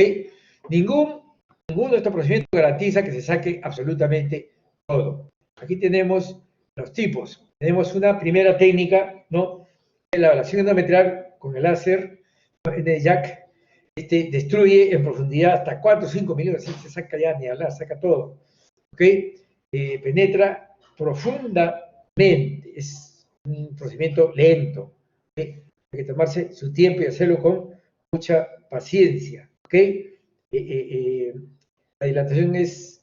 Ninguno de estos procedimientos garantiza que se saque absolutamente todo. Aquí tenemos los tipos. Tenemos una primera técnica, ¿no? La ablación endometrial con el láser, de Jack, destruye en profundidad hasta 4 o 5 milímetros, se saca ya ni hablar, saca todo. ¿Ok? Penetra profundamente, es un procedimiento lento. ¿Okay? Hay que tomarse su tiempo y hacerlo con mucha paciencia. ¿Ok? La dilatación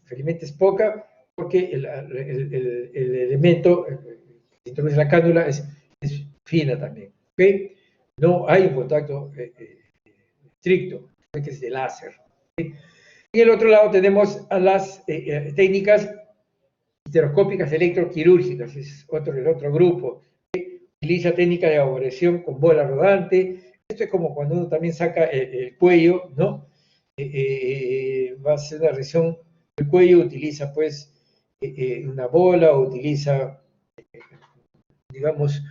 felizmente es poca, porque el elemento que se introduce en la cánula es fina también. ¿Okay? No hay un contacto estricto, que es de láser. ¿Okay? Y en el otro lado tenemos a las técnicas histeroscópicas electroquirúrgicas, es el otro grupo. ¿Okay? Utiliza técnica de evaporación con bola rodante. Esto es como cuando uno también saca el cuello, ¿no? Va a hacer una recesión del cuello, utiliza pues una bola o utiliza, digamos,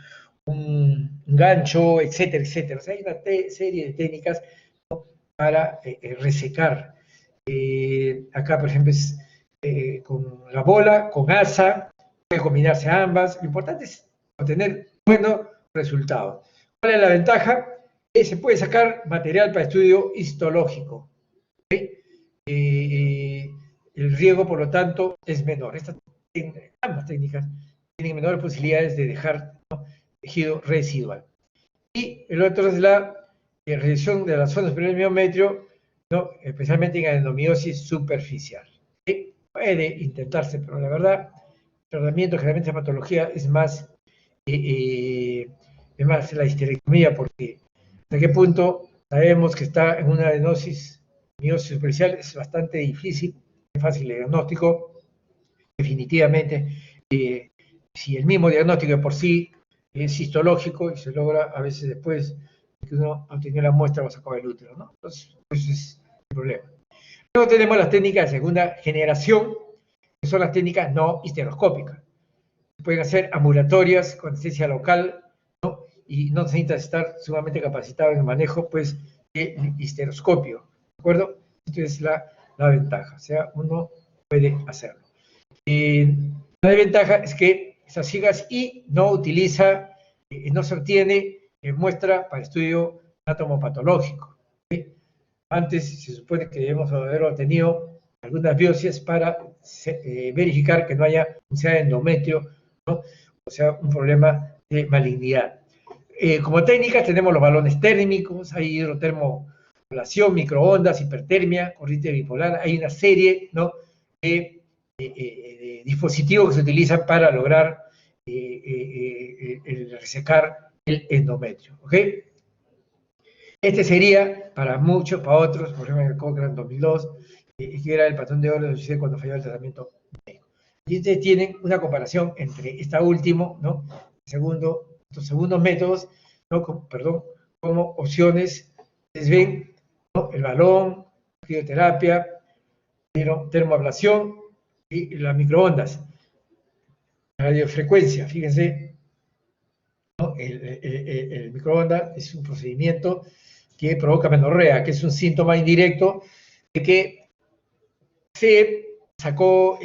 un gancho, etcétera, etcétera. O sea, hay una serie de técnicas, ¿no? Para resecar. Acá, por ejemplo, es con la bola, con asa, puede combinarse ambas. Lo importante es obtener buenos resultados. ¿Cuál es la ventaja? Se puede sacar material para estudio histológico. ¿Okay? El riesgo, por lo tanto, es menor. Ambas técnicas tienen menores posibilidades de dejar, ¿no?, tejido residual. Y el otro es la reducción de las zonas superiores del miometrio, ¿no?, especialmente en adenomiosis superficial. ¿Sí? Puede intentarse, pero la verdad, el tratamiento generalmente de patología es más la histerectomía, porque hasta qué punto sabemos que está en una adenosis meiosis superficial es bastante difícil, es fácil el diagnóstico, definitivamente. Si el mismo diagnóstico de por sí es histológico y se logra a veces después de que uno ha obtenido la muestra o sacado el útero, ¿no? Entonces, ese es el problema. Luego tenemos las técnicas de segunda generación, que son las técnicas no histeroscópicas. Pueden hacer ambulatorias con anestesia local, ¿no? Y no necesita estar sumamente capacitado en el manejo, pues, del histeroscopio, ¿de acuerdo? Esto es la ventaja, o sea, uno puede hacerlo. La desventaja es que esas ciegas y no utiliza, no se obtiene muestra para estudio anatomopatológico. ¿Sí? Antes se supone que debemos haber obtenido algunas biopsias para verificar que no haya un endometrio, ¿no? O sea, un problema de malignidad. Como técnicas tenemos los balones térmicos, hay hidrotermoablación, microondas, hipertermia, corriente bipolar, hay una serie, ¿no?, de dispositivos que se utilizan para lograr resecar el endometrio, ¿ok? Este sería para muchos, para otros, por ejemplo en el Cochrane 2002, que era el patrón de oro de suicidio cuando falló el tratamiento médico. Y ustedes tienen una comparación entre esta última, ¿no?, estos segundos métodos, ¿no?, como opciones. Ustedes ven, ¿no?, el balón, crioterapia, termoablación y las microondas. Radiofrecuencia, fíjense, ¿no? El microondas es un procedimiento que provoca menorrea, que es un síntoma indirecto de que se sacó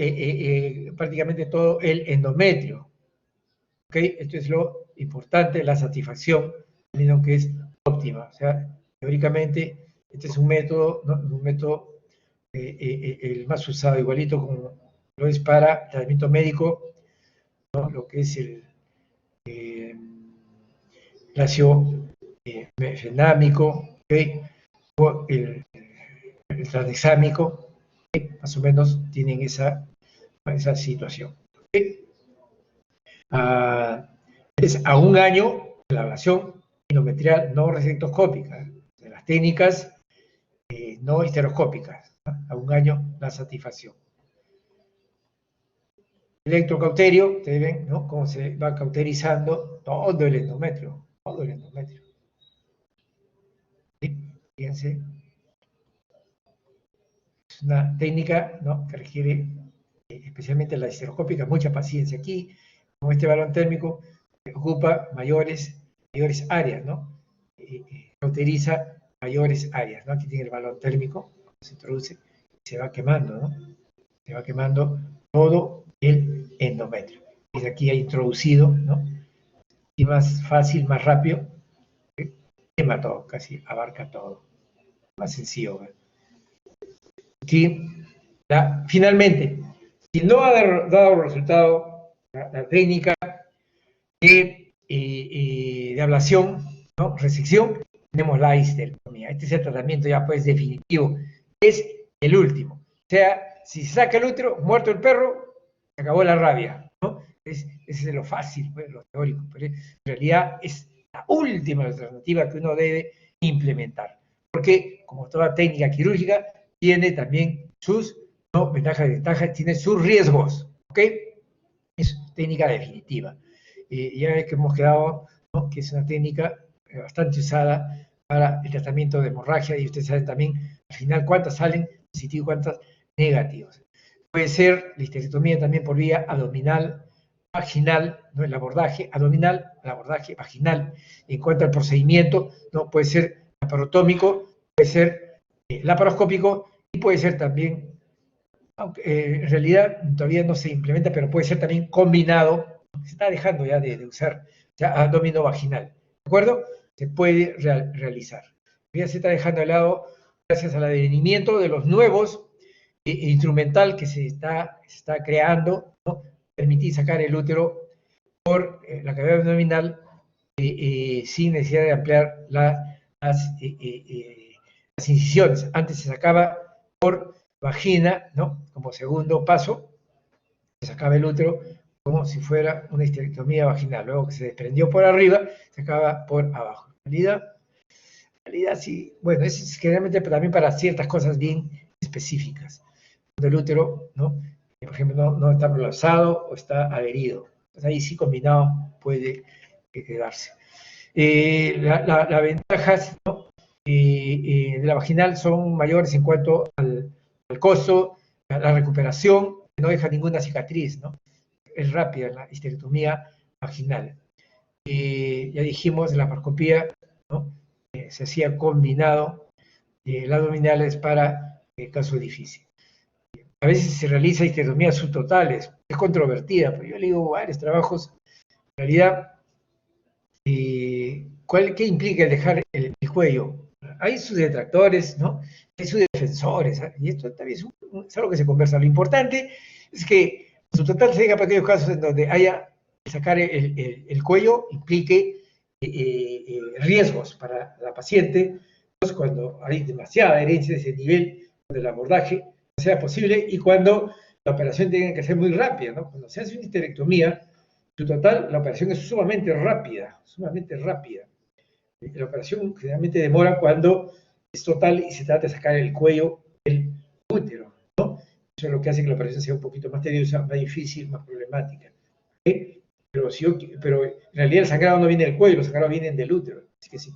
prácticamente todo el endometrio. ¿Okay? Esto es lo importante, la satisfacción, que es óptima. O sea, teóricamente, este es un método, ¿no?, un método el más usado, igualito como lo es para tratamiento médico, ¿no?, lo que es el ácido fenámico, ¿okay?, o el tranexámico, ¿okay?, más o menos tienen esa situación. ¿Okay? Es a un año de la ablación endometrial no resectoscópica, de las técnicas no histeroscópicas, ¿no?, a un año la satisfacción. Electrocauterio, ustedes ven, ¿no?, cómo se va cauterizando todo el endometrio, todo el endometrio. ¿Sí? Fíjense. Es una técnica, ¿no?, que requiere, especialmente la histeroscópica, mucha paciencia. Aquí, con este balón térmico, ocupa mayores áreas, ¿no? Cauteriza mayores áreas, ¿no? Aquí tiene el balón térmico, se introduce y se va quemando, ¿no? Se va quemando todo el endometrio. Desde aquí ha introducido, ¿no? Y más fácil, más rápido, quema todo, casi abarca todo. Más sencillo, ¿verdad? Aquí, finalmente, si no ha dado resultado la técnica de ablación, ¿no?, resección, tenemos la histerectomía. Este es el tratamiento ya pues definitivo, es el último. O sea, si se saca el útero, muerto el perro, se acabó la rabia, ¿no? Ese es lo fácil, pues, lo teórico, pero en realidad es la última alternativa que uno debe implementar, porque como toda técnica quirúrgica, tiene también sus, ¿no?, ventajas y desventajas, tiene sus riesgos, ¿ok? Es técnica definitiva. Ya ves que hemos quedado, ¿no?, que es una técnica bastante usada para el tratamiento de hemorragia, y ustedes saben también al final cuántas salen positivas y cuántas negativas. Puede ser la histerectomía también por vía abdominal, vaginal, ¿no?, el abordaje abdominal, el abordaje vaginal. En cuanto al procedimiento, ¿no?, puede ser laparotómico, puede ser laparoscópico y puede ser también, aunque en realidad todavía no se implementa, pero puede ser también combinado. Se está dejando ya de usar ya abdomino vaginal, ¿de acuerdo? Se puede realizar. Ya se está dejando de lado gracias al advenimiento de los nuevos instrumental que se está creando, ¿no?, permitir sacar el útero por la cavidad abdominal sin necesidad de ampliar las incisiones. Antes se sacaba por vagina, ¿no?, como segundo paso, se sacaba el útero como si fuera una histerectomía vaginal. Luego que se desprendió por arriba, se sacaba por abajo. En realidad, En realidad sí, bueno, es generalmente también para ciertas cosas bien específicas. Cuando el útero, ¿no? Por ejemplo, no está prolapsado o está adherido. Entonces ahí sí combinado puede quedarse. Las ventajas, ¿no? De la vaginal son mayores en cuanto al costo, la recuperación, no deja ninguna cicatriz, ¿no? Es rápida la histerectomía vaginal. Ya dijimos, la laparoscopía, ¿no? Se hacía combinado, las abdominales para caso difícil. A veces se realiza histerectomías subtotales, es controvertida, pero yo leo varios trabajos. En realidad, ¿qué implica el dejar el cuello? Hay sus detractores, ¿no? Hay sus defensores, ¿eh? Y esto también es algo que se conversa. Lo importante es que su total se diga para aquellos casos en donde haya sacar el cuello implique riesgos para la paciente, pues cuando hay demasiada herencia de ese nivel del abordaje no sea posible y cuando la operación tenga que ser muy rápida, ¿no? Cuando se hace una histerectomía, su total, la operación es sumamente rápida, sumamente rápida. La operación generalmente demora cuando es total y se trata de sacar el cuello del útero, ¿no? Eso es lo que hace que la operación sea un poquito más tediosa, más difícil, más problemática. ¿Okay? Pero en realidad el sangrado no viene del cuello, los sangrados vienen del útero. Así que sí,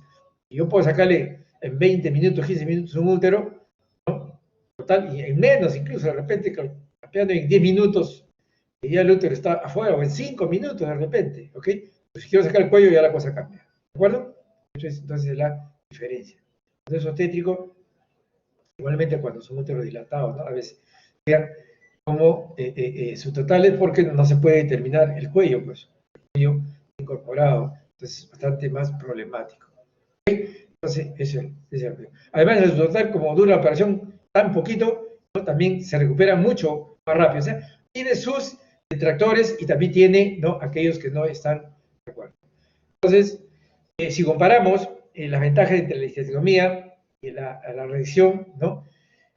yo puedo sacarle en 20 minutos, 15 minutos un útero, ¿no? Total, y en menos incluso, de repente, campeando en 10 minutos, y ya el útero está afuera, o en 5 minutos de repente, ¿ok? Pues si quiero sacar el cuello, ya la cosa cambia, ¿de acuerdo? Entonces la diferencia. El proceso obstétrico, igualmente cuando son úteros dilatados, ¿no? A veces vean como su total es porque no se puede determinar el cuello, pues, el cuello incorporado, entonces es bastante más problemático. ¿Okay? Entonces, además de su total, como dura la operación tan poquito, ¿no? También se recupera mucho más rápido. O sea, tiene sus detractores y también tiene, ¿no? Aquellos que no están de acuerdo. Entonces, si comparamos las ventajas entre la histerectomía y la revisión, ¿no?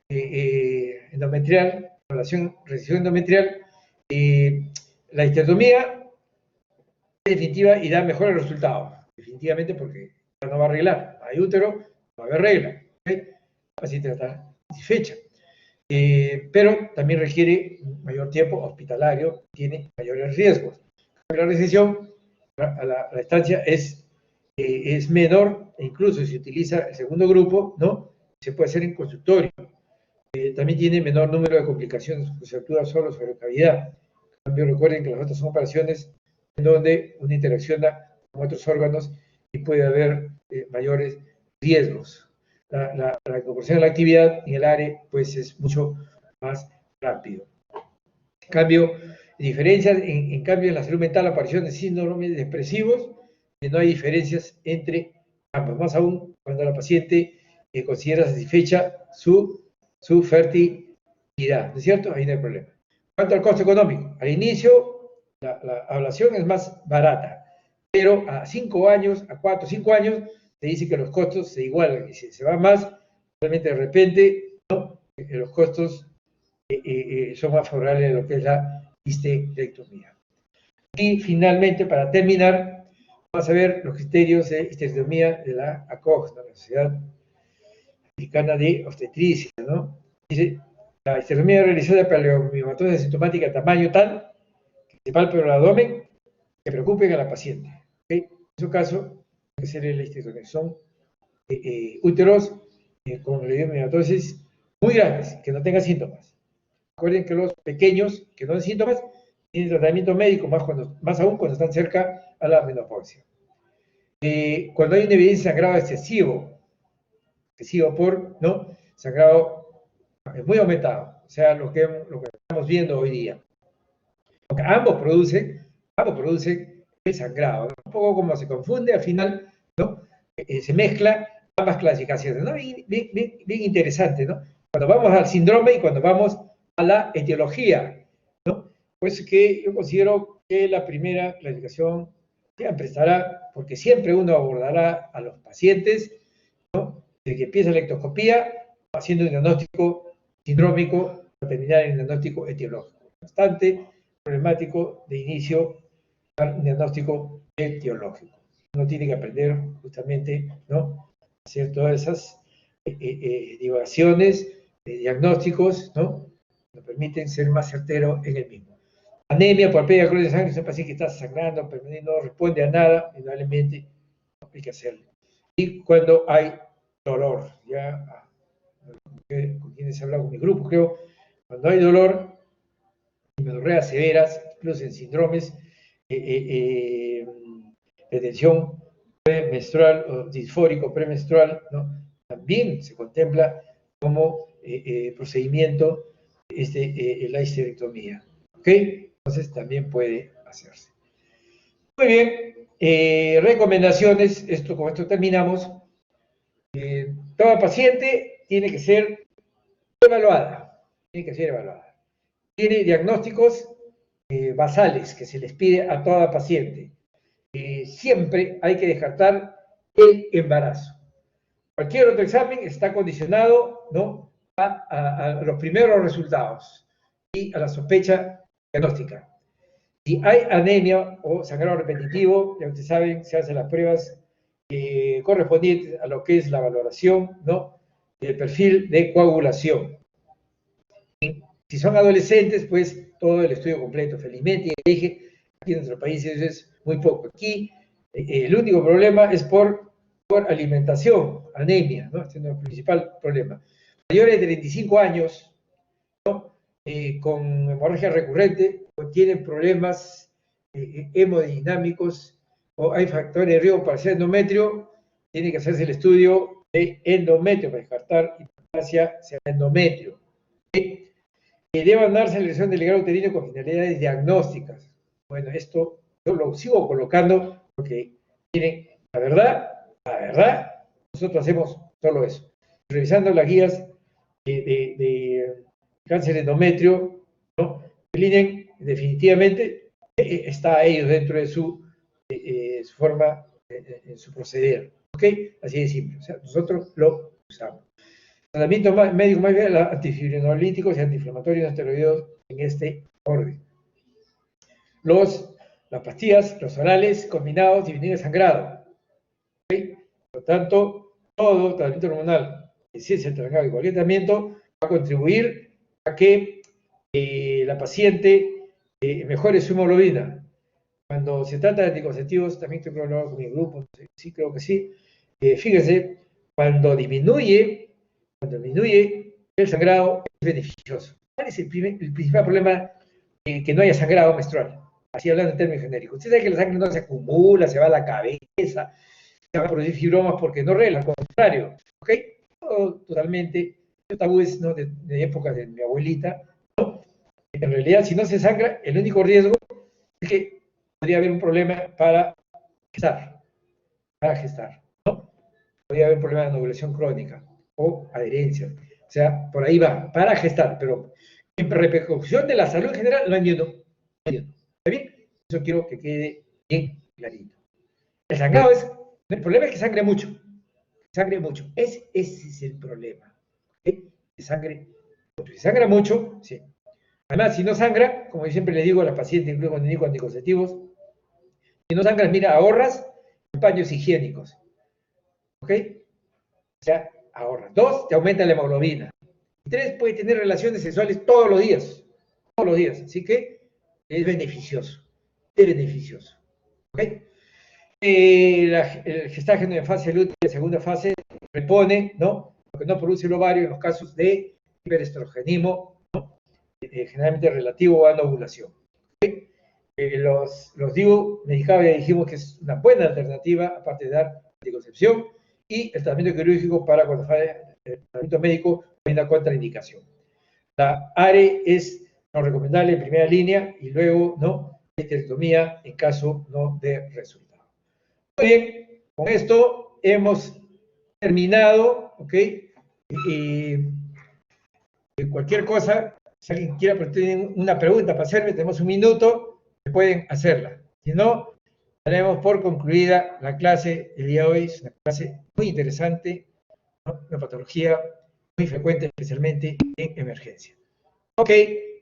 Endometrial, revisión endometrial, la histerectomía es definitiva y da mejores resultados, definitivamente porque no va a arreglar, hay útero, no va a haber regla, ¿okay? La paciente está satisfecha. Pero también requiere mayor tiempo hospitalario, tiene mayores riesgos. La recesión a la estancia es menor, e incluso si se utiliza el segundo grupo, ¿no? Se puede hacer en consultorio. También tiene menor número de complicaciones, porque se actúa solo sobre cavidad. En cambio, recuerden que las otras son operaciones en donde uno interacciona con otros órganos y puede haber mayores riesgos. La incorporación de la actividad en el área, pues, es mucho más rápido. En cambio, diferencias, en cambio, en la salud mental, la aparición de síndromes depresivos, no hay diferencias entre ambos, más aún cuando la paciente considera satisfecha su fertilidad, ¿no es cierto? Ahí no hay problema. ¿Cuánto al costo económico? Al inicio, la ablación es más barata, pero a 5 años, a 4 o 5 años, se dice que los costos se igualan, y si se va más, realmente de repente, ¿no? Los costos son más favorables a lo que es la histerectomía. Y finalmente, para terminar, vamos a ver los criterios de histerectomía de la ACOG, ¿no? La Sociedad Americana de Obstetricia, ¿no? Dice, la histerectomía realizada para la miomatosis asintomática de tamaño tal que se palpe el abdomen que preocupen a la paciente. ¿Okay? En su caso, puede ser la histerectomía. Son úteros con miomatosis muy grandes, que no tengan síntomas. Recuerden que los pequeños que no tienen síntomas tienen tratamiento médico, más aún cuando están cerca a la menopausia. Cuando hay una evidencia de sangrado excesivo por, ¿no? Sangrado muy aumentado, o sea, lo que estamos viendo hoy día. Porque ambos producen el sangrado, ¿no? Un poco como se confunde, al final, ¿no? Se mezcla ambas clasificaciones, ¿no? Bien interesante, ¿no? Cuando vamos al síndrome y cuando vamos a la etiología, ¿no? Pues que yo considero que la primera clasificación siempre estará, porque siempre uno abordará a los pacientes, ¿no? Desde que empieza la ectoscopía, haciendo un diagnóstico sindrómico, para terminar en el diagnóstico etiológico. Bastante problemático de inicio al diagnóstico etiológico. Uno tiene que aprender justamente, ¿no? hacer todas esas divulgaciones, diagnósticos, ¿no? Nos permiten ser más certeros en el mismo. Anemia por pérdida crónica de sangre, es un paciente que está sangrando, pero no responde a nada, indudablemente hay que hacerlo. Y cuando hay dolor, ya con quienes he hablado con mi grupo, creo, cuando hay dolor, amenorreas severas, incluso en síndromes de tensión premenstrual o disfórico premenstrual, ¿no? También se contempla como procedimiento la histerectomía. ¿Ok? Entonces también puede hacerse. Muy bien, recomendaciones, con esto terminamos. Toda paciente tiene que ser evaluada, Tiene diagnósticos basales que se les pide a toda paciente. Siempre hay que descartar el embarazo. Cualquier otro examen está condicionado, ¿no?, a los primeros resultados y a la sospecha diagnóstica. Si hay anemia o sangrado repetitivo, ya ustedes saben, se hacen las pruebas correspondientes a lo que es la valoración, ¿no?, del perfil de coagulación. Si son adolescentes, pues todo el estudio completo. Felizmente, ya dije, aquí en nuestro país eso es muy poco. Aquí el único problema es por alimentación, anemia, ¿no? Este es el principal problema. Mayores de 35 años, ¿no?, con hemorragia recurrente, o tienen problemas hemodinámicos, o hay factores de riesgo para hacer endometrio, tiene que hacerse el estudio de endometrio para descartar hiperplasia sea endometrio. Deban darse la lesión del hígado uterino con finalidades diagnósticas. Bueno, esto yo lo sigo colocando porque, miren, la verdad, nosotros hacemos solo eso. Revisando las guías de cáncer endometrio, ¿no?, el INEN definitivamente está a ellos dentro de su forma, en su proceder. ¿Ok? Así de simple. O sea, nosotros lo usamos. Tratamiento médico más bien antifibrinolíticos y antiinflamatorios no esteroideos en este orden. Las pastillas, los orales combinados disminuyen el sangrado. ¿Okay? Por lo tanto, todo tratamiento hormonal, si es el tratamiento y cualquier tratamiento, va a contribuir a que la paciente mejore su hemoglobina. Cuando se trata de anticonceptivos, también estoy hablando con mi grupo, sí, creo que sí. Fíjense, cuando disminuye el sangrado, es beneficioso. ¿Cuál es el principal problema? Que no haya sangrado menstrual. Así hablando en términos genéricos. Usted sabe que la sangre no se acumula, se va a la cabeza, se va a producir fibromas porque no regla, al contrario. ¿Ok? Todo totalmente. Tabúes, ¿no?, de épocas de mi abuelita, ¿no? En realidad, si no se sangra, el único riesgo es que podría haber un problema para gestar, ¿no? Podría haber un problema de anovulación crónica o adherencia. O sea, por ahí va, para gestar, pero en repercusión de la salud en general, no hay ni uno. ¿Está bien? Eso quiero que quede bien clarito. El sangrado el problema es que sangre mucho. Ese es el problema. ¿Okay? Que sangre mucho. Si sangra mucho, sí. Además, si no sangra, como yo siempre le digo a las pacientes, incluso cuando digo anticonceptivos, si no sangras, mira, ahorras en paños higiénicos. ¿Ok? O sea, ahorras. 2, te aumenta la hemoglobina. 3, puedes tener relaciones sexuales todos los días. Así que es beneficioso. ¿Ok? El gestágeno en fase lútea de segunda fase repone, ¿no?, lo que no produce el ovario en los casos de hiperestrogenismo, ¿no?, generalmente relativo a la ovulación. ¿Okay? Los DIU medicados ya dijimos que es una buena alternativa, aparte de dar anticoncepción, y el tratamiento quirúrgico para cuando falla el tratamiento médico hay una contraindicación. La ARE es no recomendable en primera línea y luego, ¿no?, histerectomía en caso no de resultado. Muy bien, con esto hemos terminado, ¿ok? Cualquier cosa, si alguien quiere tener una pregunta para hacerme, tenemos un minuto, pueden hacerla. Si no, daremos por concluida la clase el día de hoy. Es una clase muy interesante, ¿no?, una patología muy frecuente, especialmente en emergencia. Ok,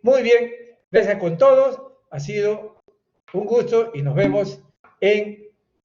muy bien, gracias con todos, ha sido un gusto y nos vemos en